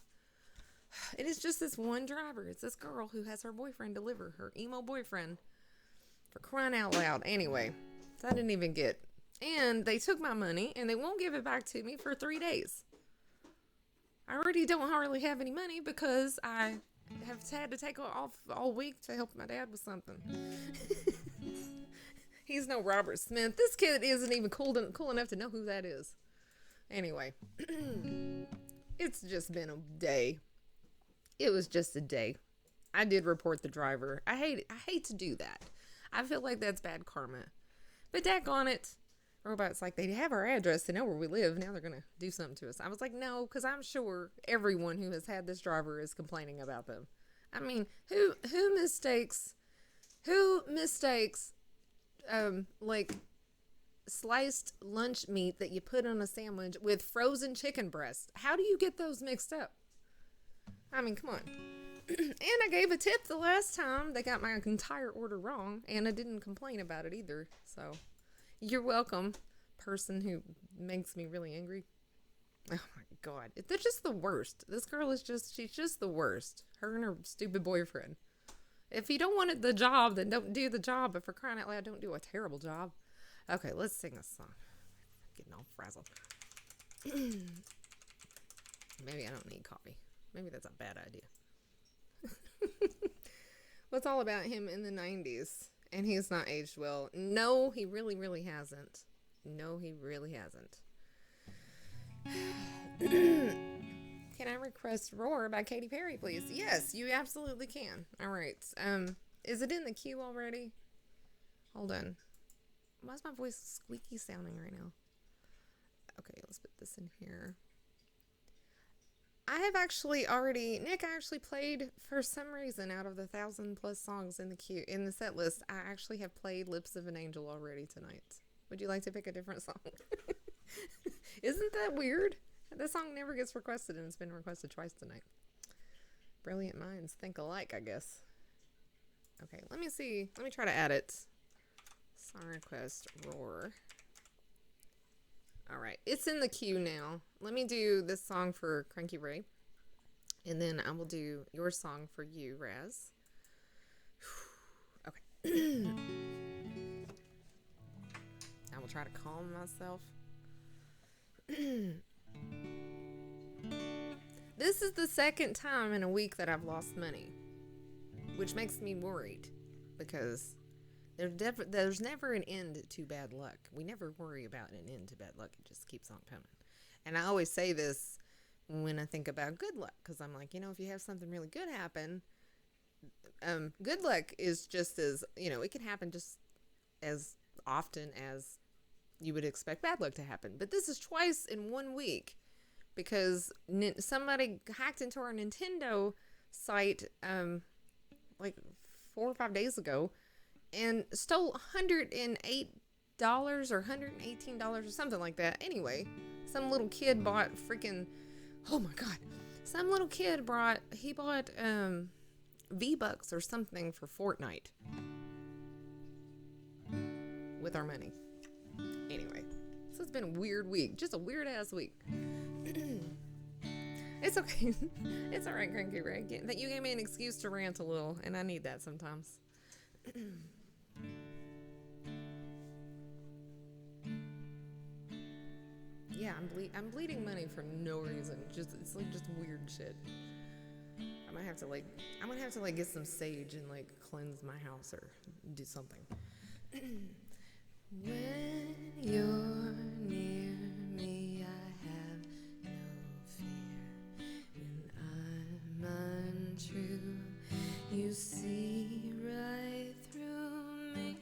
Speaker 2: It is just this one driver. It's this girl who has her boyfriend deliver, her emo boyfriend, for crying out loud. Anyway, so I didn't even get. And they took my money and they won't give it back to me for 3 days. I already don't hardly have any money because I have had to take off all week to help my dad with something. He's no Robert Smith. This kid isn't even cool enough to know who that is. Anyway, it's just been a day. It was just a day. I did report the driver. I hate to do that. I feel like that's bad karma. But daggone it. Robots like, they have our address, they know where we live, now they're gonna do something to us. I was like, no, because I'm sure everyone who has had this driver is complaining about them. I mean, who mistakes like sliced lunch meat that you put on a sandwich with frozen chicken breast? How do you get those mixed up? I mean, come on. And I gave a tip the last time. They got my entire order wrong, and I didn't complain about it either, so you're welcome, person who makes me really angry. Oh my God. They're just the worst. This girl she's just the worst. Her and her stupid boyfriend. If you don't want the job, then don't do the job. But for crying out loud, don't do a terrible job. Okay, let's sing a song. I'm getting all frazzled. Maybe I don't need coffee. Maybe that's a bad idea. What's all about him in the 90s? And he's not aged well. No, he really, really hasn't. No, he really hasn't. Can I request Roar by Katy Perry, please? Yes, you absolutely can. All right. Is it in the queue already? Hold on. Why is my voice squeaky sounding right now? Okay, let's put this in here. I have actually already, Nick, I actually played, for some reason, out of the 1,000+ songs in the queue, in the set list, I actually have played Lips of an Angel already tonight. Would you like to pick a different song? Isn't that weird? This song never gets requested, and it's been requested twice tonight. Brilliant minds think alike, I guess. Okay, let me see. Let me try to add it. Song request, Roar. Alright, it's in the queue now. Let me do this song for Cranky Ray. And then I will do your song for you, Raz. Okay. will try to calm myself. This is the second time in a week that I've lost money, which makes me worried because there's never an end to bad luck. We never worry about an end to bad luck. It just keeps on coming. And I always say this when I think about good luck, because I'm like, if you have something really good happen, good luck is just as, it can happen just as often as you would expect bad luck to happen. But this is twice in 1 week because somebody hacked into our Nintendo site like 4 or 5 days ago and stole $108 or $118 or something like that. Anyway, some little kid bought freaking, oh my God, some little kid bought V-Bucks or something for Fortnite with our money. Anyway, so it's been a weird week, just a weird ass week. It's okay. It's all right, Cranky Ray. That you gave me an excuse to rant a little, and I need that sometimes. Yeah, I'm bleeding money for no reason. It's like just weird shit. I'm gonna have to get some sage and like cleanse my house or do something. When you're near me, I have no fear. When I'm untrue, you see right through me.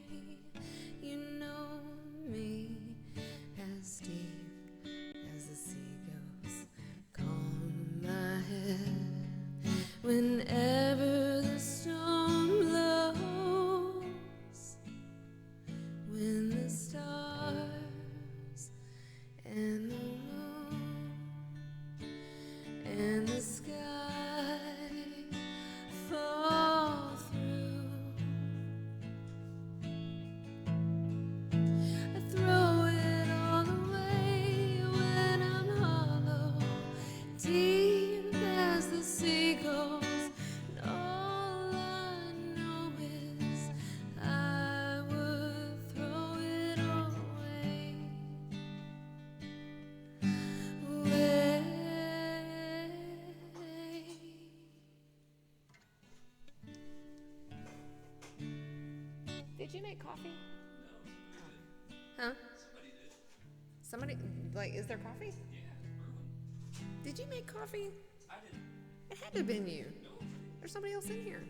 Speaker 2: You know me as deep as the sea goes. Calm my head whenever the storm blows. When the stars and the moon and the sky fall through, I throw it all away when I'm hollow, deep as the sea goes. And all I know is I would throw it away. Did you make coffee? No. Huh? Somebody like, is there coffee? Yeah, brewing. Did you make coffee? I didn't. It had to have been you. No. There's somebody else in here.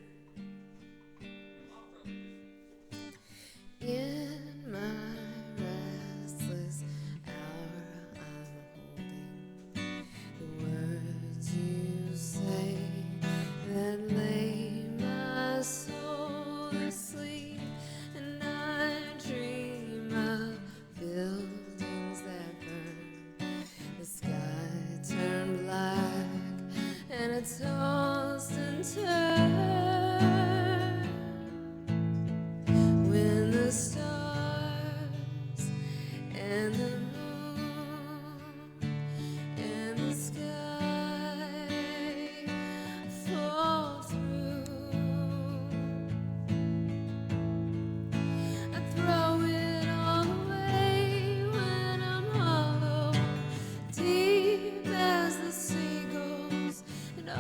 Speaker 2: In my restless hour, I'm holding the words you say that lay my soul asleep, and I dream of buildings that burn, the sky turned black, and it tossed and turned. When the stars and the moon and the sky fall through, I throw it all away when I'm hollow, deep as the sea goes, and all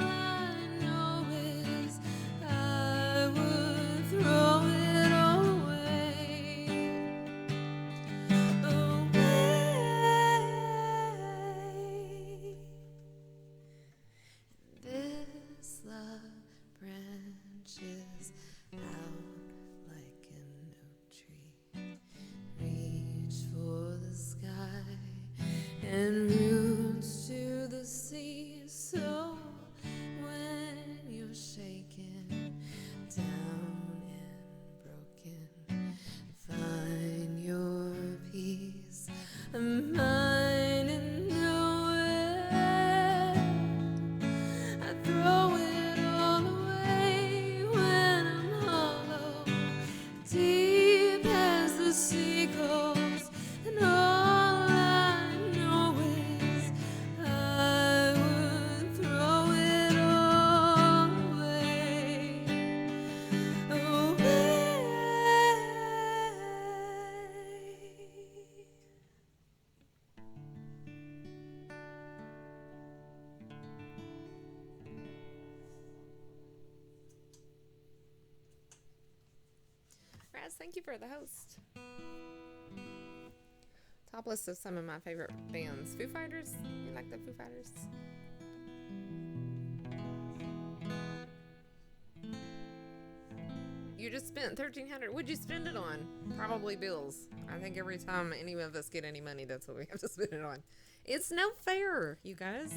Speaker 2: I know thank you for the host. Top list of some of my favorite bands. Foo Fighters. You like the Foo Fighters? You just spent $1,300. What'd you spend it on? Probably bills. I think every time any of us get any money, that's what we have to spend it on. It's no fair, you guys.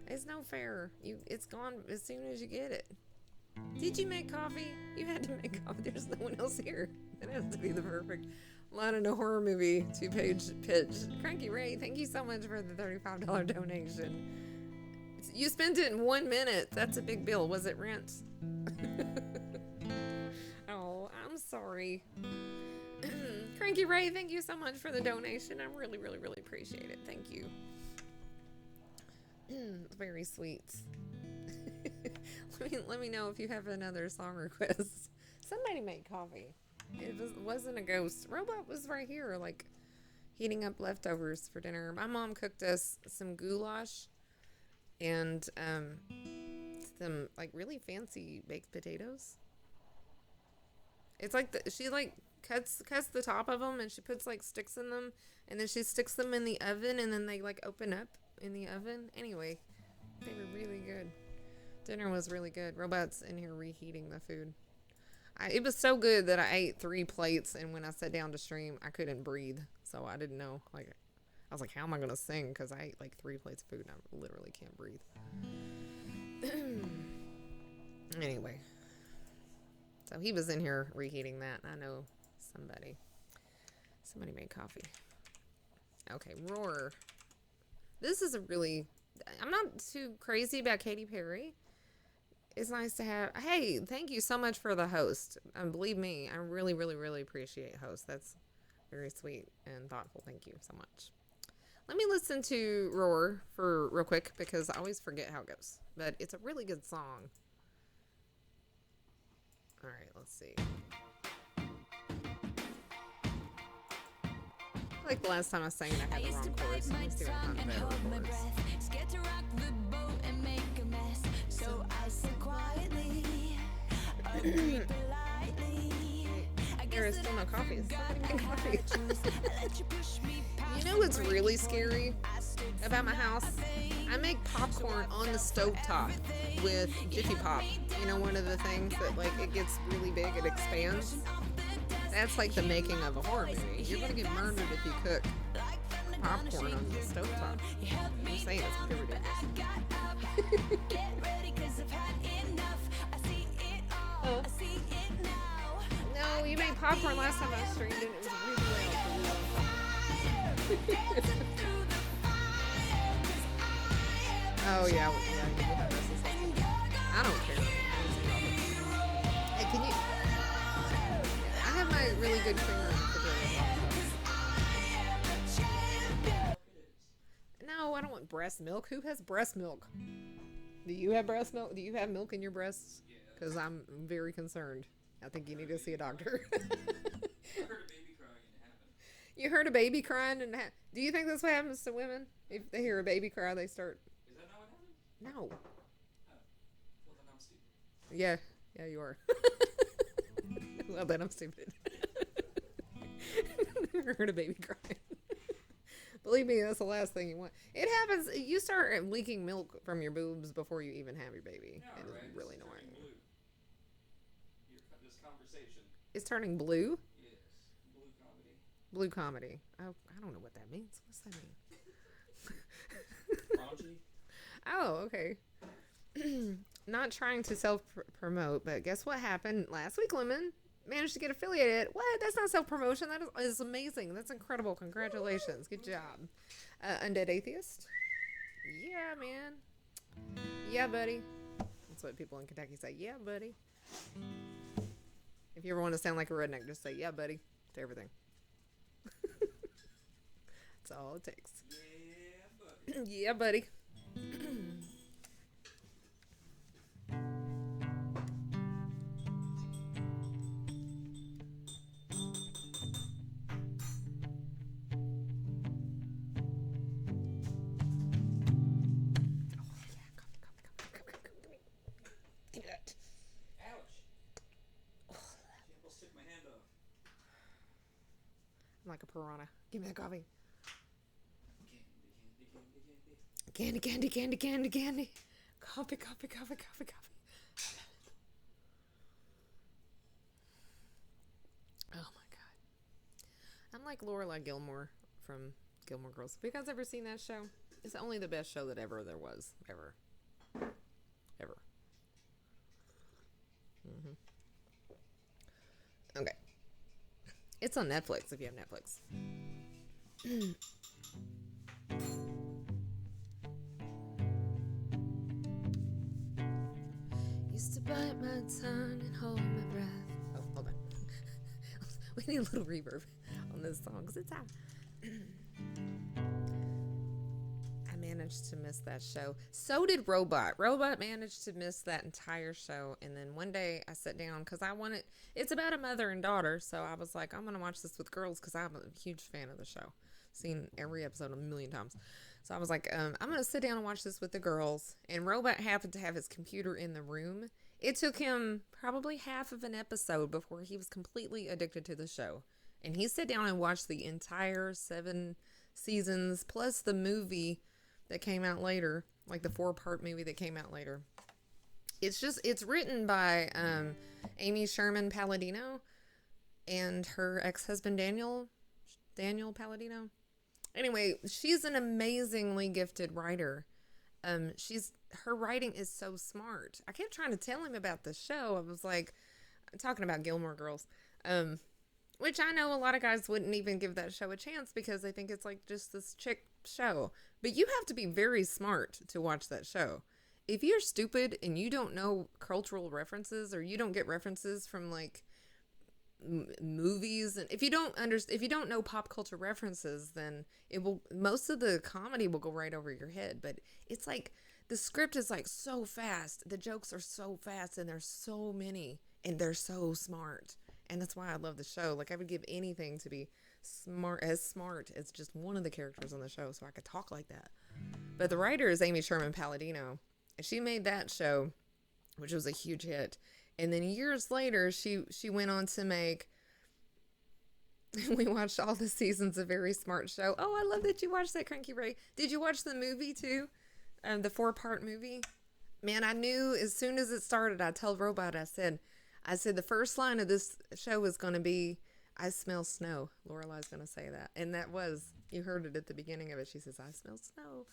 Speaker 2: It's no fair. It's gone as soon as you get it. Did you make coffee? You had to make coffee. There's no one else here. It has to be the perfect line in a horror movie 2-page pitch. Cranky Ray, thank you so much for the $35 donation. You spent it in 1 minute. That's a big bill. Was it rent? Oh, I'm sorry. Cranky Ray, thank you so much for the donation. I really, really, really appreciate it. Thank you. Very sweet. Let me know if you have another song request. Somebody made coffee. It wasn't a ghost. Robot was right here, like, heating up leftovers for dinner. My mom cooked us some goulash and some, like, really fancy baked potatoes. It's like she like cuts the top of them and she puts like sticks in them and then she sticks them in the oven and then they like open up in the oven. Anyway, they were really good. Dinner was really good. Robot's in here reheating the food. It was so good that I ate 3 plates, and when I sat down to stream, I couldn't breathe. So I didn't know. Like, I was like, how am I going to sing? Because I ate like 3 plates of food, and I literally can't breathe. Anyway. So he was in here reheating that. I know somebody made coffee. Okay, Roar. This is I'm not too crazy about Katy Perry. It's nice to have. Hey, thank you so much for the host. Believe me, I really, really, really appreciate host. That's very sweet and thoughtful. Thank you so much. Let me listen to Roar for real quick because I always forget how it goes. But it's a really good song. All right, let's see. Like the last time I sang it, I had the wrong chords. Let me see what I'm better chords.
Speaker 4: Scared to rock the boat and make a mess, so I sit quietly, agreed politely.
Speaker 2: There is still no coffee. It's not even coffee. You know what's really scary about my house? I make popcorn on the stovetop with Jiffy Pop. You know, one of the things that, like, it gets really big, it expands. That's like the making of a horror movie. You're gonna get murdered if you cook popcorn on the stovetop. I'm saying it's pretty ridiculous. No, you made popcorn last time I streamed and it was really loud. Oh yeah, you will have this. I don't care. Hey, can you? I have my really good finger in the refrigerator. No, I don't want breast milk. Who has breast milk? Do you have breast milk? Do you have milk in your breasts? Because I'm very concerned. I think you need to see a doctor.
Speaker 7: I heard a baby crying and it happened.
Speaker 2: You heard a baby crying and do you think that's what happens to women? If they hear a baby cry, they start.
Speaker 7: Is that not what happened?
Speaker 2: No.
Speaker 7: Well, then I'm stupid.
Speaker 2: Yeah, you are. Well, then I'm stupid. Never heard a baby crying. Believe me, that's the last thing you want. It happens. You start leaking milk from your boobs before you even have your baby.
Speaker 7: Yeah,
Speaker 2: It is
Speaker 7: right.
Speaker 2: really
Speaker 7: It's
Speaker 2: annoying.
Speaker 7: turning blue. This conversation.
Speaker 2: It's turning blue?
Speaker 7: Yes. Blue comedy.
Speaker 2: Blue comedy. Oh, I don't know what that means. What's that mean?
Speaker 7: Raunchy.
Speaker 2: Oh, okay. Not trying to self-promote, but guess what happened last week, Lemon? Managed to get affiliated. What? That's not self-promotion. That is amazing. That's incredible. Congratulations. Good job. Undead Atheist? Yeah, man. Yeah, buddy. That's what people in Kentucky say. Yeah, buddy. If you ever want to sound like a redneck, just say, yeah, buddy, to everything. That's all it takes.
Speaker 7: Yeah, buddy.
Speaker 2: Yeah, buddy.
Speaker 7: Ouch. I almost took my hand off.
Speaker 2: like a piranha. Give me that coffee.
Speaker 7: Candy, candy, candy, candy, candy.
Speaker 2: Candy, candy, candy, candy, candy. Coffee, coffee, coffee, coffee, coffee. Oh my god. I'm like Lorelai Gilmore from Gilmore Girls. Have you guys ever seen that show? It's only the best show that ever there was. Ever. Ever. Okay. It's on Netflix if you have Netflix. Used to bite my tongue and hold my breath. Oh, hold on. We need a little reverb on this song because it's out. I managed to miss that show. So did Robot. Robot managed to miss that entire show. And then one day I sat down because it's about a mother and daughter. So I was like, I'm going to watch this with girls because I'm a huge fan of the show. Seen every episode a million times. So I was like, I'm going to sit down and watch this with the girls. And Robot happened to have his computer in the room. It took him probably half of an episode before he was completely addicted to the show. And he sat down and watched the entire 7 seasons plus the movie that came out later, like the 4-part movie that came out later. It's written by Amy Sherman Palladino and her ex-husband Daniel Palladino. Anyway, she's an amazingly gifted writer. Her writing is so smart. I kept trying to tell him about the show. I was like, talking about Gilmore Girls, which I know a lot of guys wouldn't even give that show a chance because they think it's like just this chick show. But you have to be very smart to watch that show. If you're stupid and you don't know cultural references or you don't get references from like movies, and if you don't know pop culture references, then most of the comedy will go right over your head. But it's like the script is like so fast, the jokes are so fast, and there's so many, and they're so smart, and that's why I love the show. Like I would give anything to be smart as just one of the characters on the show so I could talk like that. But the writer is Amy Sherman Palladino, and she made that show, which was a huge hit. And then years later, she went on to make, we watched all the seasons of Very Smart Show. Oh, I love that you watched that, Cranky Ray. Did you watch the movie too? The 4-part movie? Man, I knew as soon as it started, I told Robot, I said the first line of this show is going to be, I smell snow. Lorelai's going to say that. And that was, you heard it at the beginning of it. She says, I smell snow.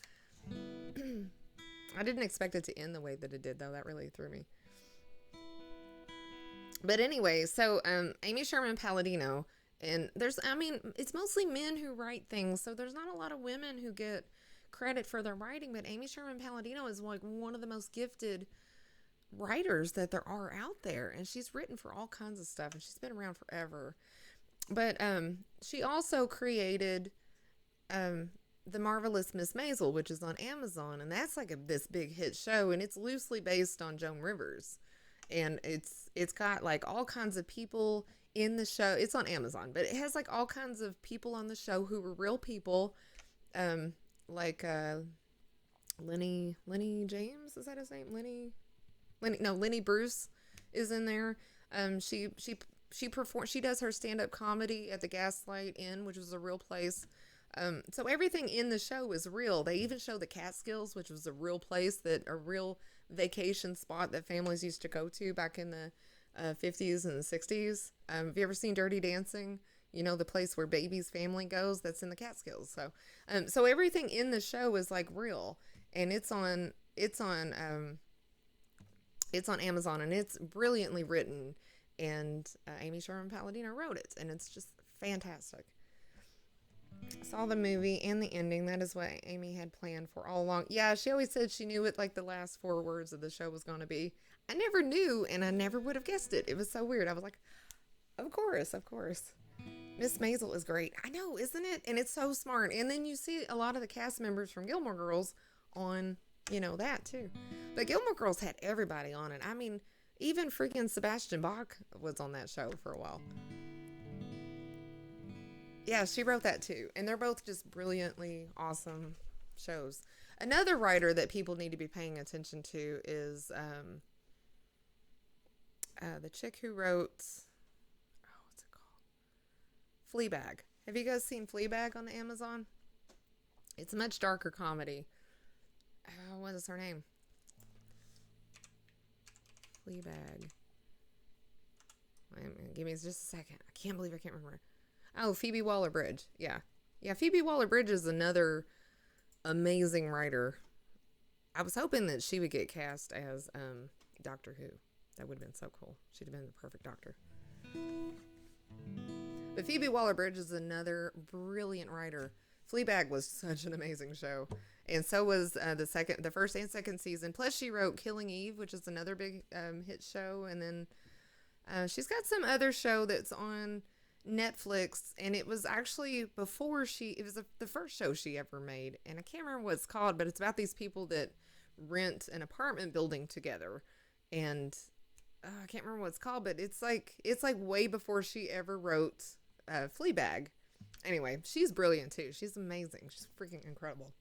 Speaker 2: I didn't expect it to end the way that it did, though. That really threw me. But anyway, so Amy Sherman Palladino, and it's mostly men who write things, so there's not a lot of women who get credit for their writing, but Amy Sherman Palladino is like one of the most gifted writers that there are out there, and she's written for all kinds of stuff, and she's been around forever. But she also created The Marvelous Miss Maisel, which is on Amazon, and that's like this big hit show, and it's loosely based on Joan Rivers. And it's got like all kinds of people in the show. It's on Amazon, but it has like all kinds of people on the show who were real people. Like Lenny James, is that his name? Lenny Bruce is in there. She does her stand-up comedy at the Gaslight Inn, which was a real place. So everything in the show is real. They even show the Catskills, which was a real place, a real vacation spot that families used to go to back in the 50s and 60s. Have you ever seen Dirty Dancing? You know, the place where Baby's family goes, that's in the Catskills. So everything in the show is like real, and it's on Amazon, and it's brilliantly written, and Amy Sherman Palladino wrote it, and it's just fantastic. Saw the movie and the ending. That is what Amy had planned for all along. Yeah, she always said she knew what like the last 4 words of the show was going to be. I never knew, and I never would have guessed it. It was so weird. I was like, of course. Miss Maisel is great. I know, isn't it? And it's so smart. And then you see a lot of the cast members from Gilmore Girls on, that too. But Gilmore Girls had everybody on it. I mean, even freaking Sebastian Bach was on that show for a while. Yeah, she wrote that too. And they're both just brilliantly awesome shows. Another writer that people need to be paying attention to is the chick who wrote, what's it called? Fleabag. Have you guys seen Fleabag on the Amazon? It's a much darker comedy. What is her name? Fleabag. Wait a minute, give me just a second. I can't believe I can't remember. Oh, Phoebe Waller-Bridge. Yeah. Yeah, Phoebe Waller-Bridge is another amazing writer. I was hoping that she would get cast as Doctor Who. That would have been so cool. She'd have been the perfect doctor. But Phoebe Waller-Bridge is another brilliant writer. Fleabag was such an amazing show, and so was the first and second season. Plus, she wrote Killing Eve, which is another big hit show, and then she's got some other show that's on Netflix, and it was actually before it was the first show she ever made, and I can't remember what it's called, but it's about these people that rent an apartment building together, and I can't remember what it's called, but it's like way before she ever wrote Fleabag. Anyway, she's brilliant too. She's amazing. She's freaking incredible.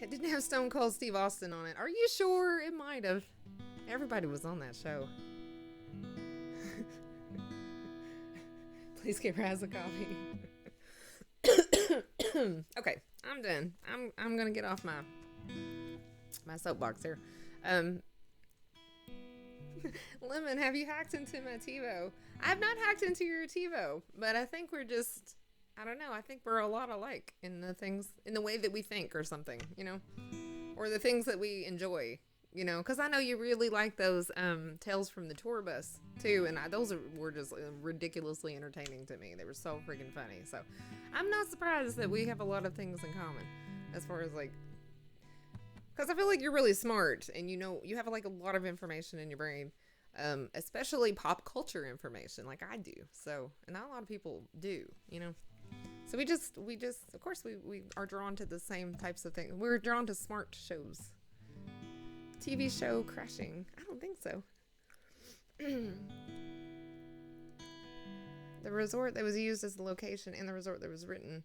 Speaker 2: It didn't have Stone Cold Steve Austin on it. Are you sure? It might have. Everybody was on that show. Please give Raz a coffee. Okay, I'm done. I'm gonna get off my soapbox here. Lemon, have you hacked into my TiVo? I've not hacked into your TiVo, but I think we're just, I don't know, I think we're a lot alike in the way that we think or something, you know, or the things that we enjoy, you know, because I know you really like those Tales from the Tour Bus too, and those were just ridiculously entertaining to me. They were so freaking funny, so I'm not surprised that we have a lot of things in common as far as like, because I feel like you're really smart and you know you have like a lot of information in your brain, especially pop culture information like I do. So, and not a lot of people do, you know. So we just of course we are drawn to the same types of things. We're drawn to smart shows. TV show Crashing. I don't think so. The resort that was used as the location and the resort that was written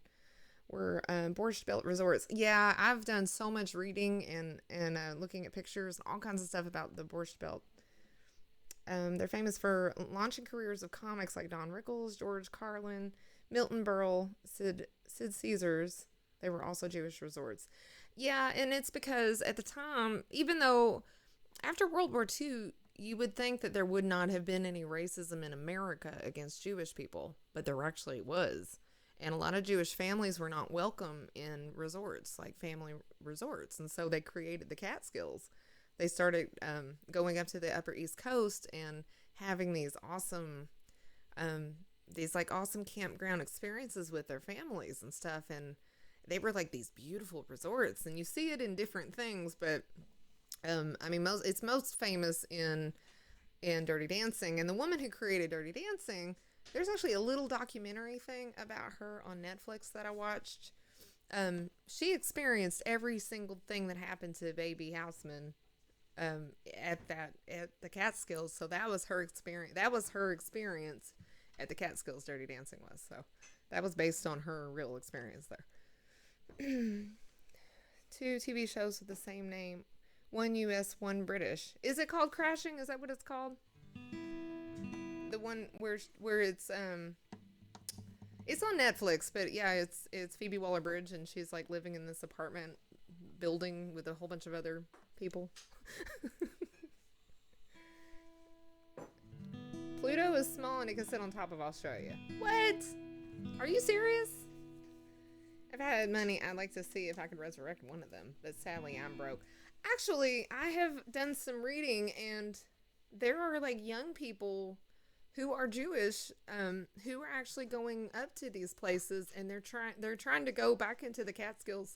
Speaker 2: were Borscht Belt resorts. Yeah, I've done so much reading and looking at pictures and all kinds of stuff about the Borscht Belt. They're famous for launching careers of comics like Don Rickles, George Carlin, Milton Berle, Sid Caesars. They were also Jewish resorts. Yeah, and it's because at the time, even though after World War II, you would think that there would not have been any racism in America against Jewish people, but there actually was. And a lot of Jewish families were not welcome in resorts, like family resorts. And so they created the Catskills. They started going up to the Upper East Coast and having these awesome campground experiences with their families and stuff. And they were like these beautiful resorts. And you see it in different things, but I mean, it's most famous in Dirty Dancing. And the woman who created Dirty Dancing, there's actually a little documentary thing about her on Netflix that I watched. She experienced every single thing that happened to Baby Houseman at the Catskills. So that was her experience. That was her experience at the Catskills. Dirty Dancing was. So that was based on her real experience there. 2 TV shows with the same name. 1 US, 1 British. Is it called Crashing? Is that what it's called? The one where it's on Netflix, but yeah, it's Phoebe Waller-Bridge and she's like living in this apartment building with a whole bunch of other people. Pluto is small and it can sit on top of Australia. What? Are you serious? If I had money, I'd like to see if I could resurrect one of them, but sadly I'm broke. Actually, I have done some reading and there are like young people who are Jewish, who are actually going up to these places, and they're trying to go back into the Catskills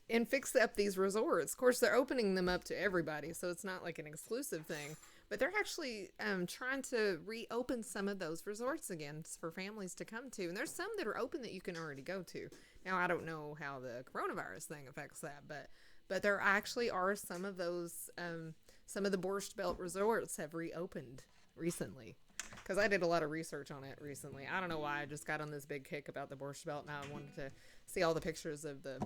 Speaker 2: and fix up these resorts. Of course, they're opening them up to everybody, so it's not like an exclusive thing. But they're actually trying to reopen some of those resorts again for families to come to. And there's some that are open that you can already go to. Now, I don't know how the coronavirus thing affects that, but there actually are some of those, some of the Borscht Belt resorts have reopened recently. Because I did a lot of research on it recently. I don't know why. I just got on this big kick about the Borscht Belt. Now I wanted to see all the pictures of the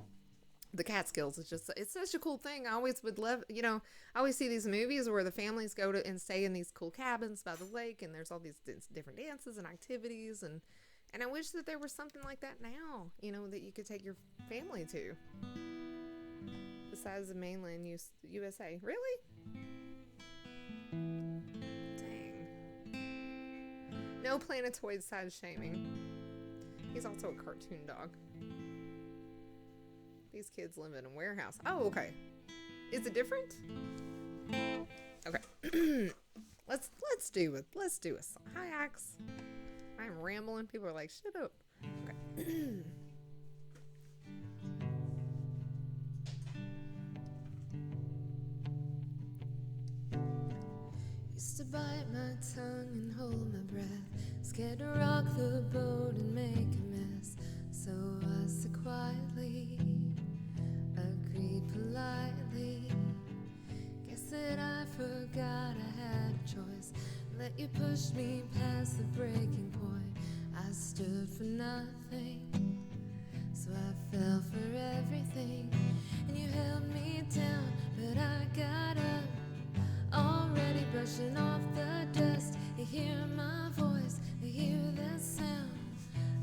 Speaker 2: Catskills. It's such a cool thing. I always would love, you know, I always see these movies where the families go to and stay in these cool cabins by the lake, and there's all these different dances and activities, and And I wish that there was something like that now, you know, that you could take your family to. Besides the mainland USA. Really? Dang. No planetoid size shaming. He's also a cartoon dog. These kids live in a warehouse. Oh, okay. Is it different? Okay. let's do a song. Hi, Axe. I'm rambling. People are like, shut up. Okay.
Speaker 4: Used to bite my tongue and hold my breath, scared to rock the boat and make a mess. So I said quietly, agreed politely. Guess that I forgot I had a choice. Let you push me past the breaking point. I stood for nothing, so I fell for everything. And you held me down, but I got up, already brushing off the dust. You hear my voice, you hear that sound,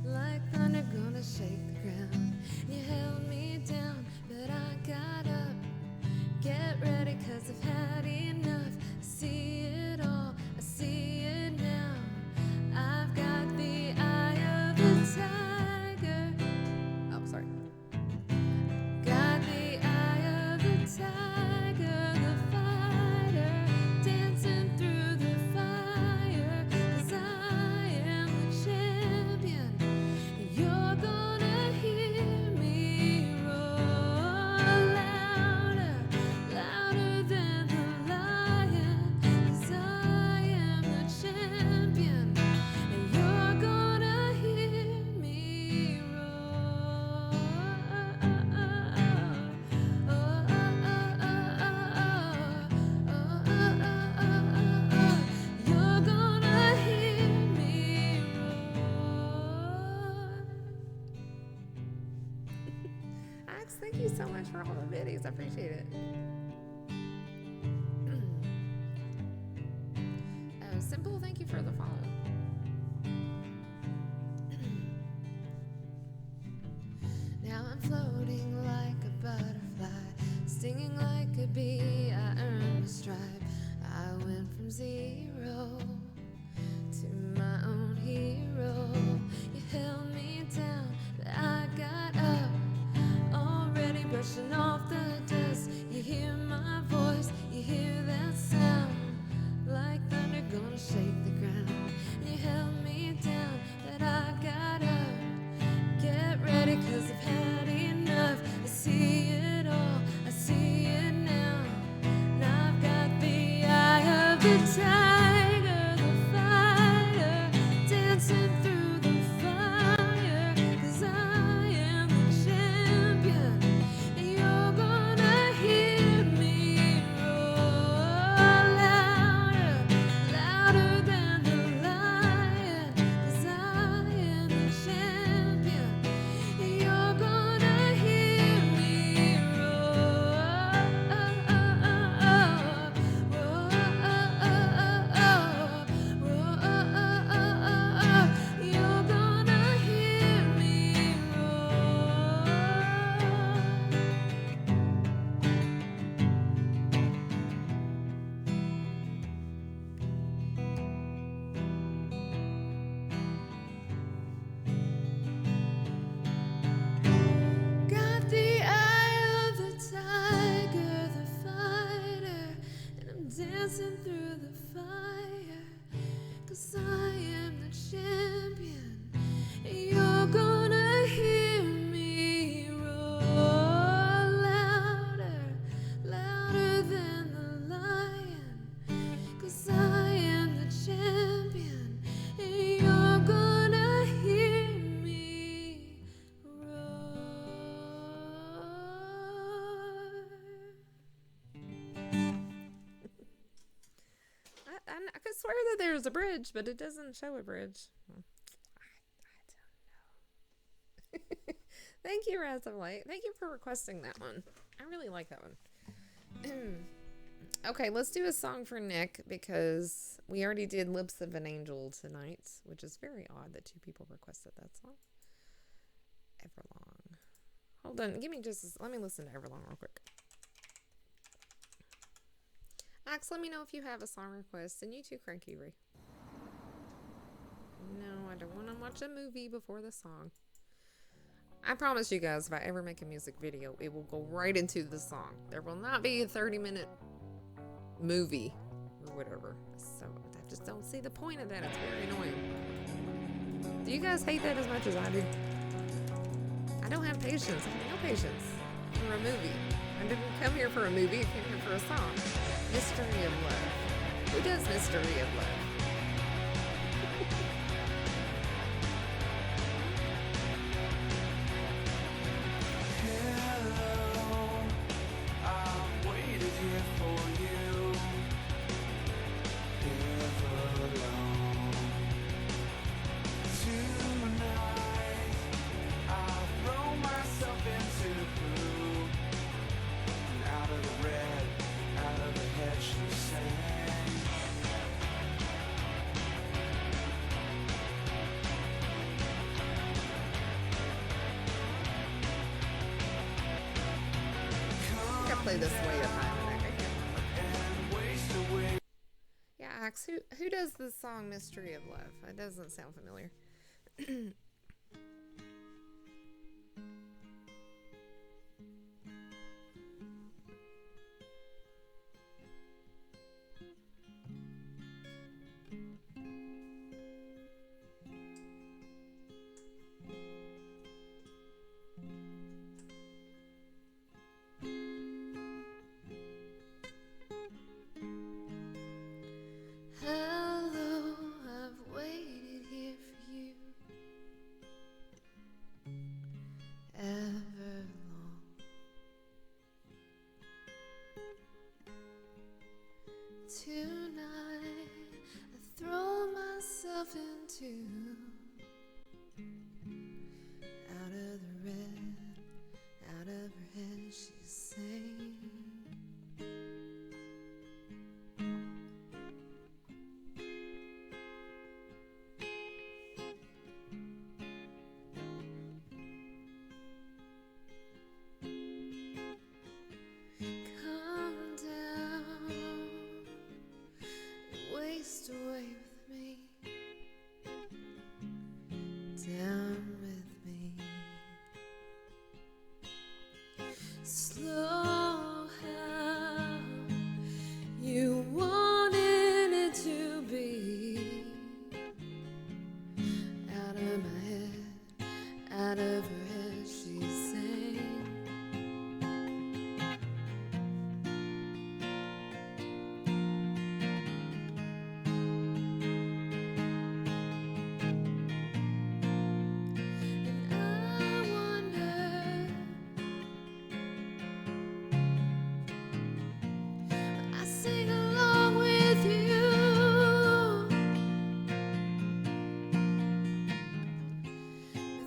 Speaker 4: like thunder gonna shake the ground. You held me down, but I got up. Get ready, 'cause I've had enough. I see it all, I see it now. I've got the eye of a tiger.
Speaker 2: Oh, sorry.
Speaker 4: Got the eye of a tiger, the fighter, dancing through the fire. 'Cause I am the champion. You're gonna hear me roar louder, louder than the lion. 'Cause I am the champion. And you're gonna hear me roar. You're gonna hear me roar.
Speaker 2: Axe, thank you so much for all the biddies. I appreciate it. Simple, thank you for the follow.
Speaker 4: Now I'm floating like a butterfly, stinging like a bee. I earned a stripe. I went from zero to my own hero. You held me down, but I got up, already brushing off the dust. You hear my voice, you hear that sound, like thunder gonna shake the ground. You held me down, but I got up. Get ready, 'cause I've had enough. I see it all, I see it now. Now I've got the eye of the tiger, the fighter, dancing through the fire. 'Cause I am the champion. And you're gonna hear me roar louder, louder than the lion. 'Cause I am the champion. And you're gonna hear me roar, roar, roar. You're gonna hear me roar. Got the eye of the tiger, the fighter, and I'm dancing through the fire. 'Cause I am the champion. And you're gonna hear me roar louder, louder than the lion. 'Cause I am the champion. And you're gonna hear me roar.
Speaker 2: I could swear that there's a bridge, but it doesn't show a bridge. I don't know. Thank you, Raz of Light. Thank you for requesting that one. I really like that one. Okay, let's do a song for Nick because we already did Lips of an Angel tonight, which is very odd that 2 people requested that song. Everlong. Hold on, let me listen to Everlong real quick. Max, let me know if you have a song request, and you too, Cranky Ray. No, I don't want to watch a movie before the song. I promise you guys, if I ever make a music video, it will go right into the song. There will not be a 30-minute movie or whatever. So I just don't see the point of that. It's very annoying. Do you guys hate that as much as I do? I don't have patience. I have no patience for a movie. I didn't come here for a movie. I came here for a song. Mystery of Love. Who does Mystery of Love? Play this way up high. Yeah, Axe, who does the song Mystery of Love? It doesn't sound familiar.
Speaker 4: Hello, I've waited here for you ever long. Tonight, I throw myself into out of the red, out of her head, she's saying. Come down and waste away with me, down with me. Slow how you wanted it to be. Out of my head, out of her head, she's saying. And I wonder, I sing along with you.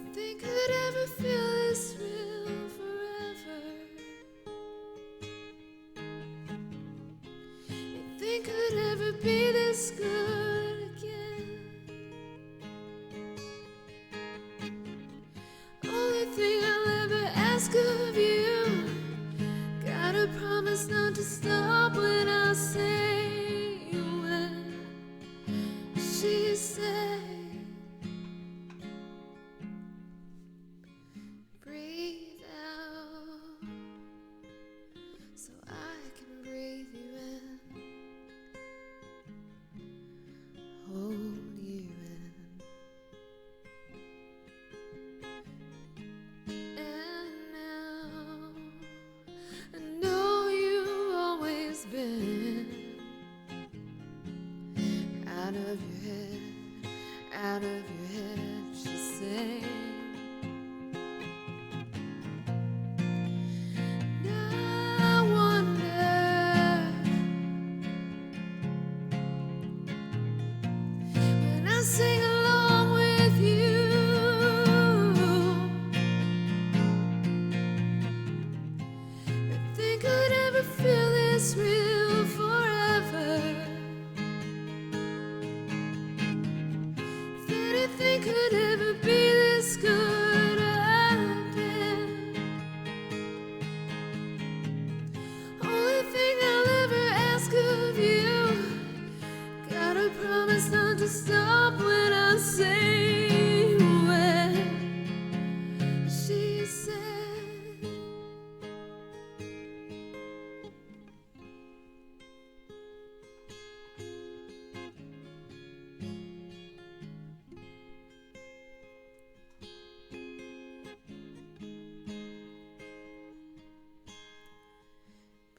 Speaker 4: Nothing could ever feel this real forever. Nothing could ever be this good again. Only thing I'll ever ask of you, gotta promise not to stop when I say when she said, breathe out so I can breathe you in, hold you in. And now I know you've always been out of your head, out of your head, she's saying. And I wonder, when I sing along with you, nothing could ever feel this real stop when I say when she said.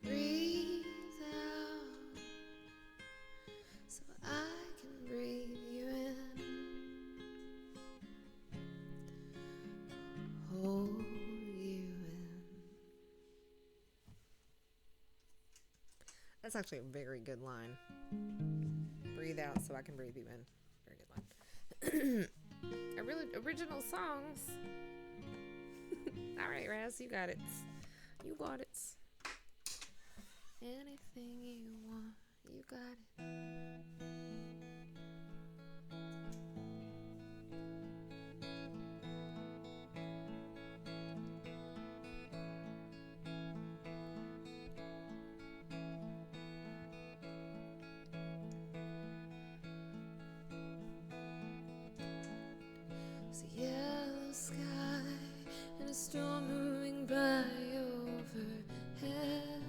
Speaker 4: Breathe out so I can breathe you in. Hold you in.
Speaker 2: That's actually a very good line. Breathe out so I can breathe you in. Very good line. Original songs. All right, Raz, you got it. You got it. Anything you want, you got it.
Speaker 4: It's a yellow sky and a storm moving by overhead.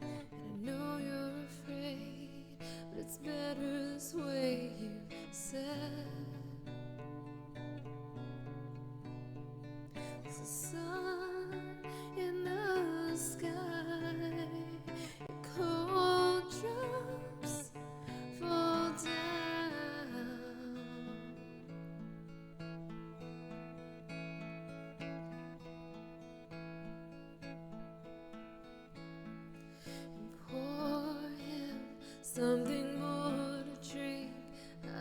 Speaker 4: And I know you're afraid, but it's better this way, you said. There's a sun in the sky, cold drops fall down. And pour him something more to drink.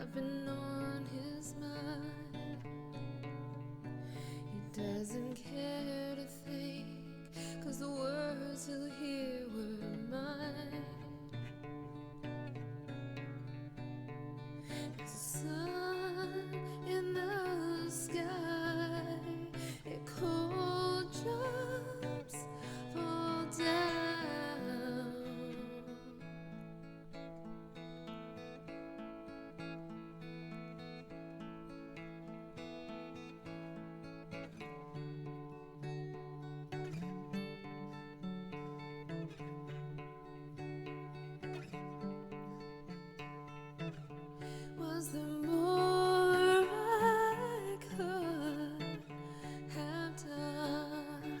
Speaker 4: I've been on his mind. He doesn't care to think, 'cause the words he'll hear were mine. There's a sun in the sky, and cold drops fall down. Was there more I could have done?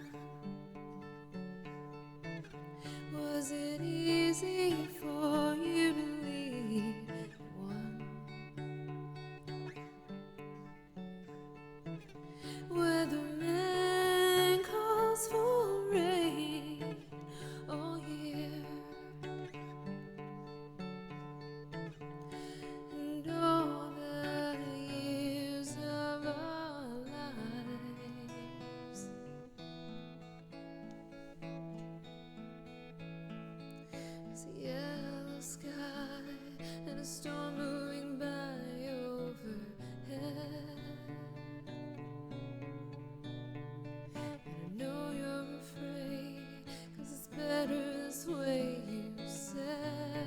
Speaker 4: Was it easy for you to leave one where the man calls for rain all year? And all the years of our lives. It's a yellow sky and a storm moving by overhead. And I know you're afraid, 'cause it's better this way, you said.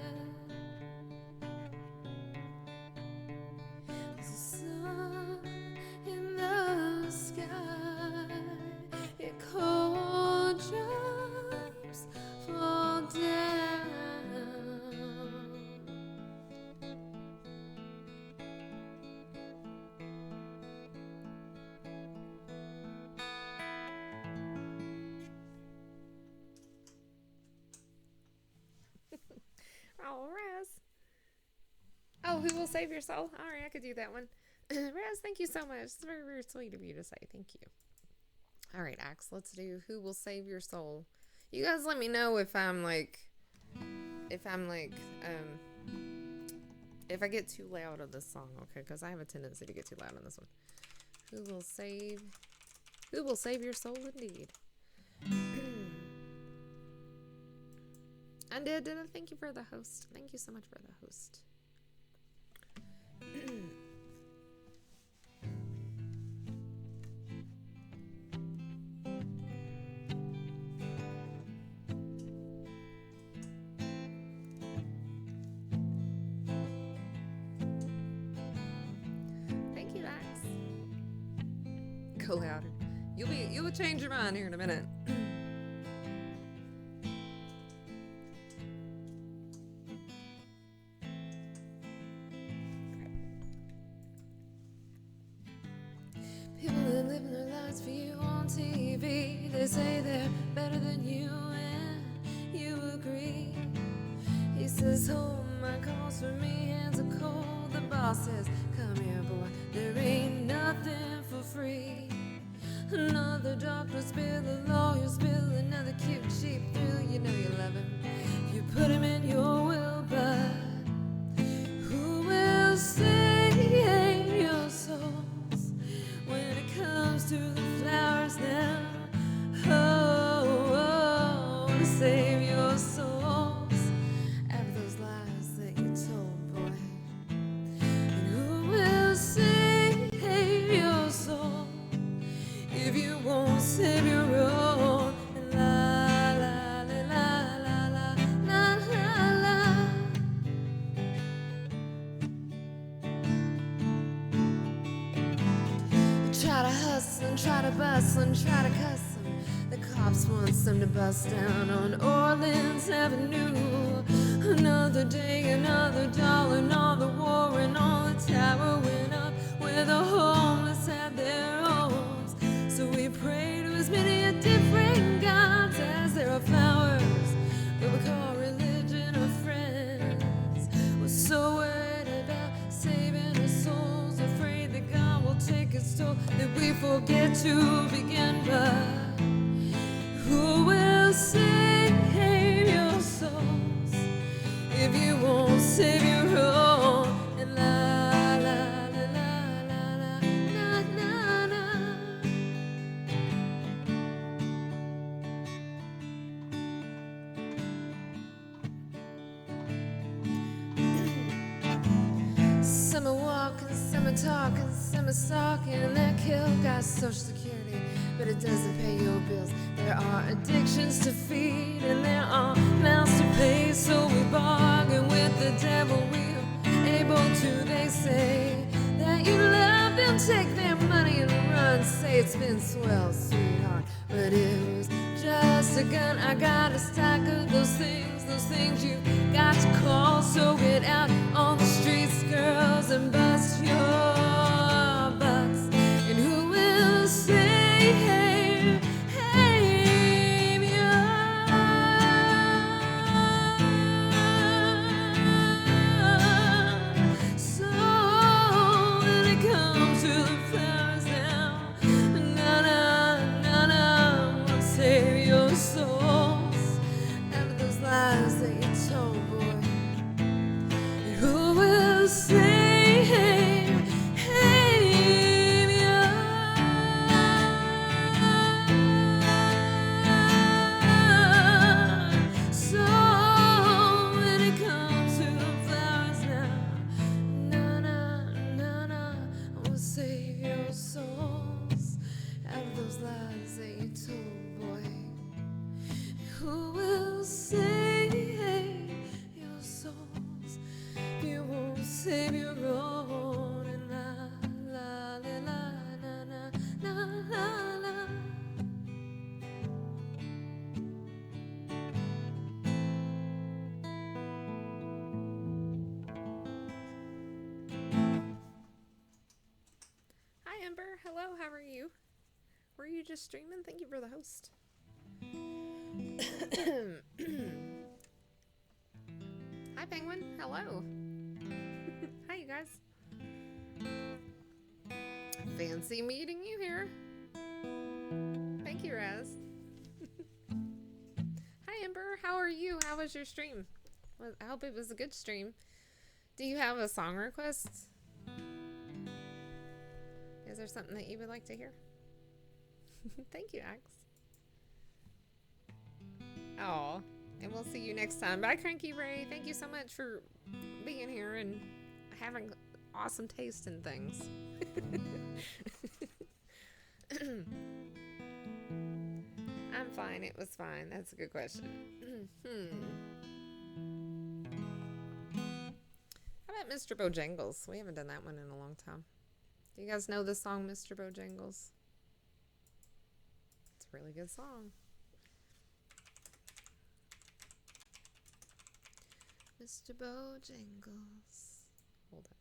Speaker 4: There's a sun in the sky, and cold drops fall down.
Speaker 2: Oh, Raz. Oh, who will save your soul? All right, I could do that one. Raz, thank you so much. It's very, very sweet of you to say. Thank you. All right, Axe, let's do Who Will Save Your Soul. You guys let me know if I'm like, if I get too loud on this song, okay? Because I have a tendency to get too loud on this one. Who will save your soul indeed. And did I thank you for the host? Thank you so much for the host. go louder. You'll change your mind here in a minute.
Speaker 4: People that live their lives for you on TV, they say they're better than you, and you agree. He says, hold my calls for me, hands are cold. The boss says, come here, boy, there ain't nothing for free. Another doctor spill, a lawyer spill, another cute, cheap thrill. You know you love him, you put him in your will, but who will save your souls when it comes to the flowers now? Oh, to save your souls after those lies that you told, boy. And who will save your soul if you won't save your own? And la la la la la la la la. Try to hustle and try to bustle and try to cuss them. The cops want them to bust down on Orleans Avenue. Another day, another dollar, and all the war and all the tower went up where the homeless had their homes. So we pray to as many a different gods as there are flowers that we call religion or friends. We're so worried about saving our souls, afraid that God will take its toll, that we forget to begin. But who will save your souls if you won't save your own? And la la la la la la la la. Some are walking, some are talking, some are stalking, and that kill got Social Security, but it doesn't pay your bills. There are addictions to feed, and there are mouths to pay, so we bargain with the devil. We're able to, they say, that you love them, take their money and run. Say it's been swell, sweetheart, but it was just a gun. I got a stack of those things you got to call. So get out on the streets, girls, and bust your butts. And who will save your soul when it comes to the flowers now? Na na na na, will save your souls after those lies that you told, boy. And who will save your soul when it comes to the flowers now? Na na na na, will save your souls out of those lies that you told, boy. Who will save your souls? You won't save your own. And la la la la la la la la.
Speaker 2: Hi, Ember. Hello, how are you? Were you just streaming? Thank you for the host. Hi, Penguin. Hello. Hi, you guys. Fancy meeting you here. Thank you, Raz. Hi, Ember. How are you? How was your stream? Well, I hope it was a good stream. Do you have a song request? Is there something that you would like to hear? Thank you, Axe. Oh, and we'll see you next time. Bye, Cranky Ray. Thank you so much for being here and having awesome taste in things. I'm fine. It was fine. That's a good question. How about Mr. Bojangles? We haven't done that one in a long time. Do you guys know the song Mr. Bojangles? a really good song. Mr. Bojangles. Hold on.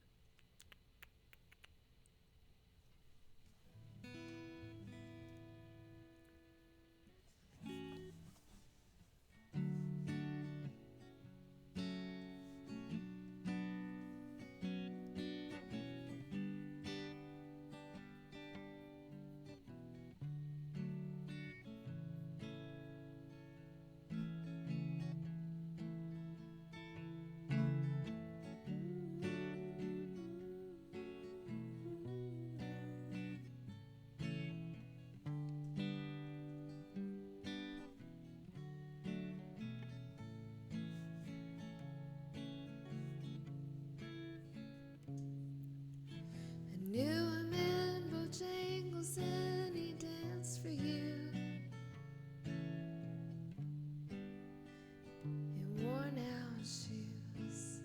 Speaker 2: I knew a man, Bojangles, and he danced for you in worn out shoes,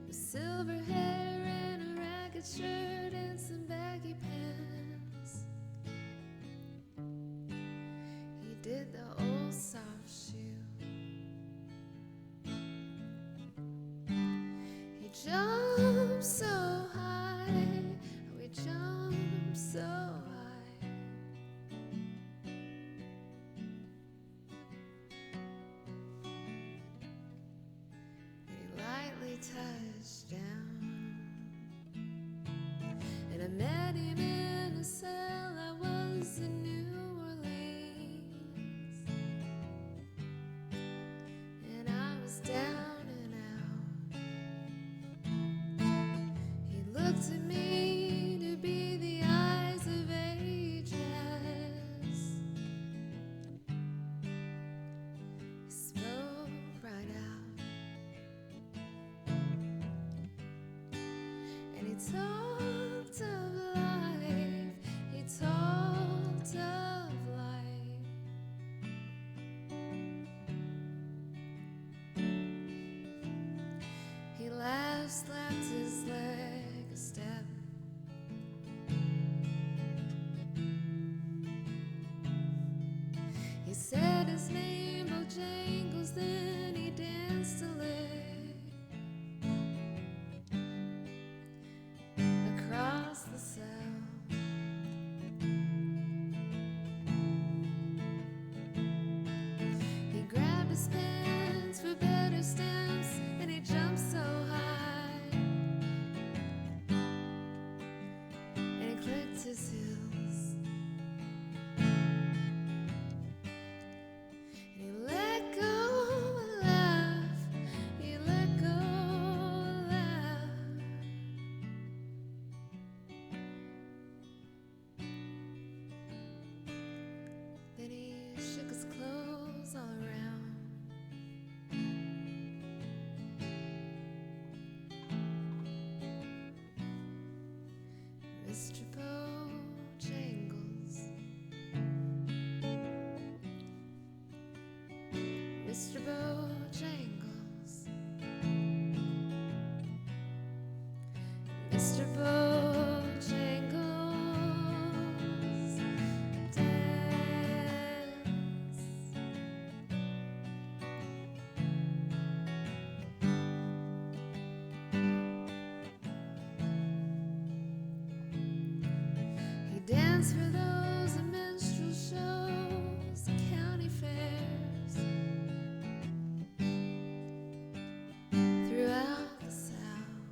Speaker 2: with silver hair and a ragged shirt and some baggy pants. He did the old soft shoe. He jumped so high, we jumped so high. He lightly touched down, and I met him in a cell. I was in New Orleans, and I was down and out. He looked at me to be the eyes of ages. He spoke right out, and he talked of life. He talked of life. He laughed, slapped his leg a step. He said his name, Bojangles, then he danced a leg across the cell. He grabbed his pants for better stamps, and he jumped so high, and he clicked his heels, and he let go and laugh. He let go and laugh. Then he shook his clothes all around. Mr. Bojangles, Mr. Bojangles, Mr. Bojangles, dance. He danced for those minstrel shows, county fairs throughout the South.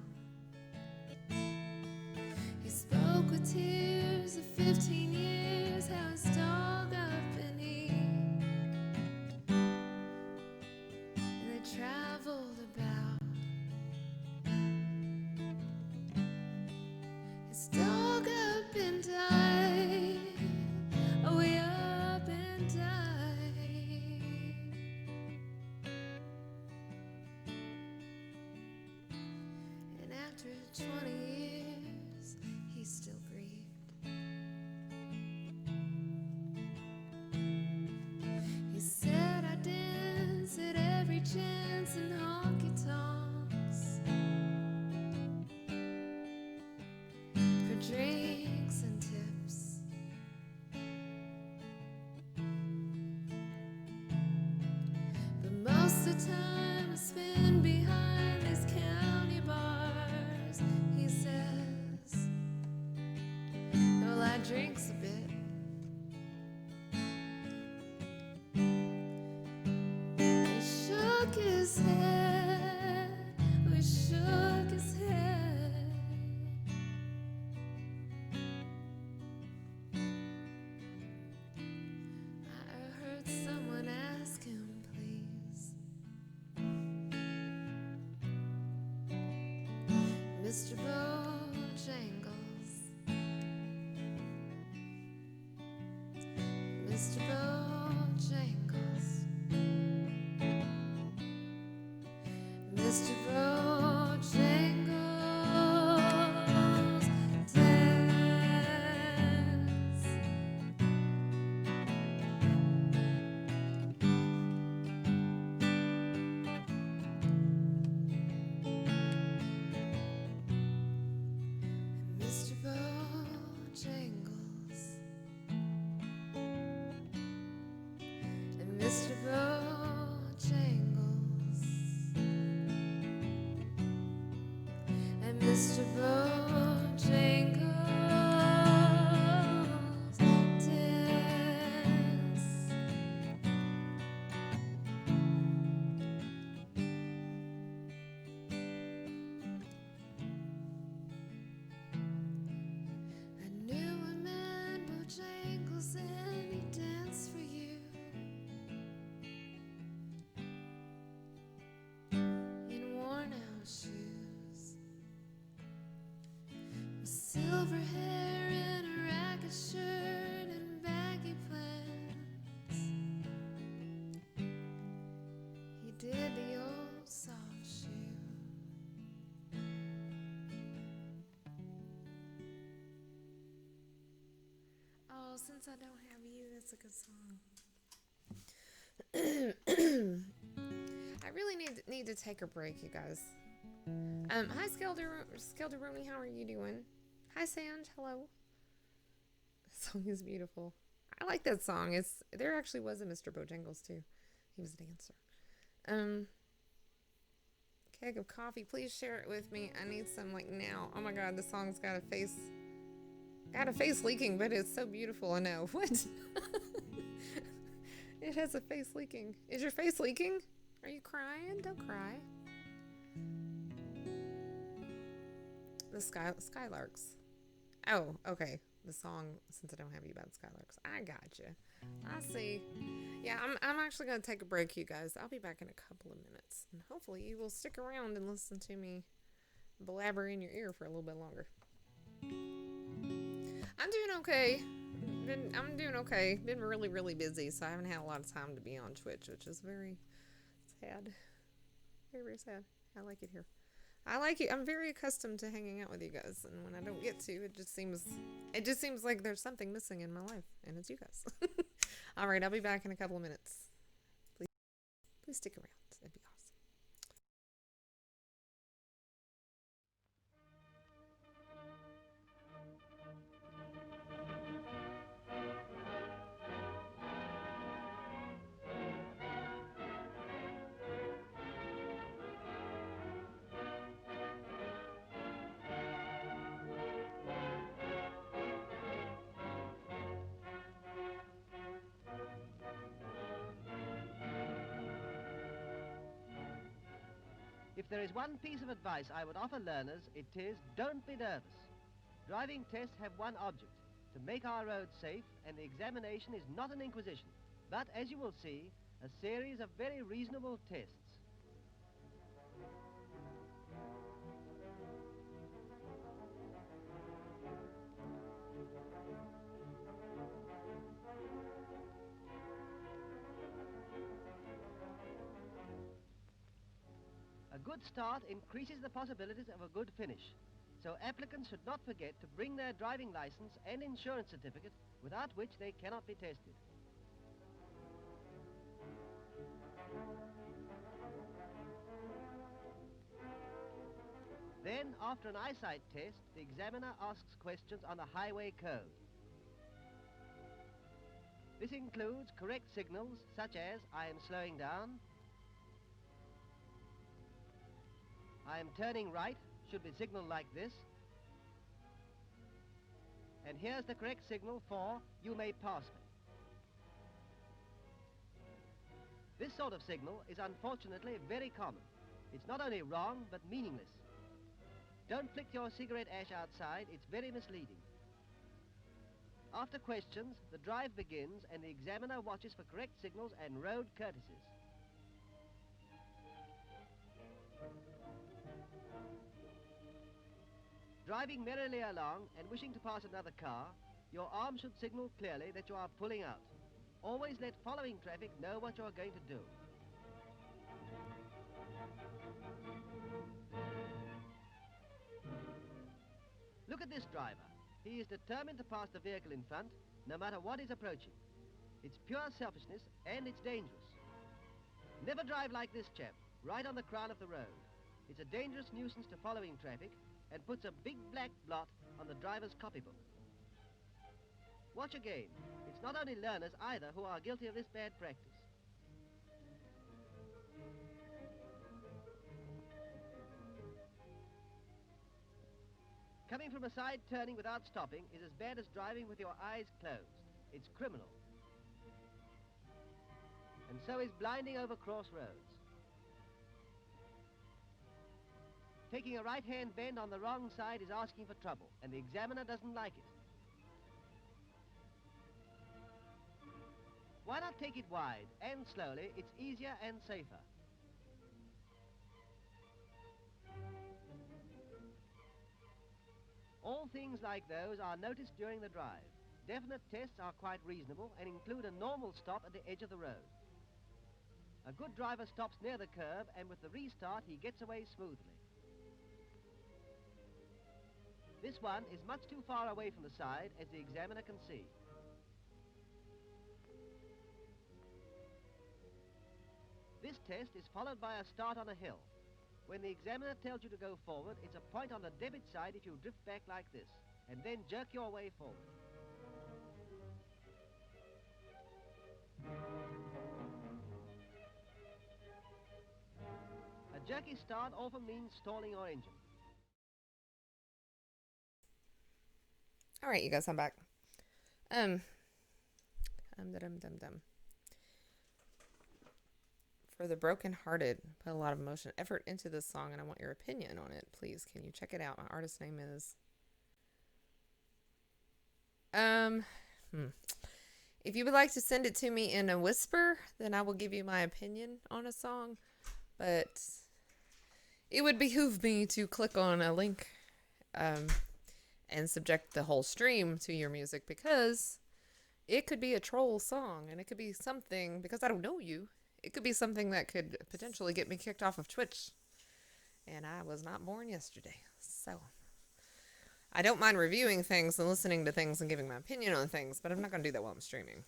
Speaker 2: He spoke with tears of 15 years, how his dog up and he, and they traveled about. His dog up and died. Oh, he up and died. And after 20 years, he still grieved. He said, I dance at every chance in honky tonks for drinks and tips.
Speaker 4: the time I spend behind these county bars, he says. Well, I drinks a bit. He shook his head. We shook his head. I heard someone ask him, please, Mr. Bojangles, Mr. Bojangles, Mr. Bojangles, dance. Mr. Bojangles, and Mr. Bojangles, and Mr. Bojangles dance. I knew a man, Bojangles, and he danced for you in worn-out shoes, with silver hair and a ragged shirt and baggy pants. He did the old soft shoe. Oh, since I don't have you, that's a good song. I really need to take a break, you guys. Hi, Skelder Rooney, how are you doing? Hi, Sanj, hello. The song is beautiful. I like that song. There actually was a Mr. Bojangles too. He was a dancer. Keg of coffee, please share it with me. I need some like now. Oh my god, the song's got a face leaking, but it's so beautiful. I know. What? It has a face leaking. Is your face leaking? Are you crying? Don't cry. The Skylarks. Oh, okay. The song, since I don't have you, about Skylarks. I gotcha. I see. Yeah, I'm actually going to take a break, you guys. I'll be back in a couple of minutes. And hopefully you will stick around and listen to me blabber in your ear for a little bit longer. I'm doing okay. I'm doing okay. Been really, really busy, so I haven't had a lot of time to be on Twitch, which is very sad. Very, very sad. I like it here. I like it. I'm very accustomed to hanging out with you guys, and when I don't get to, it just seems like there's something missing in my life, and it's you guys. All right, I'll be back in a couple of minutes. Please stick around. It'd be awesome.
Speaker 5: If there is one piece of advice I would offer learners, it is don't be nervous. Driving tests have one object, to make our roads safe, and the examination is not an inquisition, but, as you will see, a series of very reasonable tests. A good start increases the possibilities of a good finish. So applicants should not forget to bring their driving license and insurance certificate, without which they cannot be tested. Then, after an eyesight test, the examiner asks questions on the highway code. This includes correct signals such as I am slowing down, I am turning right, should be signaled like this. And here's the correct signal for you may pass me. This sort of signal is unfortunately very common. It's not only wrong, but meaningless. Don't flick your cigarette ash outside, it's very misleading. After questions, the drive begins and the examiner watches for correct signals and road courtesies. Driving merrily along and wishing to pass another car, your arm should signal clearly that you are pulling out. Always let following traffic know what you are going to do. Look at this driver. He is determined to pass the vehicle in front, no matter what is approaching. It's pure selfishness and it's dangerous. Never drive like this chap, right on the crown of the road. It's a dangerous nuisance to following traffic and puts a big black blot on the driver's copybook. Watch again. It's not only learners either who are guilty of this bad practice. Coming from a side turning without stopping is as bad as driving with your eyes closed. It's criminal. And so is blinding over crossroads. Taking a right-hand bend on the wrong side is asking for trouble, and the examiner doesn't like it. Why not take it wide and slowly? It's easier and safer. All things like those are noticed during the drive. Definite tests are quite reasonable and include a normal stop at the edge of the road. A good driver stops near the curb, and with the restart he gets away smoothly. This one is much too far away from the side, as the examiner can see. This test is followed by a start on a hill. When the examiner tells you to go forward, it's a point on the debit side if you drift back like this, and then jerk your way forward. A jerky start often means stalling your engine.
Speaker 2: All right, you guys, I'm back. For the broken-hearted, put a lot of emotion, effort into this song, and I want your opinion on it. Please, can you check it out? My artist name is... If you would like to send it to me in a whisper, then I will give you my opinion on a song. But it would behoove me to click on a link and subject the whole stream to your music, because it could be a troll song, and it could be something, because I don't know you, it could be something that could potentially get me kicked off of Twitch. And I was not born yesterday. So I don't mind reviewing things and listening to things and giving my opinion on things, but I'm not going to do that while I'm streaming.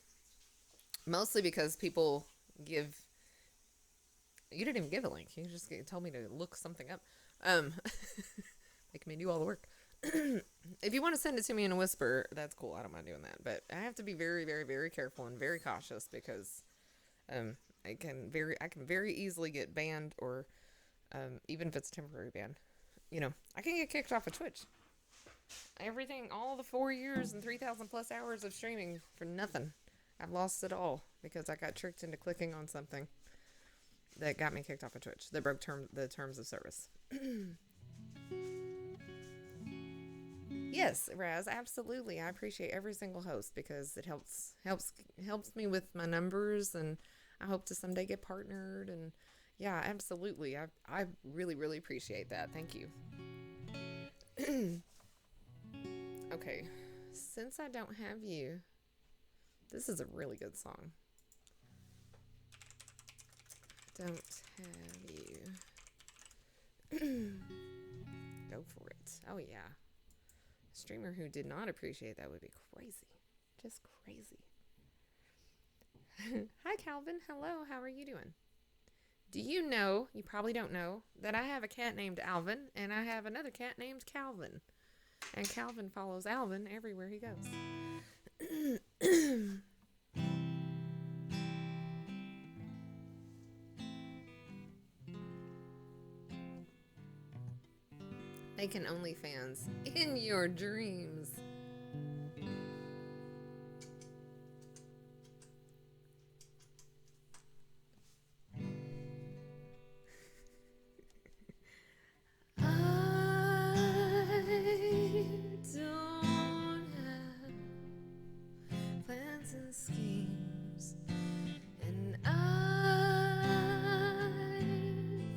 Speaker 2: Mostly because people give... You didn't even give a link. You just told me to look something up. Make me do all the work. If you want to send it to me in a whisper, that's cool. I don't mind doing that. But I have to be very, very, very careful and very cautious, because I can very easily get banned, or even if it's a temporary ban. You know, I can get kicked off of Twitch. Everything, all the 4 years and 3,000 plus hours of streaming for nothing. I've lost it all because I got tricked into clicking on something that got me kicked off of Twitch. That broke the terms of service. Yes, Raz, absolutely. I appreciate every single host, because it helps me with my numbers, and I hope to someday get partnered. And yeah, absolutely. I really, really appreciate that. Thank you. Okay, since I don't have you, this is a really good song. Don't have you. Go for it. Oh yeah. A streamer who did not appreciate that would be crazy. Just crazy. Hi Calvin. Hello. How are you doing? Do you know, you probably don't know, that I have a cat named Alvin, and I have another cat named Calvin. And Calvin follows Alvin everywhere he goes. Making OnlyFans in your dreams.
Speaker 4: Don't have plans and schemes, and I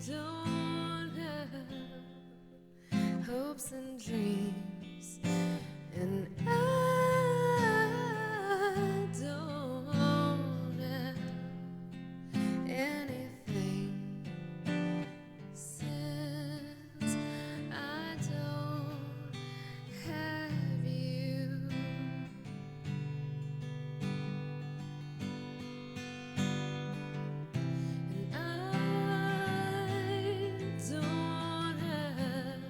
Speaker 4: don't have hopes and dreams, and I don't have anything since I don't have you. And I don't have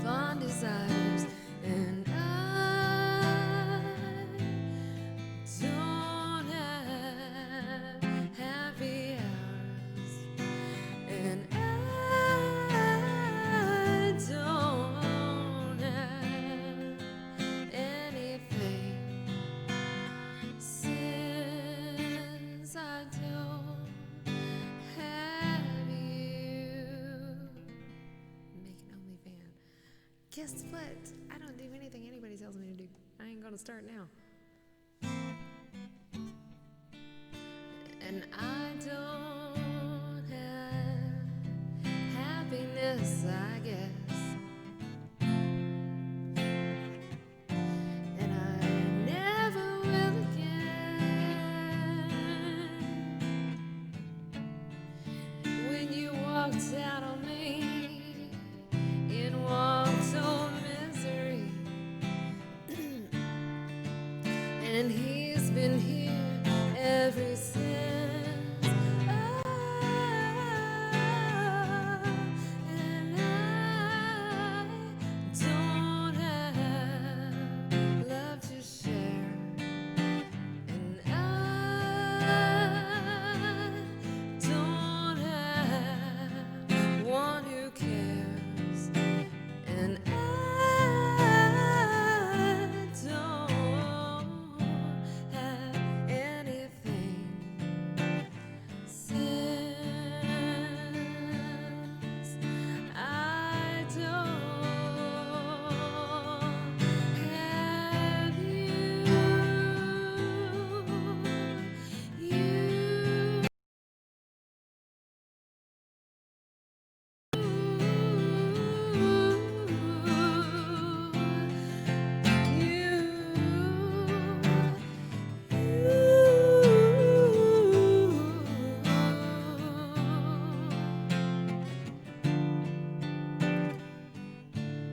Speaker 4: fond desires, and I don't have happy hours, and I don't have anything since I don't have you. Make an OnlyFans. Guess what? I don't do anything anybody tells me to do. I ain't gonna start now. And I don't have happiness, I guess. And I never will again. When you walked out on me in walked old misery, and he's been here ever since. And I don't have love to share, and I don't have one who cares, and I don't have anything since I don't have you.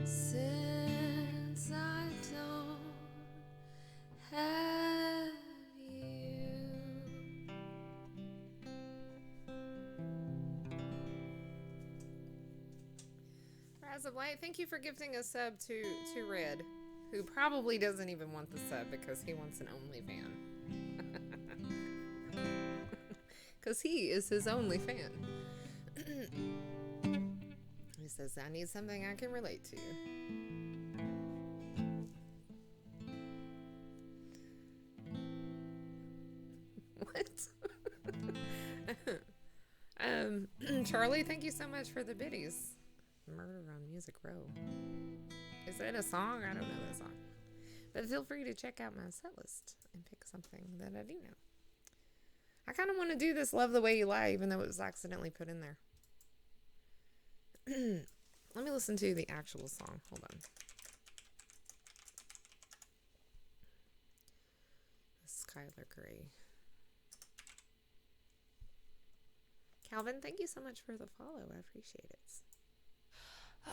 Speaker 4: Since I don't have you.
Speaker 2: Rise of Light, thank you for gifting a sub to Red, who probably doesn't even want the sub because he wants an OnlyFan. Because he is his only fan. He says, I need something I can relate to. What? Charlie, thank you so much for the biddies. Murder on Music Row. Is that a song? I don't know that song. But feel free to check out my set list and pick something that I do know. I kind of want to do this Love the Way You Lie, even though it was accidentally put in there. Let me listen to the actual song. Hold on. Skylar Gray. Calvin, thank you so much for the follow. I appreciate it.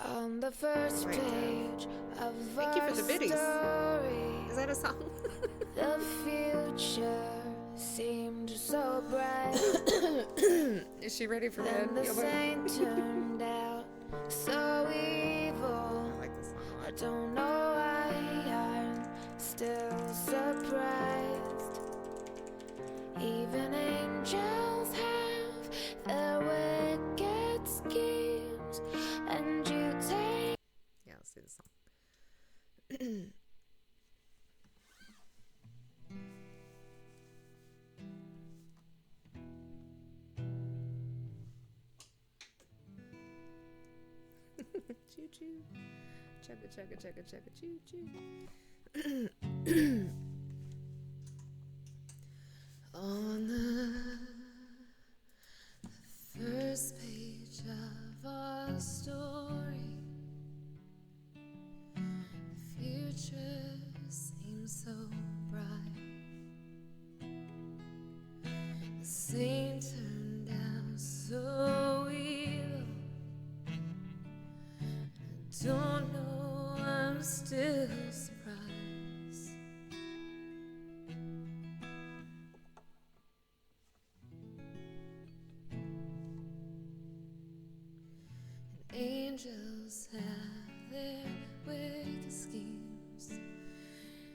Speaker 4: On the first page of
Speaker 2: Thank you for the biddies.
Speaker 4: story,
Speaker 2: Is that a song?
Speaker 4: the future seemed so bright,
Speaker 2: Is she ready for
Speaker 4: then
Speaker 2: bed?
Speaker 4: the saint turned out so evil.
Speaker 2: I like this song a
Speaker 4: I
Speaker 2: lot.
Speaker 4: don't know why I'm still surprised. Even angels have their wicked schemes, and
Speaker 2: choo choo. Chugga chugga chugga chugga choo choo. On the first page of our story, the future seems so bright. The scene turned out so evil. I don't know, I'm still surprised. And angels have their wicked schemes,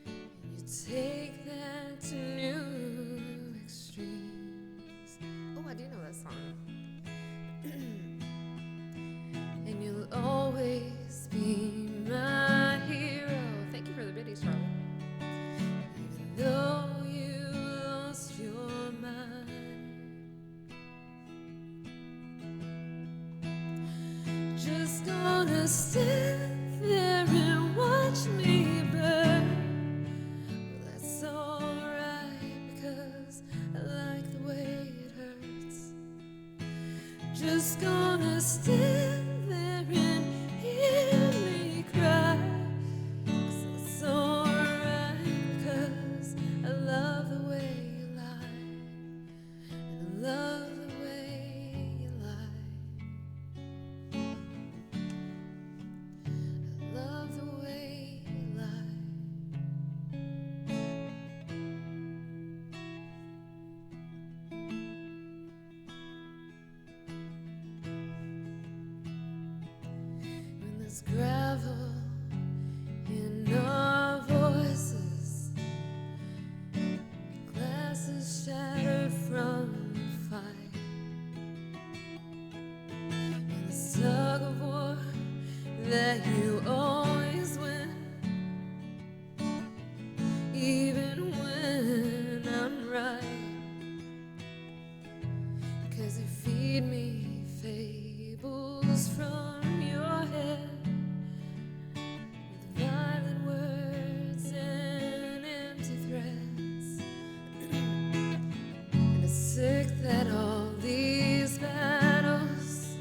Speaker 2: and you take that to new extremes. Oh, I do know that song. And you'll always be my hero. Thank you for the biddies, Charlie. Even though you lost your mind, just gonna stand there and watch me burn. Well, that's alright, because I like the way it hurts. Just gonna stand there and hear me cry. 'Cause that's alright, because I love the way you lie. And I love the way you lie. I love the way you lie. When there's gravel in our voices, glasses shattered from the fight, and the tug of war that you always win, even when I'm right. 'Cause you feed me fables from your head, with violent words and empty threats. And it's sick that all these battles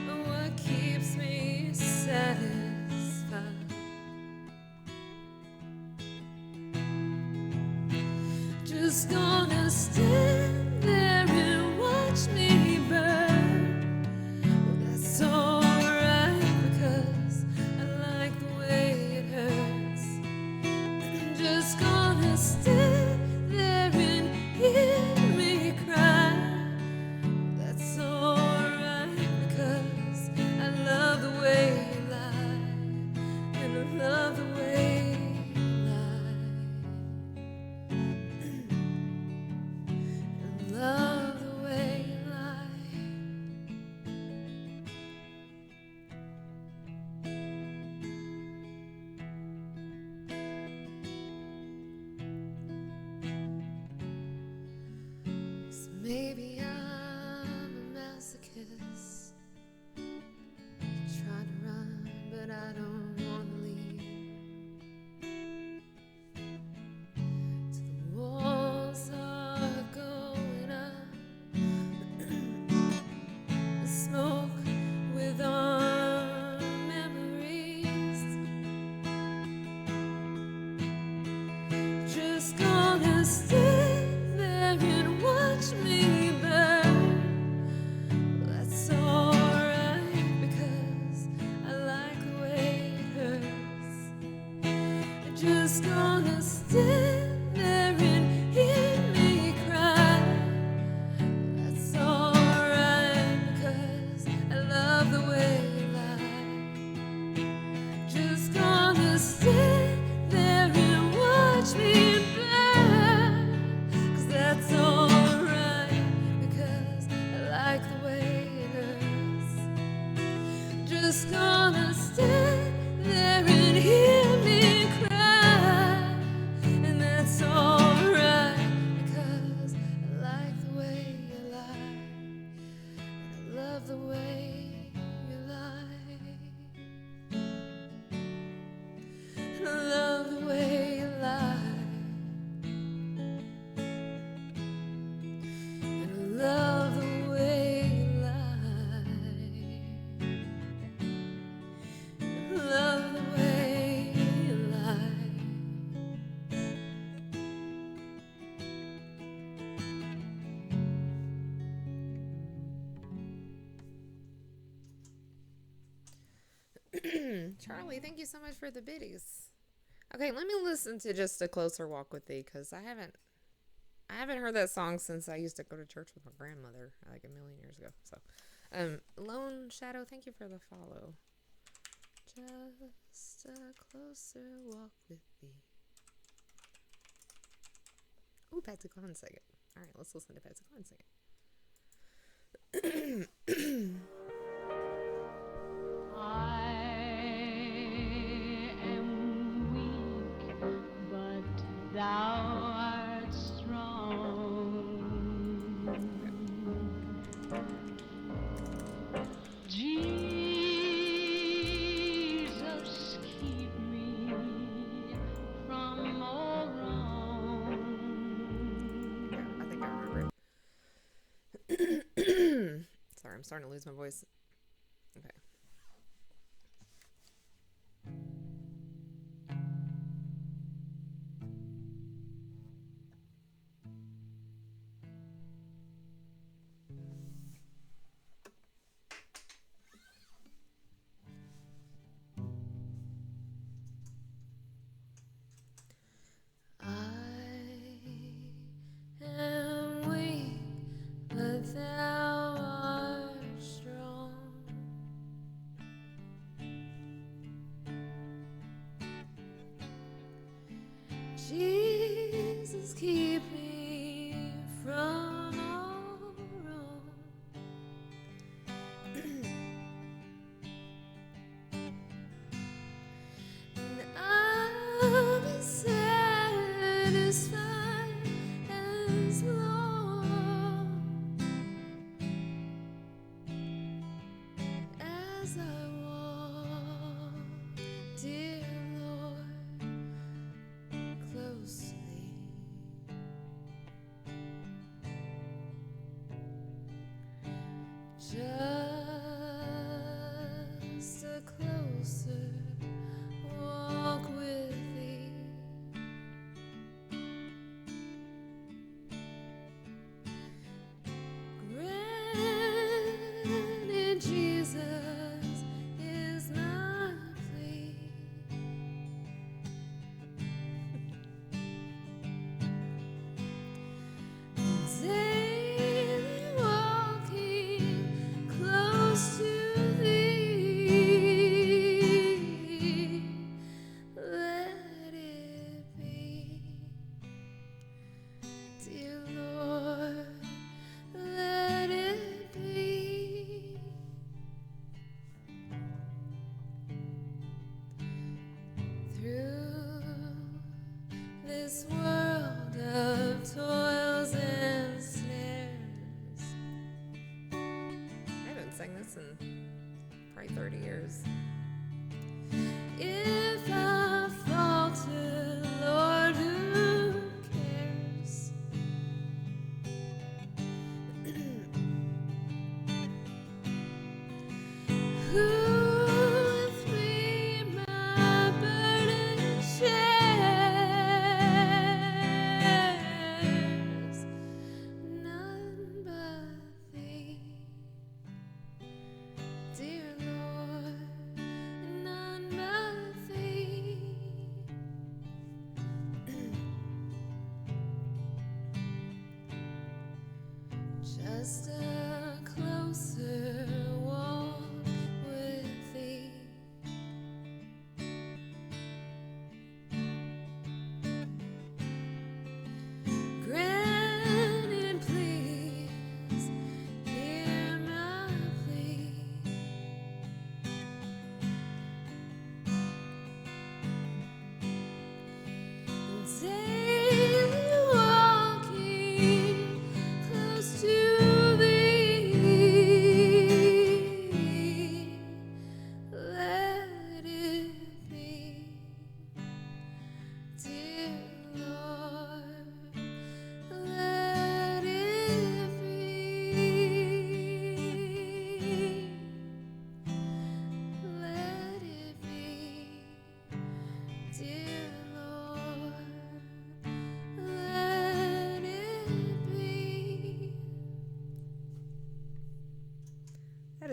Speaker 2: are what keeps me satisfied. Just gonna stand there and watch me burn. Well, that's alright, because I like the way it hurts. Just gonna stand there and hear me cry. That's alright, because I love the way you lie. And I love the way you lie. I Charlie, thank you so much for the biddies. Okay, let me listen to Just a Closer Walk with Thee, because I haven't heard that song since I used to go to church with my grandmother like a million years ago. So, Lone Shadow, thank you for the follow. Just a closer walk with thee. Oh, Patsy Cline sang it. All right, let's listen to Patsy Cline sing it.
Speaker 8: I am weak, but thou art strong. Jesus, keep me from all wrong.
Speaker 2: I think I remember it. Sorry, I'm starting to lose my voice. Okay. I am weak, but thou art strong. Jesus, keep me from all wrong. And I'll be satisfied as long as I walk, dear Lord, closely. Just a closer walk with thee. Granted, Jesus is my plea. Daily walking close to thee, let it be, dear Lord, let it be. Through this world of toils and snares. I haven't sang this in probably 30 years. If I falter, Lord, who cares? Who with me my burden shares? None but thee, dear Lord, none but thee. Just a closer walk with thee. Granted, please hear my plea. Daily walking close to thee.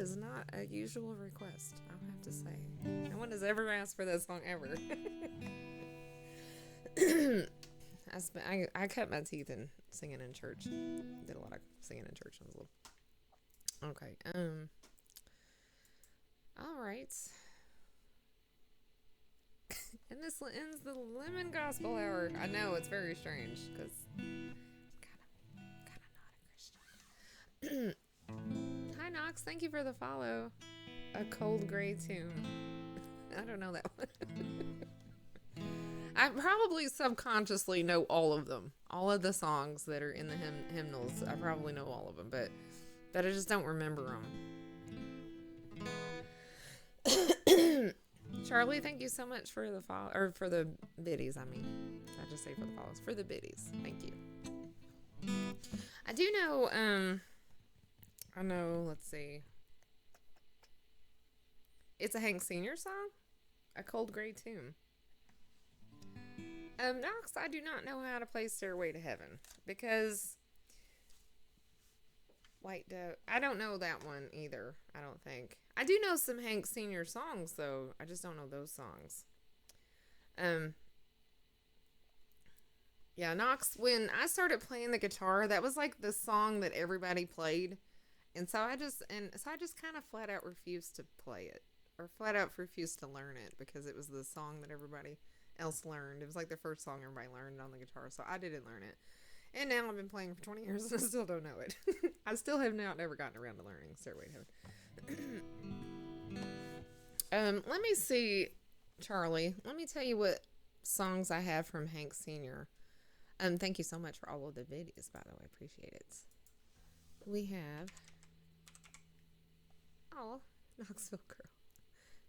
Speaker 2: is not a usual request, I'll have to say. No one has ever asked for this song ever. I cut my teeth in singing in church. Did a lot of singing in church when I was little. Okay. All right. And this ends the Lemon Gospel Hour. I know it's very strange because I'm kind of not a Christian. Hi Knox, thank you for the follow. A Cold Gray Tomb. I don't know that one. I probably subconsciously know all of them. All of the songs that are in the hymnals. I probably know all of them, but I just don't remember them. Charlie, thank you so much for the follow, or for the biddies. I mean, I just say for the follows, for the biddies. Thank you. I do know. I know. Let's see. It's a Hank Senior song, A Cold Gray Tomb. Knox, I do not know how to play Stairway to Heaven because White Dove. I don't know that one either. I don't think. I do know some Hank Senior songs though. I just don't know those songs. Yeah, Knox. When I started playing the guitar, that was like the song that everybody played, and so I just kind of flat out refused to play it, or flat out refused to learn it because it was the song that everybody else learned. It was like the first song everybody learned on the guitar, so I didn't learn it. And now I've been playing for 20 years and I still don't know it. I still have never gotten around to learning Stairway to Heaven. Let me see, Charlie. Let me tell you what songs I have from Hank Sr. Thank you so much for all of the videos, by the way. I appreciate it. We have... Oh, Knoxville Girl.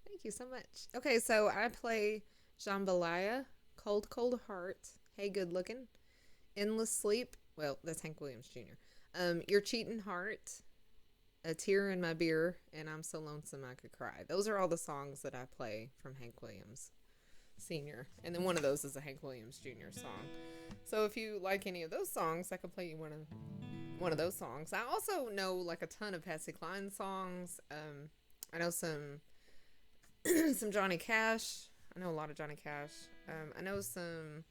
Speaker 2: Thank you so much. Okay, so I play Jambalaya, Cold Cold Heart, Hey Good Looking, Endless Sleep. Well, that's Hank Williams Jr. Your Cheating Heart, A Tear in My Beer, and I'm So Lonesome I Could Cry. Those are all the songs that I play from Hank Williams Sr. And then one of those is a Hank Williams Jr. song. So if you like any of those songs, I can play you one of those songs. I also know like a ton of Patsy Cline songs. I know some Johnny Cash. I know a lot of Johnny Cash. I know some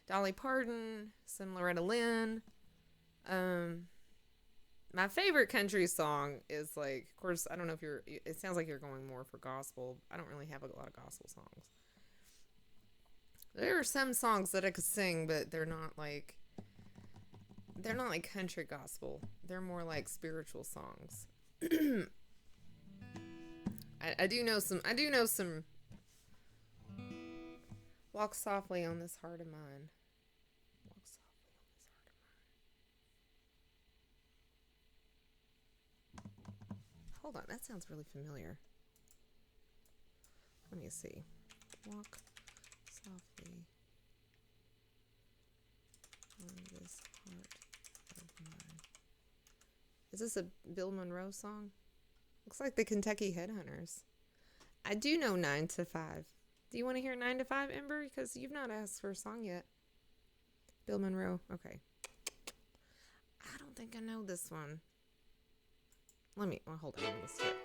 Speaker 2: Dolly Parton, some Loretta Lynn. My favorite country song is like, of course, I don't know if it sounds like you're going more for gospel. I don't really have a lot of gospel songs. There are some songs that I could sing, but they're not like country gospel. They're more like spiritual songs. I do know some Walk Softly on This Heart of Mine. Walk softly on this heart of mine. Hold on, that sounds really familiar. Let me see. Walk softly on this heart of mine. Is this a Bill Monroe song? Looks like the Kentucky Headhunters. I do know 9 to 5. Do you want to hear 9 to 5, Ember? Because you've not asked for a song yet. Bill Monroe. Okay. I don't think I know this one. Hold on. Let's do it.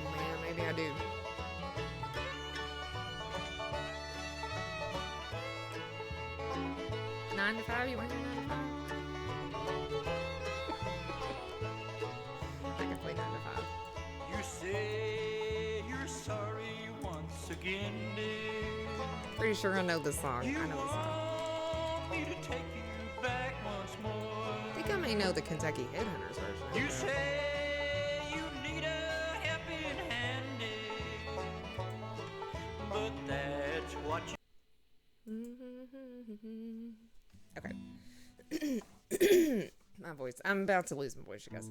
Speaker 2: Oh man, maybe I do. Nine to 5? You want to hear 9 to 5? I can play 9 to 5.
Speaker 3: You say you're sorry once again, dear.
Speaker 2: Pretty sure I know this song. I know this song.
Speaker 3: Want me to take you back once more.
Speaker 2: I think I may know the Kentucky Headhunters version.
Speaker 3: You say you need a helping hand, dear. But that's what you...
Speaker 2: Okay. My voice. I'm about to lose my voice, you guys.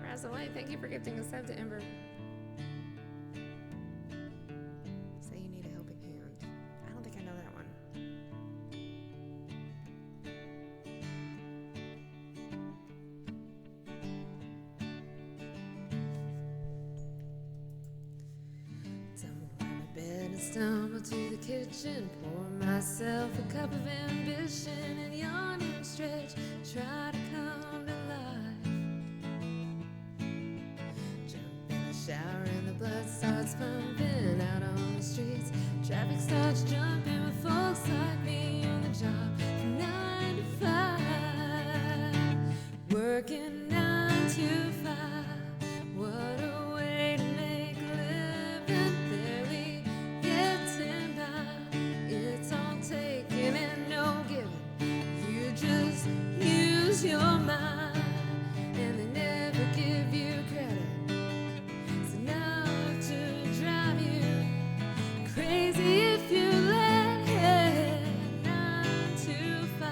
Speaker 2: Razalite, thank you for gifting a sub to Ember. Say you need a helping hand. I don't think I know that one.
Speaker 4: Stumble to the kitchen, pour myself a cup of ambition, and yawn and stretch, try to come to life. Jump in the shower and the blood starts pumping out on the streets. Traffic starts jumping with folks like me on the job from 9 to 5. Working 9 to 5. What a way to make a living, barely getting by. It's all taking and no giving. You just use your mind, and they never give you credit. It's enough to drive you crazy if you let it. 9 to 5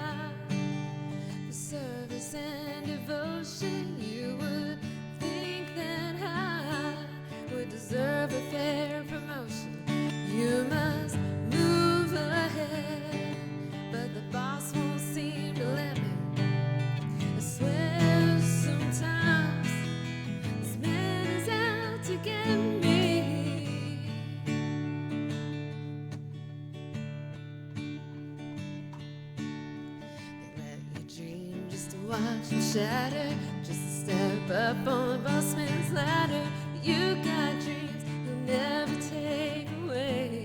Speaker 4: for service and devotion. You would think that I would deserve a fair promotion. You must move ahead, but the boss won't seem to let me. I swear sometimes this man is out to get me. They let you dream just to watch them shatter, just to step up on the bossman's ladder. But you got dreams you'll never take away.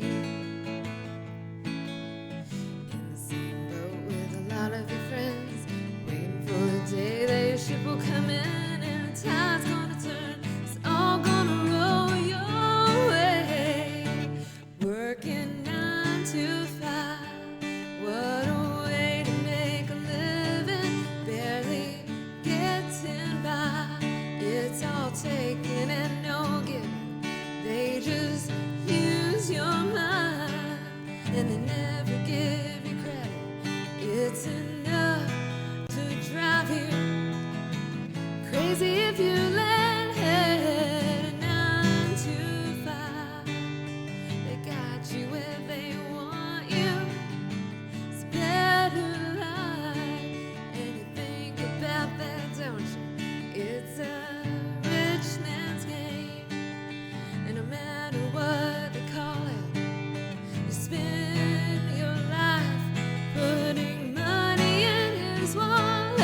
Speaker 4: In the same boat with a lot of your friends, waiting for the day that your ship will come in and the tide's gonna turn. It's all gonna roll your way. Working 9 to 5. What a way to make a living, barely getting by. It's all taken and no giving. They just use your mind, and they never give you credit. It's enough to drive you crazy if you let it. 9 to 5. They got you where they want you. It's a better life, and you think about that, don't you? It's a rich man's game, and no matter what they call it, you spend your life putting money in his wallet.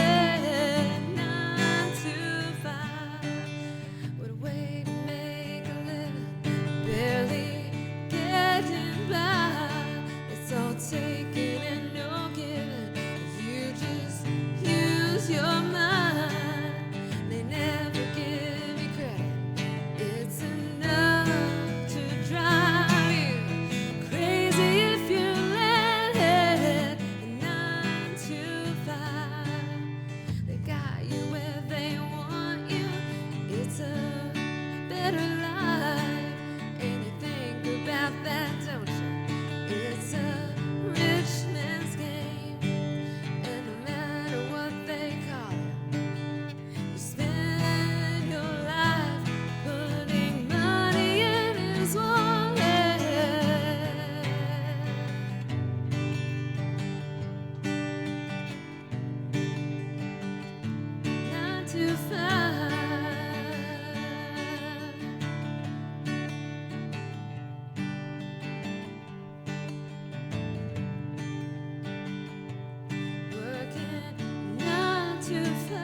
Speaker 4: 9 to 5. What a way to make a living, barely getting by. It's all taken and no giving. You just use your mind. They never give you credit. It's enough to drive you crazy if you let it. 9 to 5. They got you where they want you. It's a better life, and you think about that, don't you? It's a rich man's game, and no matter what they call it, you spend your life putting money in his wallet. 9 to 5. Working 9 to 5.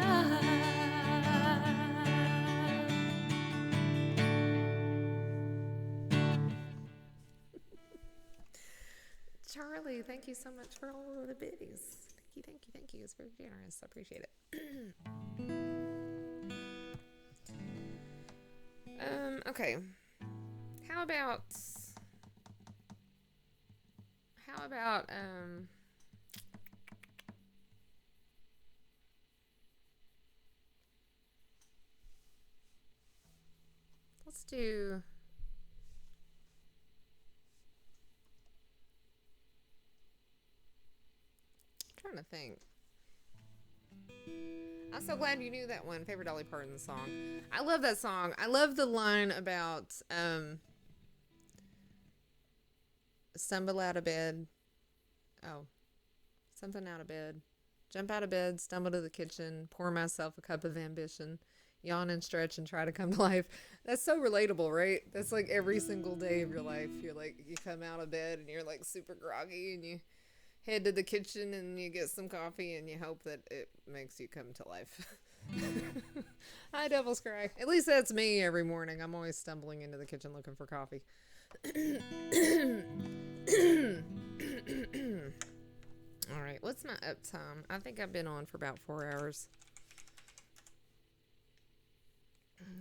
Speaker 2: Charlie, thank you so much for all of the biddies. Thank you. It's very generous. I appreciate it. Okay. How about let's do trying to think. I'm so glad you knew that one. Favorite Dolly Parton song. I love that song. I love the line about stumble out of bed. Oh, something out of bed. Jump out of bed, stumble to the kitchen, pour myself a cup of ambition. yawn and stretch and try to come to life. That's so relatable, right? That's like every single day of your life. You're like, you come out of bed and you're like super groggy and you head to the kitchen and you get some coffee and you hope that it makes you come to life. Hi, Devil's Cry. At least that's me every morning. I'm always stumbling into the kitchen looking for coffee. All right, what's my up time? I think I've been on for about 4 hours.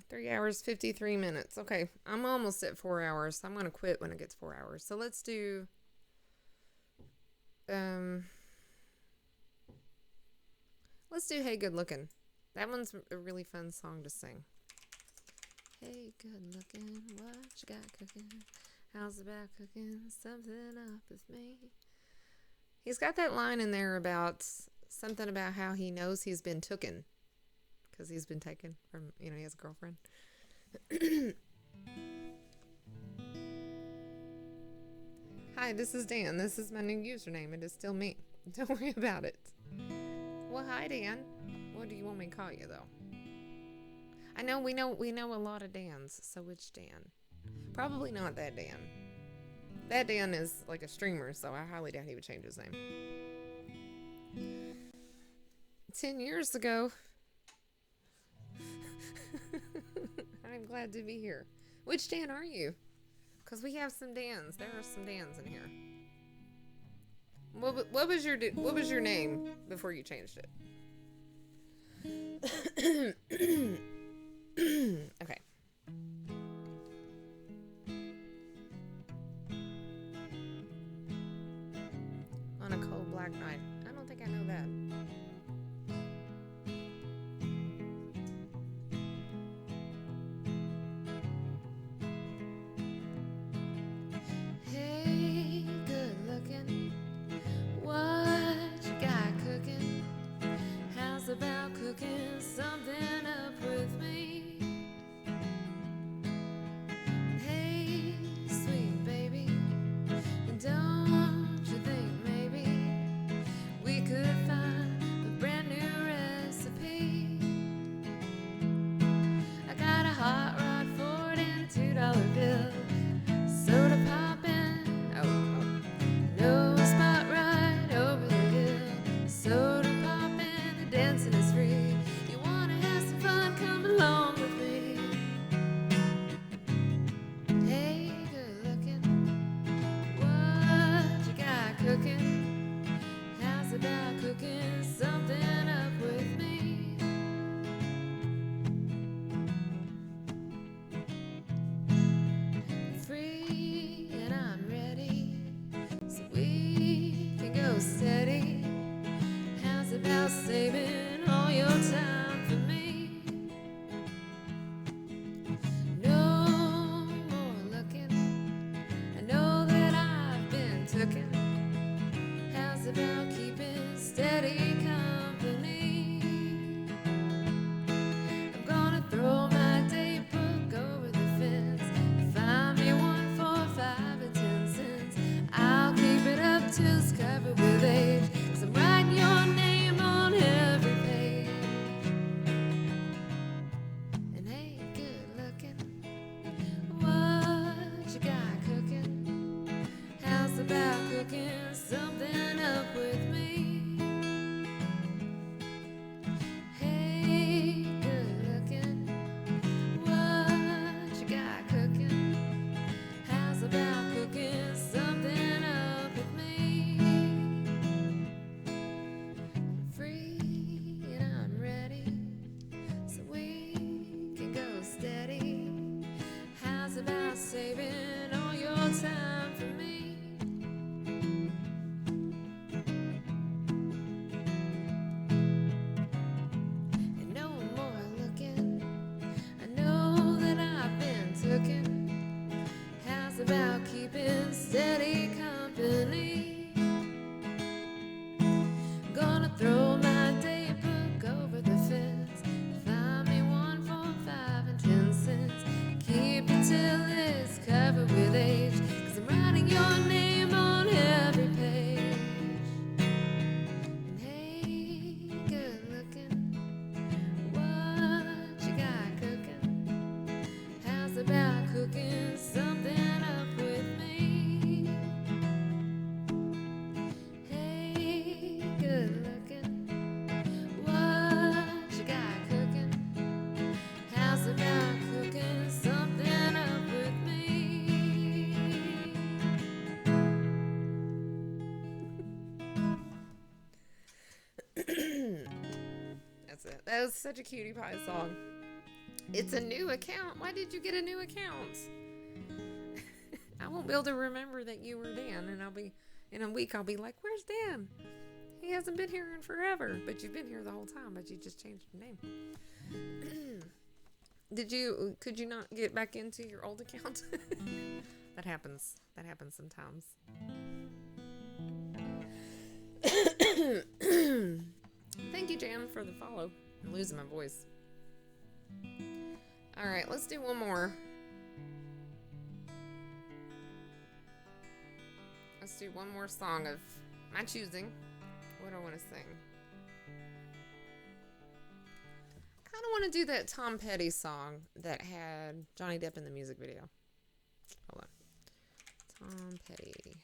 Speaker 2: 3 hours, 53 minutes. Okay, I'm almost at 4 hours. I'm going to quit when it gets 4 hours. So let's do... let's do Hey Good Looking. That one's a really fun song to sing. Hey good looking, what you got cooking? How's about cooking something up with me? He's got that line in there about something about how he knows he's been tooken. Because he's been taken from, he has a girlfriend. Hi, this is Dan. This is my new username. It is still me. Don't worry about it. Well, hi, Dan. What do you want me to call you, though? I know we know a lot of Dans. So which Dan? Probably not that Dan. That Dan is like a streamer, so I highly doubt he would change his name. 10 years ago. I'm glad to be here. Which Dan are you? Because we have some Dans. There are some Dans in here. What was your name before you changed it? Okay. On a cold black night. I don't think I know that. Hey, good looking. What you got cooking? How's about cooking something up with me? Hey, sweet baby, don't you think maybe we could find a brand new recipe? I got a hot rod Ford and $2 bill, soda poppin', no spot right over the hill, soda poppin', the dancing is free. You wanna have some fun? Come along with me. Hey, good looking, what you got cooking? How's about cooking something up with me? Free and I'm ready, so we can go steady. How's about saving all your time for me? No more looking, I know that I've been tooken. How's about keeping steady company? I'm gonna throw my date book over the fence. Find me one for 5 and 10 cents. I'll keep it up till it's covered with age, 'cause I'm writing your name on every page. And hey, good looking, what you got cooking? How's about cooking something up with me? Hey, good looking, what you got cooking? How's about cooking something up with me? Free and I'm ready, so we can go steady. How's about saving all your time for me? And no more looking, I know that I've been tooken. How's about keeping steady company? Gonna throw my day book over the fence. Find me one for 5 and 10 cents. Keep it till it's covered with age, 'cause I'm writing your name on every page. And hey, good looking, what you got that was such a cutie pie song. It's a new account. Why did you get a new account? I won't be able to remember that you were Dan, and in a week I'll be like, where's Dan? He hasn't been here in forever, but you've been here the whole time, but you just changed your name. Could you not get back into your old account? That happens sometimes. Thank you, Jan, for the follow. I'm losing my voice. All right, let's do one more. Let's do one more song of my choosing. What do I want to sing? I kind of want to do that Tom Petty song that had Johnny Depp in the music video. Hold on. Tom Petty.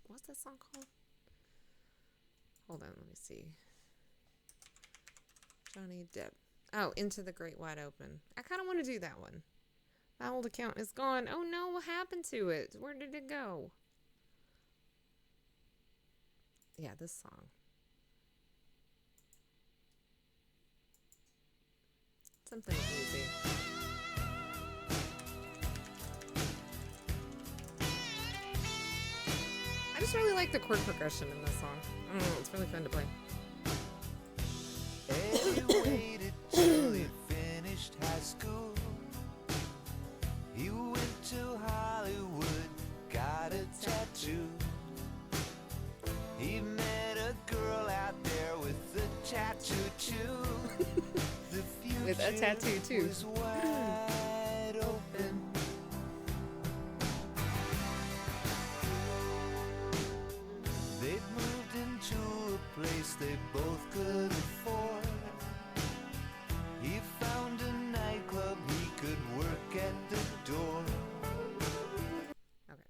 Speaker 2: What's that song called? Hold on, let me see. Johnny Depp. Oh, Into the Great Wide Open. I kind of want to do that one. My old account is gone. Oh no, what happened to it? Where did it go? Yeah, this song. Something easy. I just really like the chord progression in this song. I don't know, it's really fun to play.
Speaker 6: Eddie waited till he finished high school. He went to Hollywood, got a tattoo. He met a girl out there with a tattoo too. The
Speaker 2: With a tattoo too.
Speaker 6: was wide open. They'd moved into a place they both could afford. He found a nightclub he could work at the door.
Speaker 2: Okay.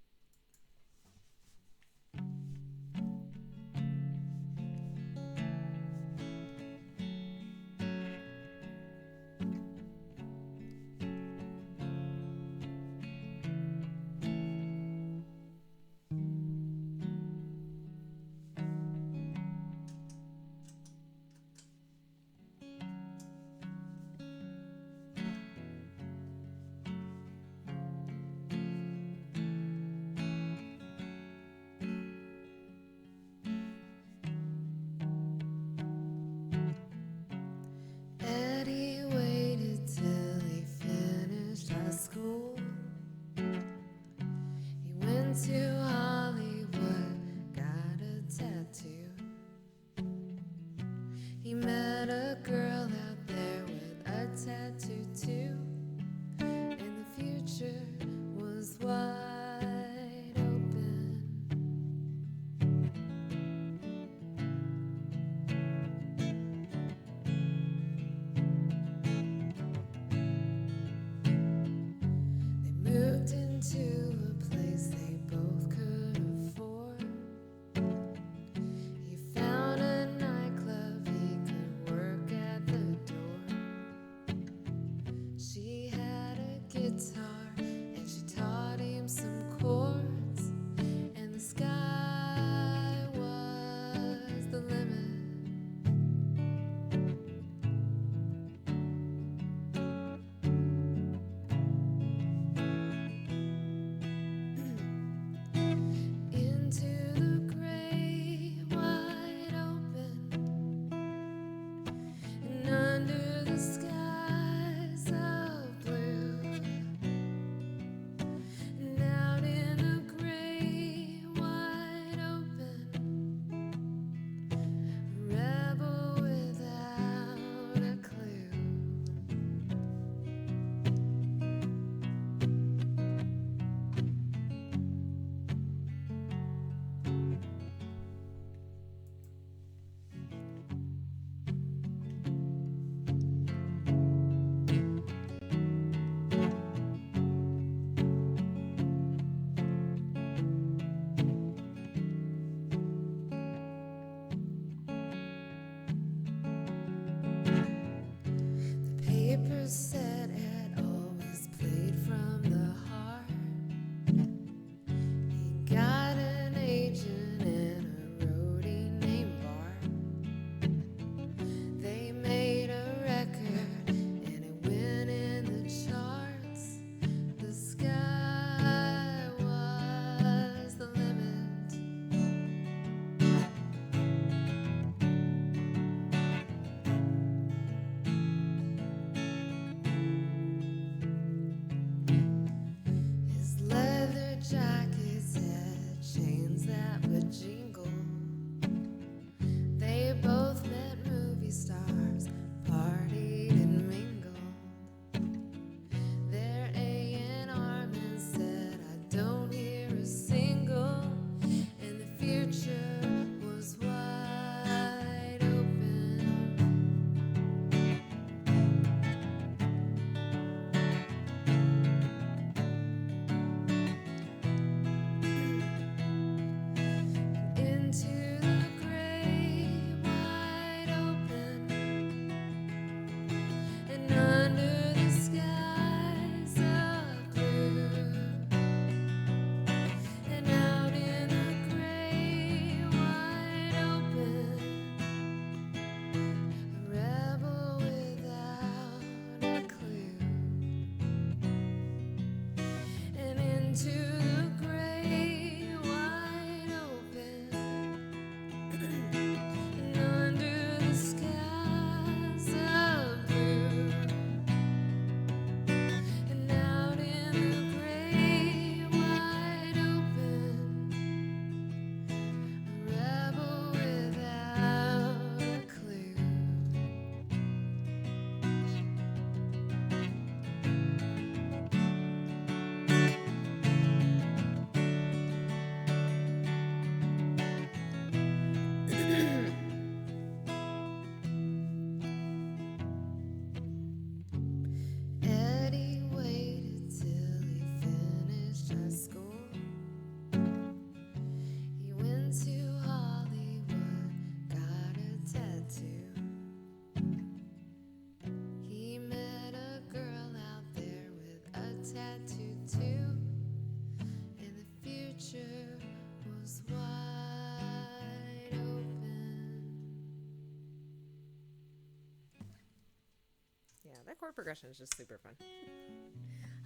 Speaker 2: chord progression is just super fun.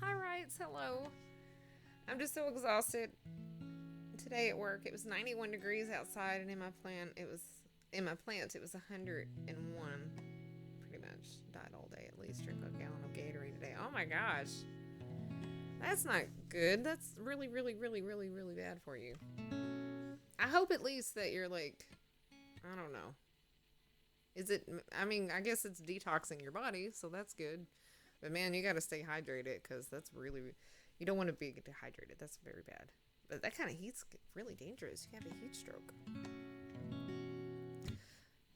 Speaker 2: Hi, Rights. Hello. I'm just so exhausted. Today at work, it was 91 degrees outside, and in my plant, it was 101. Pretty much died all day. At least drink a gallon of Gatorade today. Oh my gosh, that's not good. That's really, really, really, really, really bad for you. I hope at least that you're like, I don't know. Is it? I mean, I guess it's detoxing your body, so that's good. But man, you got to stay hydrated because that's really, you don't want to be dehydrated. That's very bad. But that kind of heat's really dangerous. You have a heat stroke.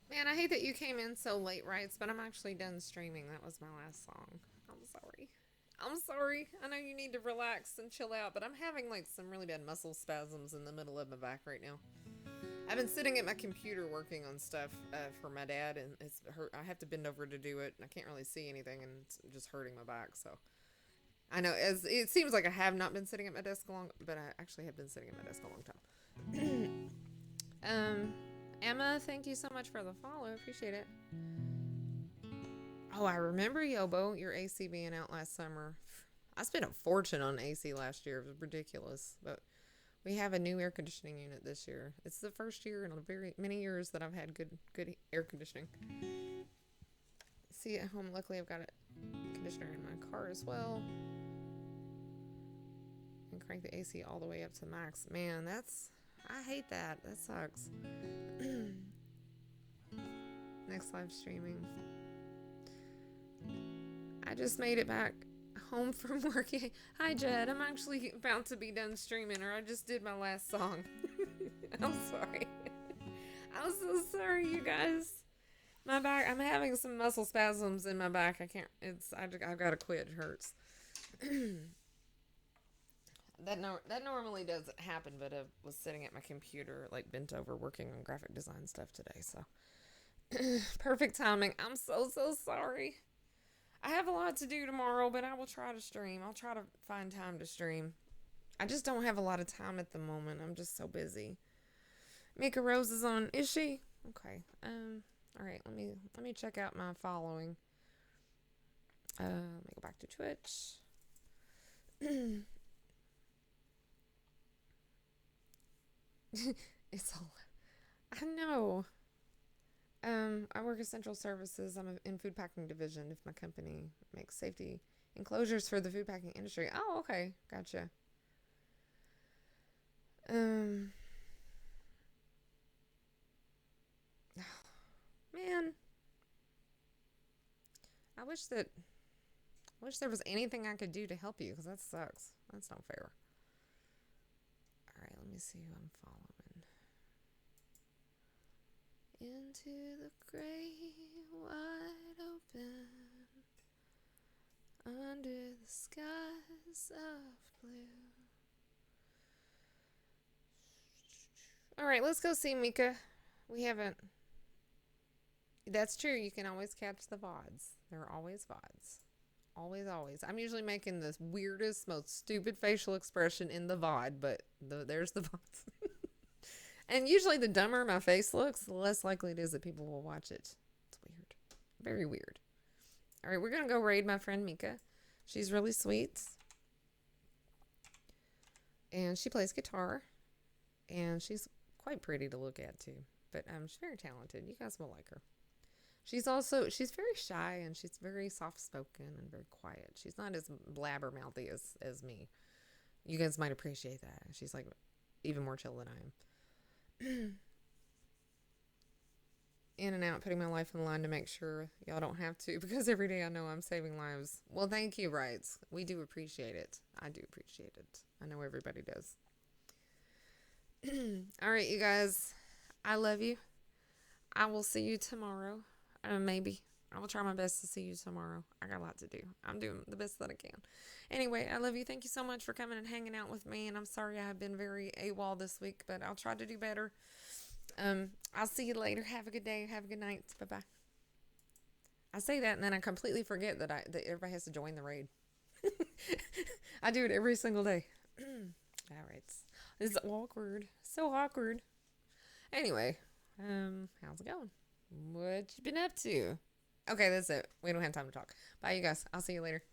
Speaker 2: Man, I hate that you came in so late, Rights, but I'm actually done streaming. That was my last song. I'm sorry. I'm sorry. I know you need to relax and chill out, but I'm having like some really bad muscle spasms in the middle of my back right now. I've been sitting at my computer working on stuff for my dad, and it's hurt. I have to bend over to do it, and I can't really see anything, and it's just hurting my back. So I know as it seems like I have not been sitting at my desk long, but I actually have been sitting at my desk a long time. Emma, thank you so much for the follow. Appreciate it. Oh, I remember Yobo, your AC being out last summer. I spent a fortune on AC last year. It was ridiculous, but we have a new air conditioning unit this year. It's the first year in very many years that I've had good air conditioning. See, at home, luckily I've got a conditioner in my car as well. And crank the AC all the way up to max. Man, I hate that. That sucks. Next live streaming. I just made it back home from work. Hi, Jed. I'm actually about to be done streaming, or I just did my last song. I'm sorry. I'm so sorry, you guys. My back, I'm having some muscle spasms in my back. I can't, I've got to quit. It hurts. That normally doesn't happen, but I was sitting at my computer, like bent over, working on graphic design stuff today, so. Perfect timing. I'm so sorry. I have a lot to do tomorrow, but I will try to stream. I'll try to find time to stream. I just don't have a lot of time at the moment. I'm just so busy. Mika Rose is on. Is she? Okay. All right. Let me check out my following. Let me go back to Twitch. It's all. I know. I work at Central Services. I'm in food packing division. If my company makes safety enclosures for the food packing industry. Oh, okay, gotcha. Man, I wish there was anything I could do to help you, because that sucks. That's not fair. All right, let me see who I'm following. Into the great wide open, under the skies of blue. All right, let's go see Mika. We haven't. That's true. You can always catch the VODs. There are always VODs. Always, always. I'm usually making the weirdest, most stupid facial expression in the VOD, but there's the VODs. And usually the dumber my face looks, the less likely it is that people will watch it. It's weird. Very weird. All right, we're going to go raid my friend Mika. She's really sweet. And she plays guitar. And she's quite pretty to look at, too. But she's very talented. You guys will like her. She's very shy, and she's very soft-spoken and very quiet. She's not as blabbermouthy as me. You guys might appreciate that. She's like even more chill than I am. In and out, putting my life on the line to make sure y'all don't have to, because every day I know I'm saving lives. Well, thank you, Rights. We do appreciate it. I do appreciate it. I know everybody does. All right, you guys. I love you. I will see you tomorrow. Maybe. I will try my best to see you tomorrow. I got a lot to do. I'm doing the best that I can. Anyway, I love you. Thank you so much for coming and hanging out with me. And I'm sorry I have been very AWOL this week, but I'll try to do better. I'll see you later. Have a good day. Have a good night. Bye-bye. I say that, and then I completely forget that everybody has to join the raid. I do it every single day. All right. This is awkward. So awkward. Anyway, how's it going? What you been up to? Okay, that's it. We don't have time to talk. Bye, you guys. I'll see you later.